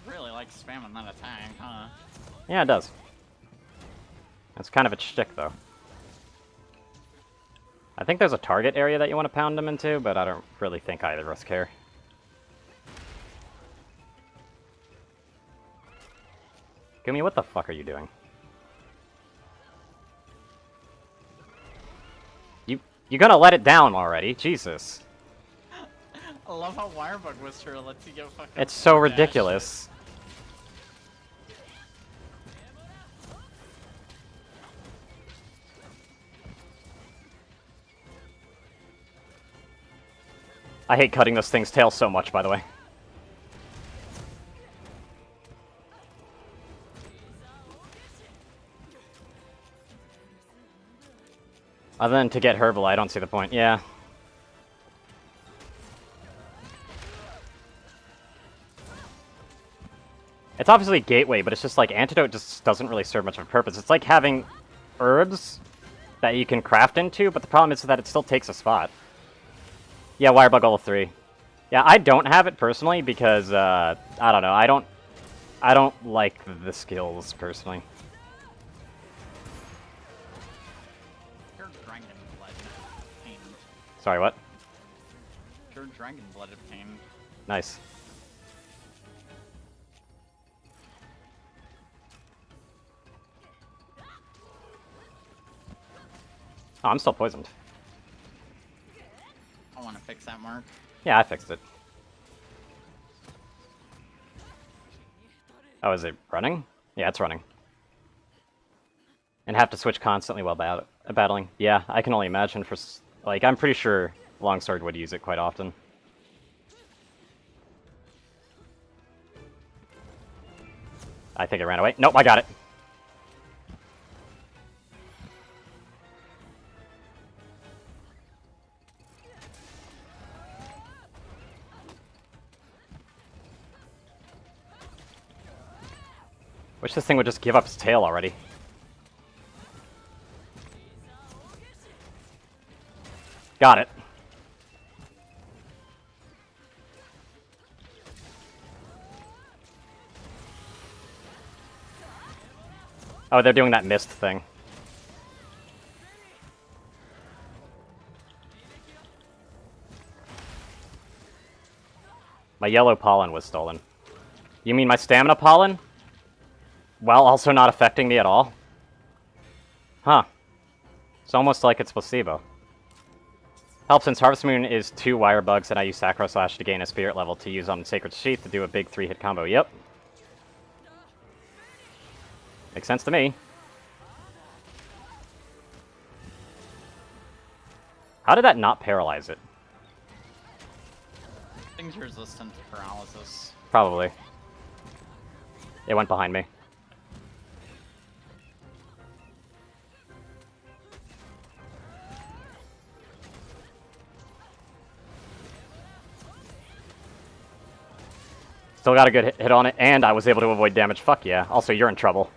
I really like spamming that attack, huh? Yeah, it does. It's kind of a shtick, though. I think there's a target area that you want to pound them into, but I don't really think either of us care. Gumi, what the fuck are you doing? You gonna let it down already? Jesus. I love how Wirebug Whisperer lets you get fucking. It's so ridiculous. I hate cutting this thing's tail so much, by the way. Other than to get Herbal, I don't see the point. Yeah. It's obviously a gateway, but it's just like Antidote just doesn't really serve much of a purpose. It's like having herbs that you can craft into, but the problem is that it still takes a spot. Yeah, Wirebug level 3. Yeah, I don't have it personally because, I don't know, I don't like the skills, personally. Pure Dragon Blood obtained. Sorry, what? Pure Dragon Blood obtained. Nice. Oh, I'm still poisoned. I want to fix that, Mark. Yeah, I fixed it. Oh, is it running? Yeah, it's running. And have to switch constantly while battling. Yeah, I can only imagine for... Like, I'm pretty sure Longsword would use it quite often. I think it ran away. Nope, I got it. Wish this thing would just give up its tail already. Got it. Oh, they're doing that mist thing. My yellow pollen was stolen. You mean my stamina pollen? While also not affecting me at all? Huh. It's almost like it's placebo. Help, since Harvest Moon is 2 wire bugs and I use Sacro Slash to gain a spirit level to use on Sacred Sheath to do a big 3-hit combo. Yep. Makes sense to me. How did that not paralyze it? Things resistant to paralysis. Probably. It went behind me. Still got a good hit on it, and I was able to avoid damage. Fuck yeah. Also, you're in trouble.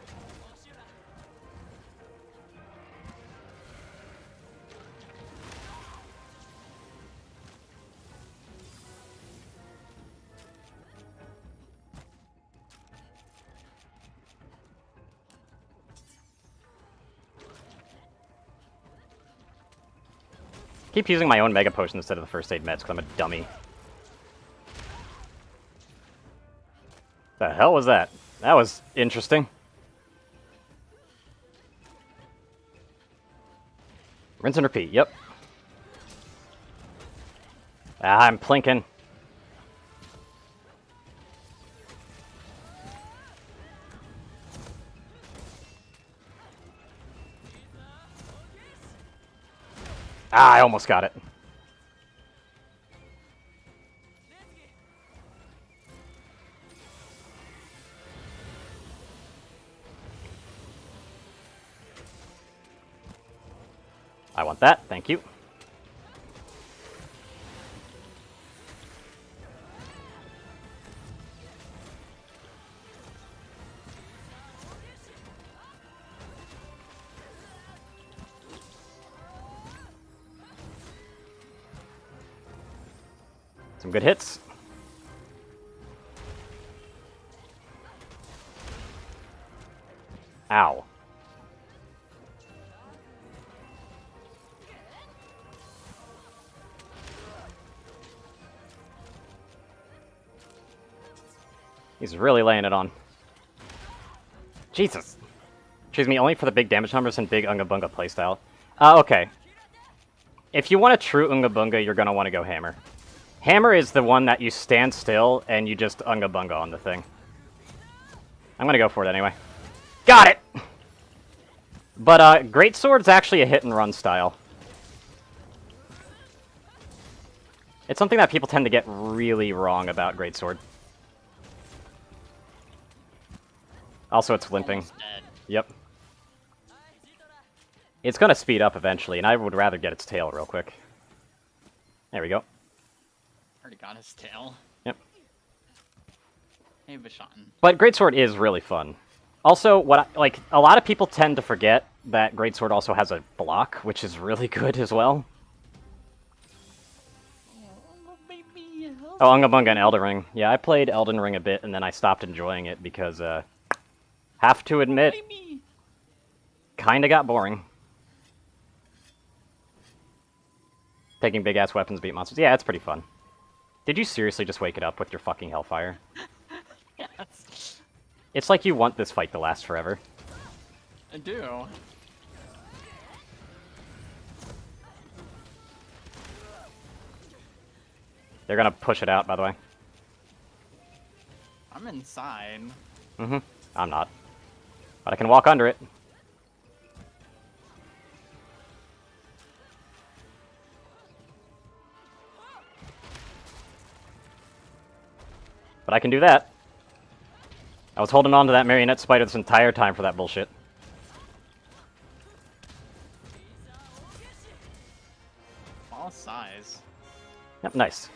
Keep using my own Mega Potion instead of the First Aid Meds, because I'm a dummy. The hell was that? That was interesting. Rinse and repeat, yep. Ah, I'm plinking. Ah, I almost got it. I want that, thank you. Some good hits. Ow. He's really laying it on. Jesus. Excuse me, only for the big damage numbers and big Unga Bunga playstyle. Okay. If you want a true Unga Bunga, you're gonna want to go Hammer. Hammer is the one that you stand still and you just Unga Bunga on the thing. I'm gonna go for it anyway. Got it! But, Greatsword's actually a hit-and-run style. It's something that people tend to get really wrong about Greatsword. Also, it's limping. Yep. It's gonna speed up eventually, and I would rather get its tail real quick. There we go. Already got his tail. Yep. Hey, Bashan. But Greatsword is really fun. Also, a lot of people tend to forget that Greatsword also has a block, which is really good as well. Oh, Unga Bunga and Elden Ring. Yeah, I played Elden Ring a bit, and then I stopped enjoying it because, have to admit, kinda got boring. Taking big-ass weapons to beat monsters. Yeah, it's pretty fun. Did you seriously just wake it up with your fucking Hellfire? Yes. It's like you want this fight to last forever. I do. They're gonna push it out, by the way. I'm inside. Mm-hmm. I'm not. But I can walk under it. But I can do that. I was holding on to that marionette spider this entire time for that bullshit. Small size. Yep, nice.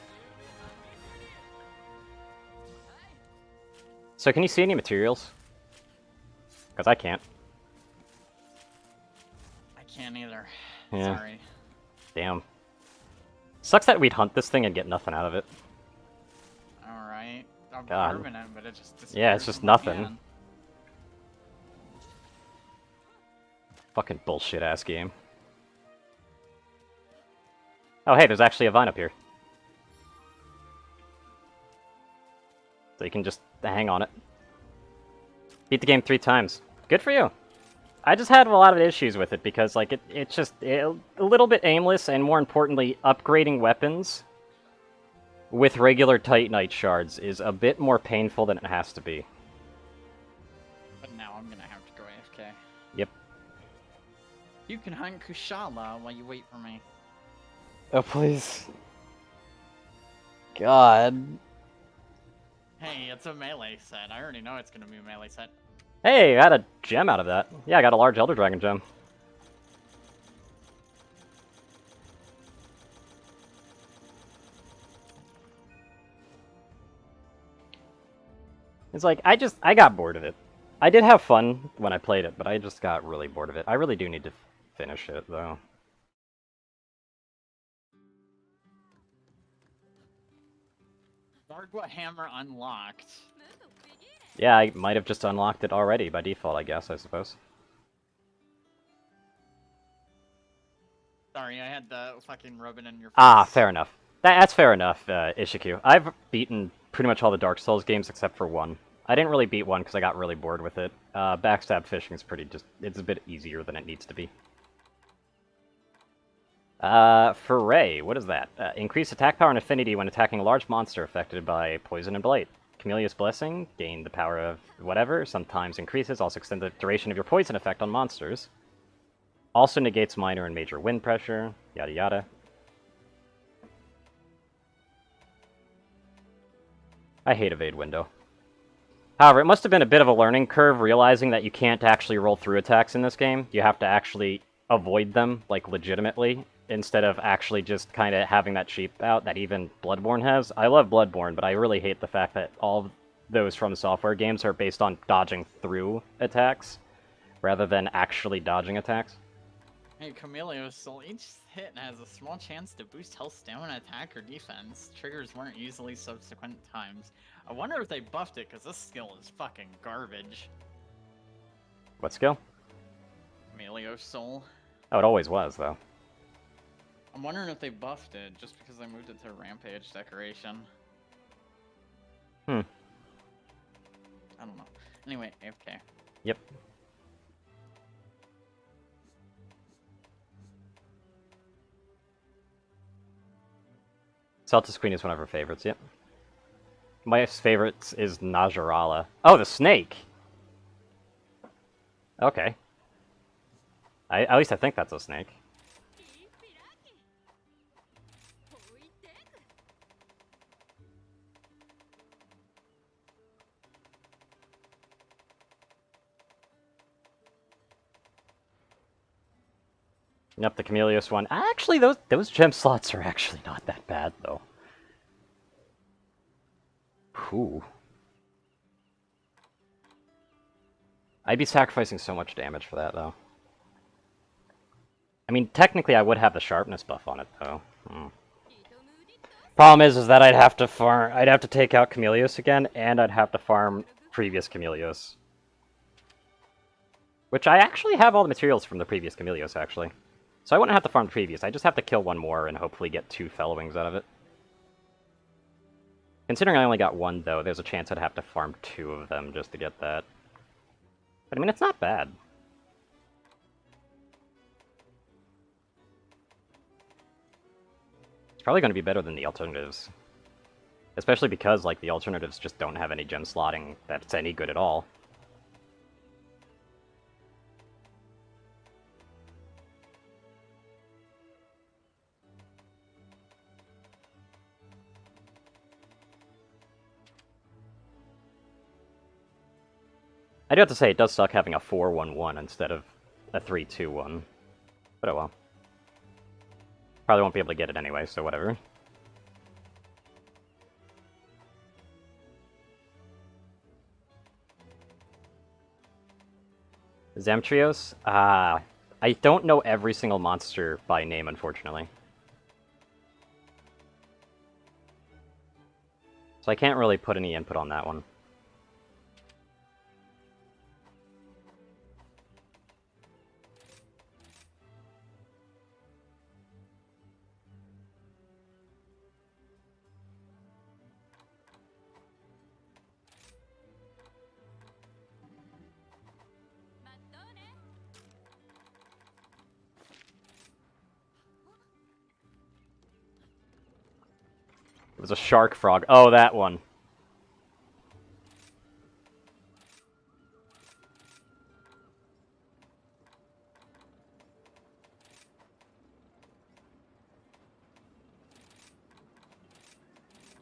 So can you see any materials? Because I can't. I can't either. Yeah. Sorry. Damn. Sucks that we'd hunt this thing and get nothing out of it. Alright. I'm God. permanent, but it just disappears. Yeah, it's just from my nothing. hand. Fucking bullshit-ass game. Oh, hey, there's actually a vine up here. So you can just hang on it. Beat the game 3 times. Good for you. I just had a lot of issues with it because, like, it's just a little bit aimless, and more importantly, upgrading weapons with regular Titanite shards is a bit more painful than it has to be. But now I'm gonna have to go AFK. Yep. You can hunt Kushala while you wait for me. Oh, please. God. Hey, it's a melee set. I already know it's gonna be a melee set. Hey, I got a gem out of that. Yeah, I got a large Elder Dragon gem. It's like, I got bored of it. I did have fun when I played it, but I just got really bored of it. I really do need to finish it, though. Darkwood Hammer unlocked. Yeah, I might have just unlocked it already by default, I guess, I suppose. Sorry, I had the fucking rubbing in your face. Ah, fair enough. That's fair enough, Ishiku. I've beaten pretty much all the Dark Souls games except for one. I didn't really beat one because I got really bored with it. Backstab fishing is it's a bit easier than it needs to be. Foray, what is that? Increase attack power and affinity when attacking a large monster affected by poison and blight. Camellia's Blessing, gain the power of whatever, sometimes increases, also extend the duration of your poison effect on monsters. Also negates minor and major wind pressure, yada yada. I hate evade window. However, it must have been a bit of a learning curve realizing that you can't actually roll through attacks in this game. You have to actually avoid them, like, legitimately, instead of actually just kind of having that cheap out that even Bloodborne has. I love Bloodborne, but I really hate the fact that all of those From Software games are based on dodging through attacks, rather than actually dodging attacks. Hey, Chameleos, so each hit has a small chance to boost health, stamina, attack, or defense. Triggers weren't easily subsequent times. I wonder if they buffed it, because this skill is fucking garbage. What skill? Chameleos Soul. Oh, it always was, though. I'm wondering if they buffed it, just because they moved it to Rampage decoration. I don't know. Anyway, AFK. Yep. Celtis Queen is one of her favorites, yep. My favorite is Najarala. Oh, the snake! Okay. At least I think that's a snake. Yep, the Chameleos one. Actually, those gem slots are actually not that bad, though. Whew. I'd be sacrificing so much damage for that, though. I mean, technically I would have the sharpness buff on it, though. Problem is that I'd have to take out Chameleos again, and I'd have to farm previous Chameleos. Which I actually have all the materials from the previous Chameleos, actually. So I wouldn't have to farm the previous, I just have to kill one more and hopefully get 2 Fellowings out of it. Considering I only got 1, though, there's a chance I'd have to farm 2 of them just to get that. But I mean, it's not bad. It's probably going to be better than the alternatives. Especially because, like, the alternatives just don't have any gem slotting that's any good at all. I do have to say, it does suck having a 4-1-1 instead of a 3-2-1. But oh well. Probably won't be able to get it anyway, so whatever. Zemtrios? I don't know every single monster by name, unfortunately. So I can't really put any input on that one. It was a shark frog. Oh, that one.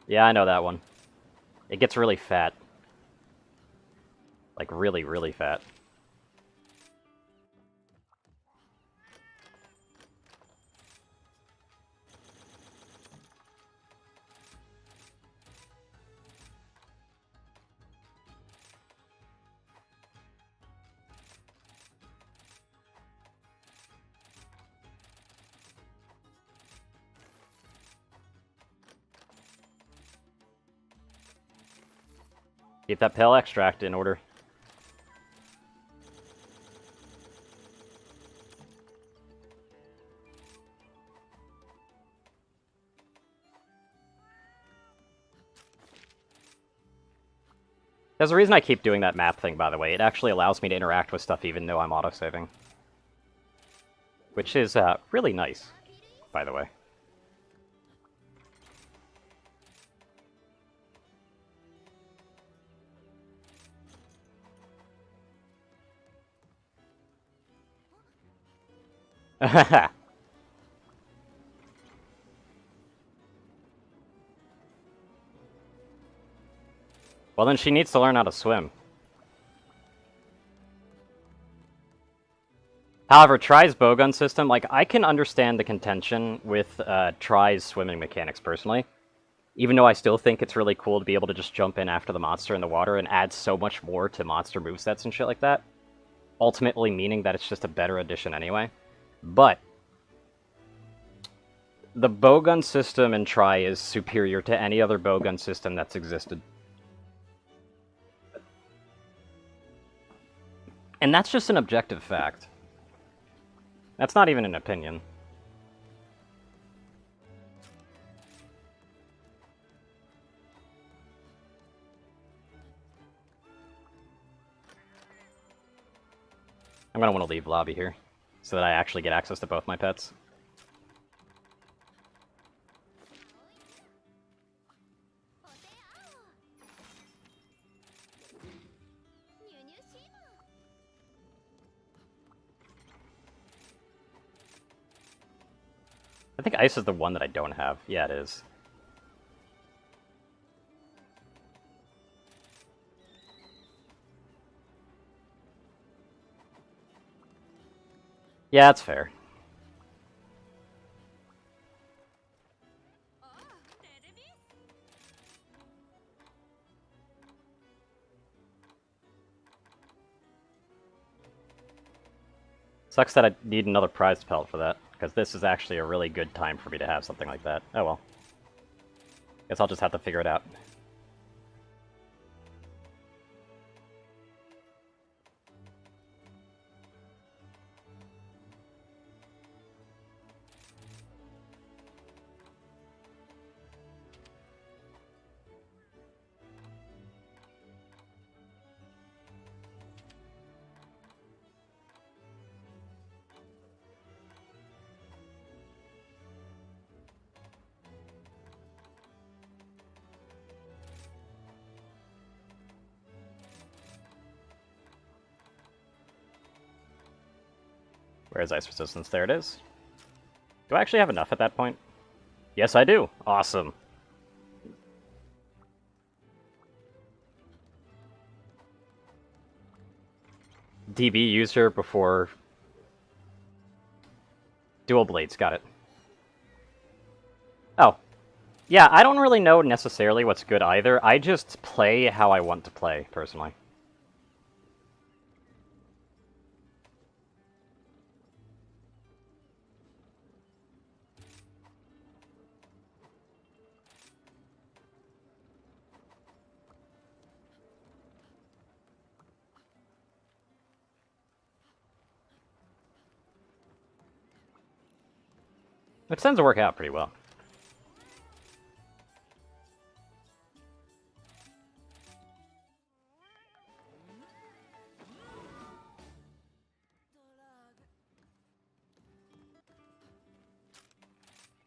Yeah, I know that one. It gets really fat. Like, really, really fat. Keep that pale extract in order. There's a reason I keep doing that map thing, by the way. It actually allows me to interact with stuff even though I'm autosaving. Which is really nice, by the way. Well, then she needs to learn how to swim. However, Tri's bowgun system, like, I can understand the contention with Tri's swimming mechanics, personally. Even though I still think it's really cool to be able to just jump in after the monster in the water and add so much more to monster movesets and shit like that. Ultimately meaning that it's just a better addition anyway. But the bowgun system in Tri is superior to any other bowgun system that's existed. And that's just an objective fact. That's not even an opinion. I'm gonna want to leave lobby here, so that I actually get access to both my pets. I think ice is the one that I don't have. Yeah, it is. Yeah, that's fair. Sucks that I need another prize pelt for that, because this is actually a really good time for me to have something like that. Oh well. Guess I'll just have to figure it out. Where's ice resistance? There it is. Do I actually have enough at that point? Yes, I do. Awesome. DB user before dual blades. Got it. Oh. Yeah, I don't really know necessarily what's good either. I just play how I want to play, personally. It tends to work out pretty well.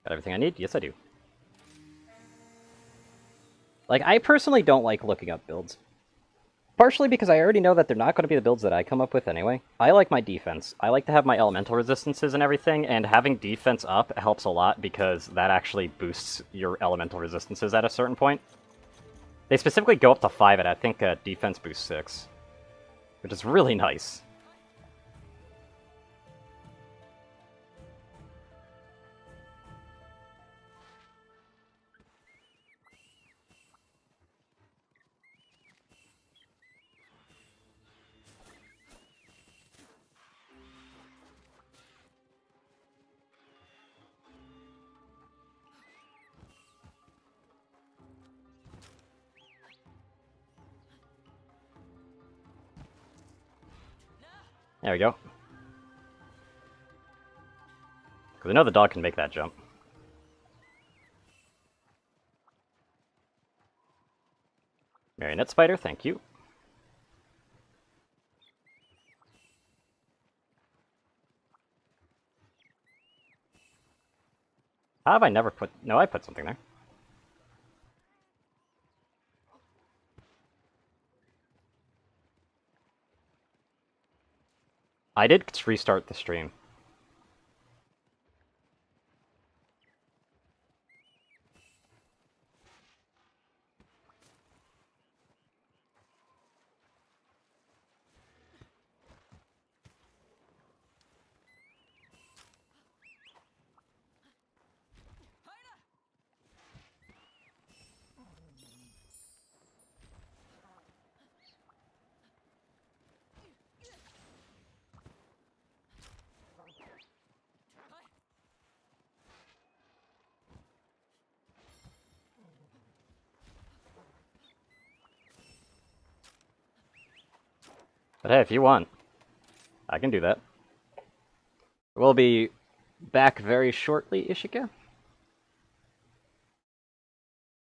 Got everything I need? Yes, I do. Like, I personally don't like looking up builds. Partially because I already know that they're not going to be the builds that I come up with anyway. I like my defense. I like to have my elemental resistances and everything, and having defense up helps a lot because that actually boosts your elemental resistances at a certain point. They specifically go up to 5 at, I think, defense boost 6. Which is really nice. There we go. Because I know the dog can make that jump. Marionette spider, thank you. How have I never put... No, I put something there. I did restart the stream. But hey, if you want, I can do that. We'll be back very shortly, Ishika.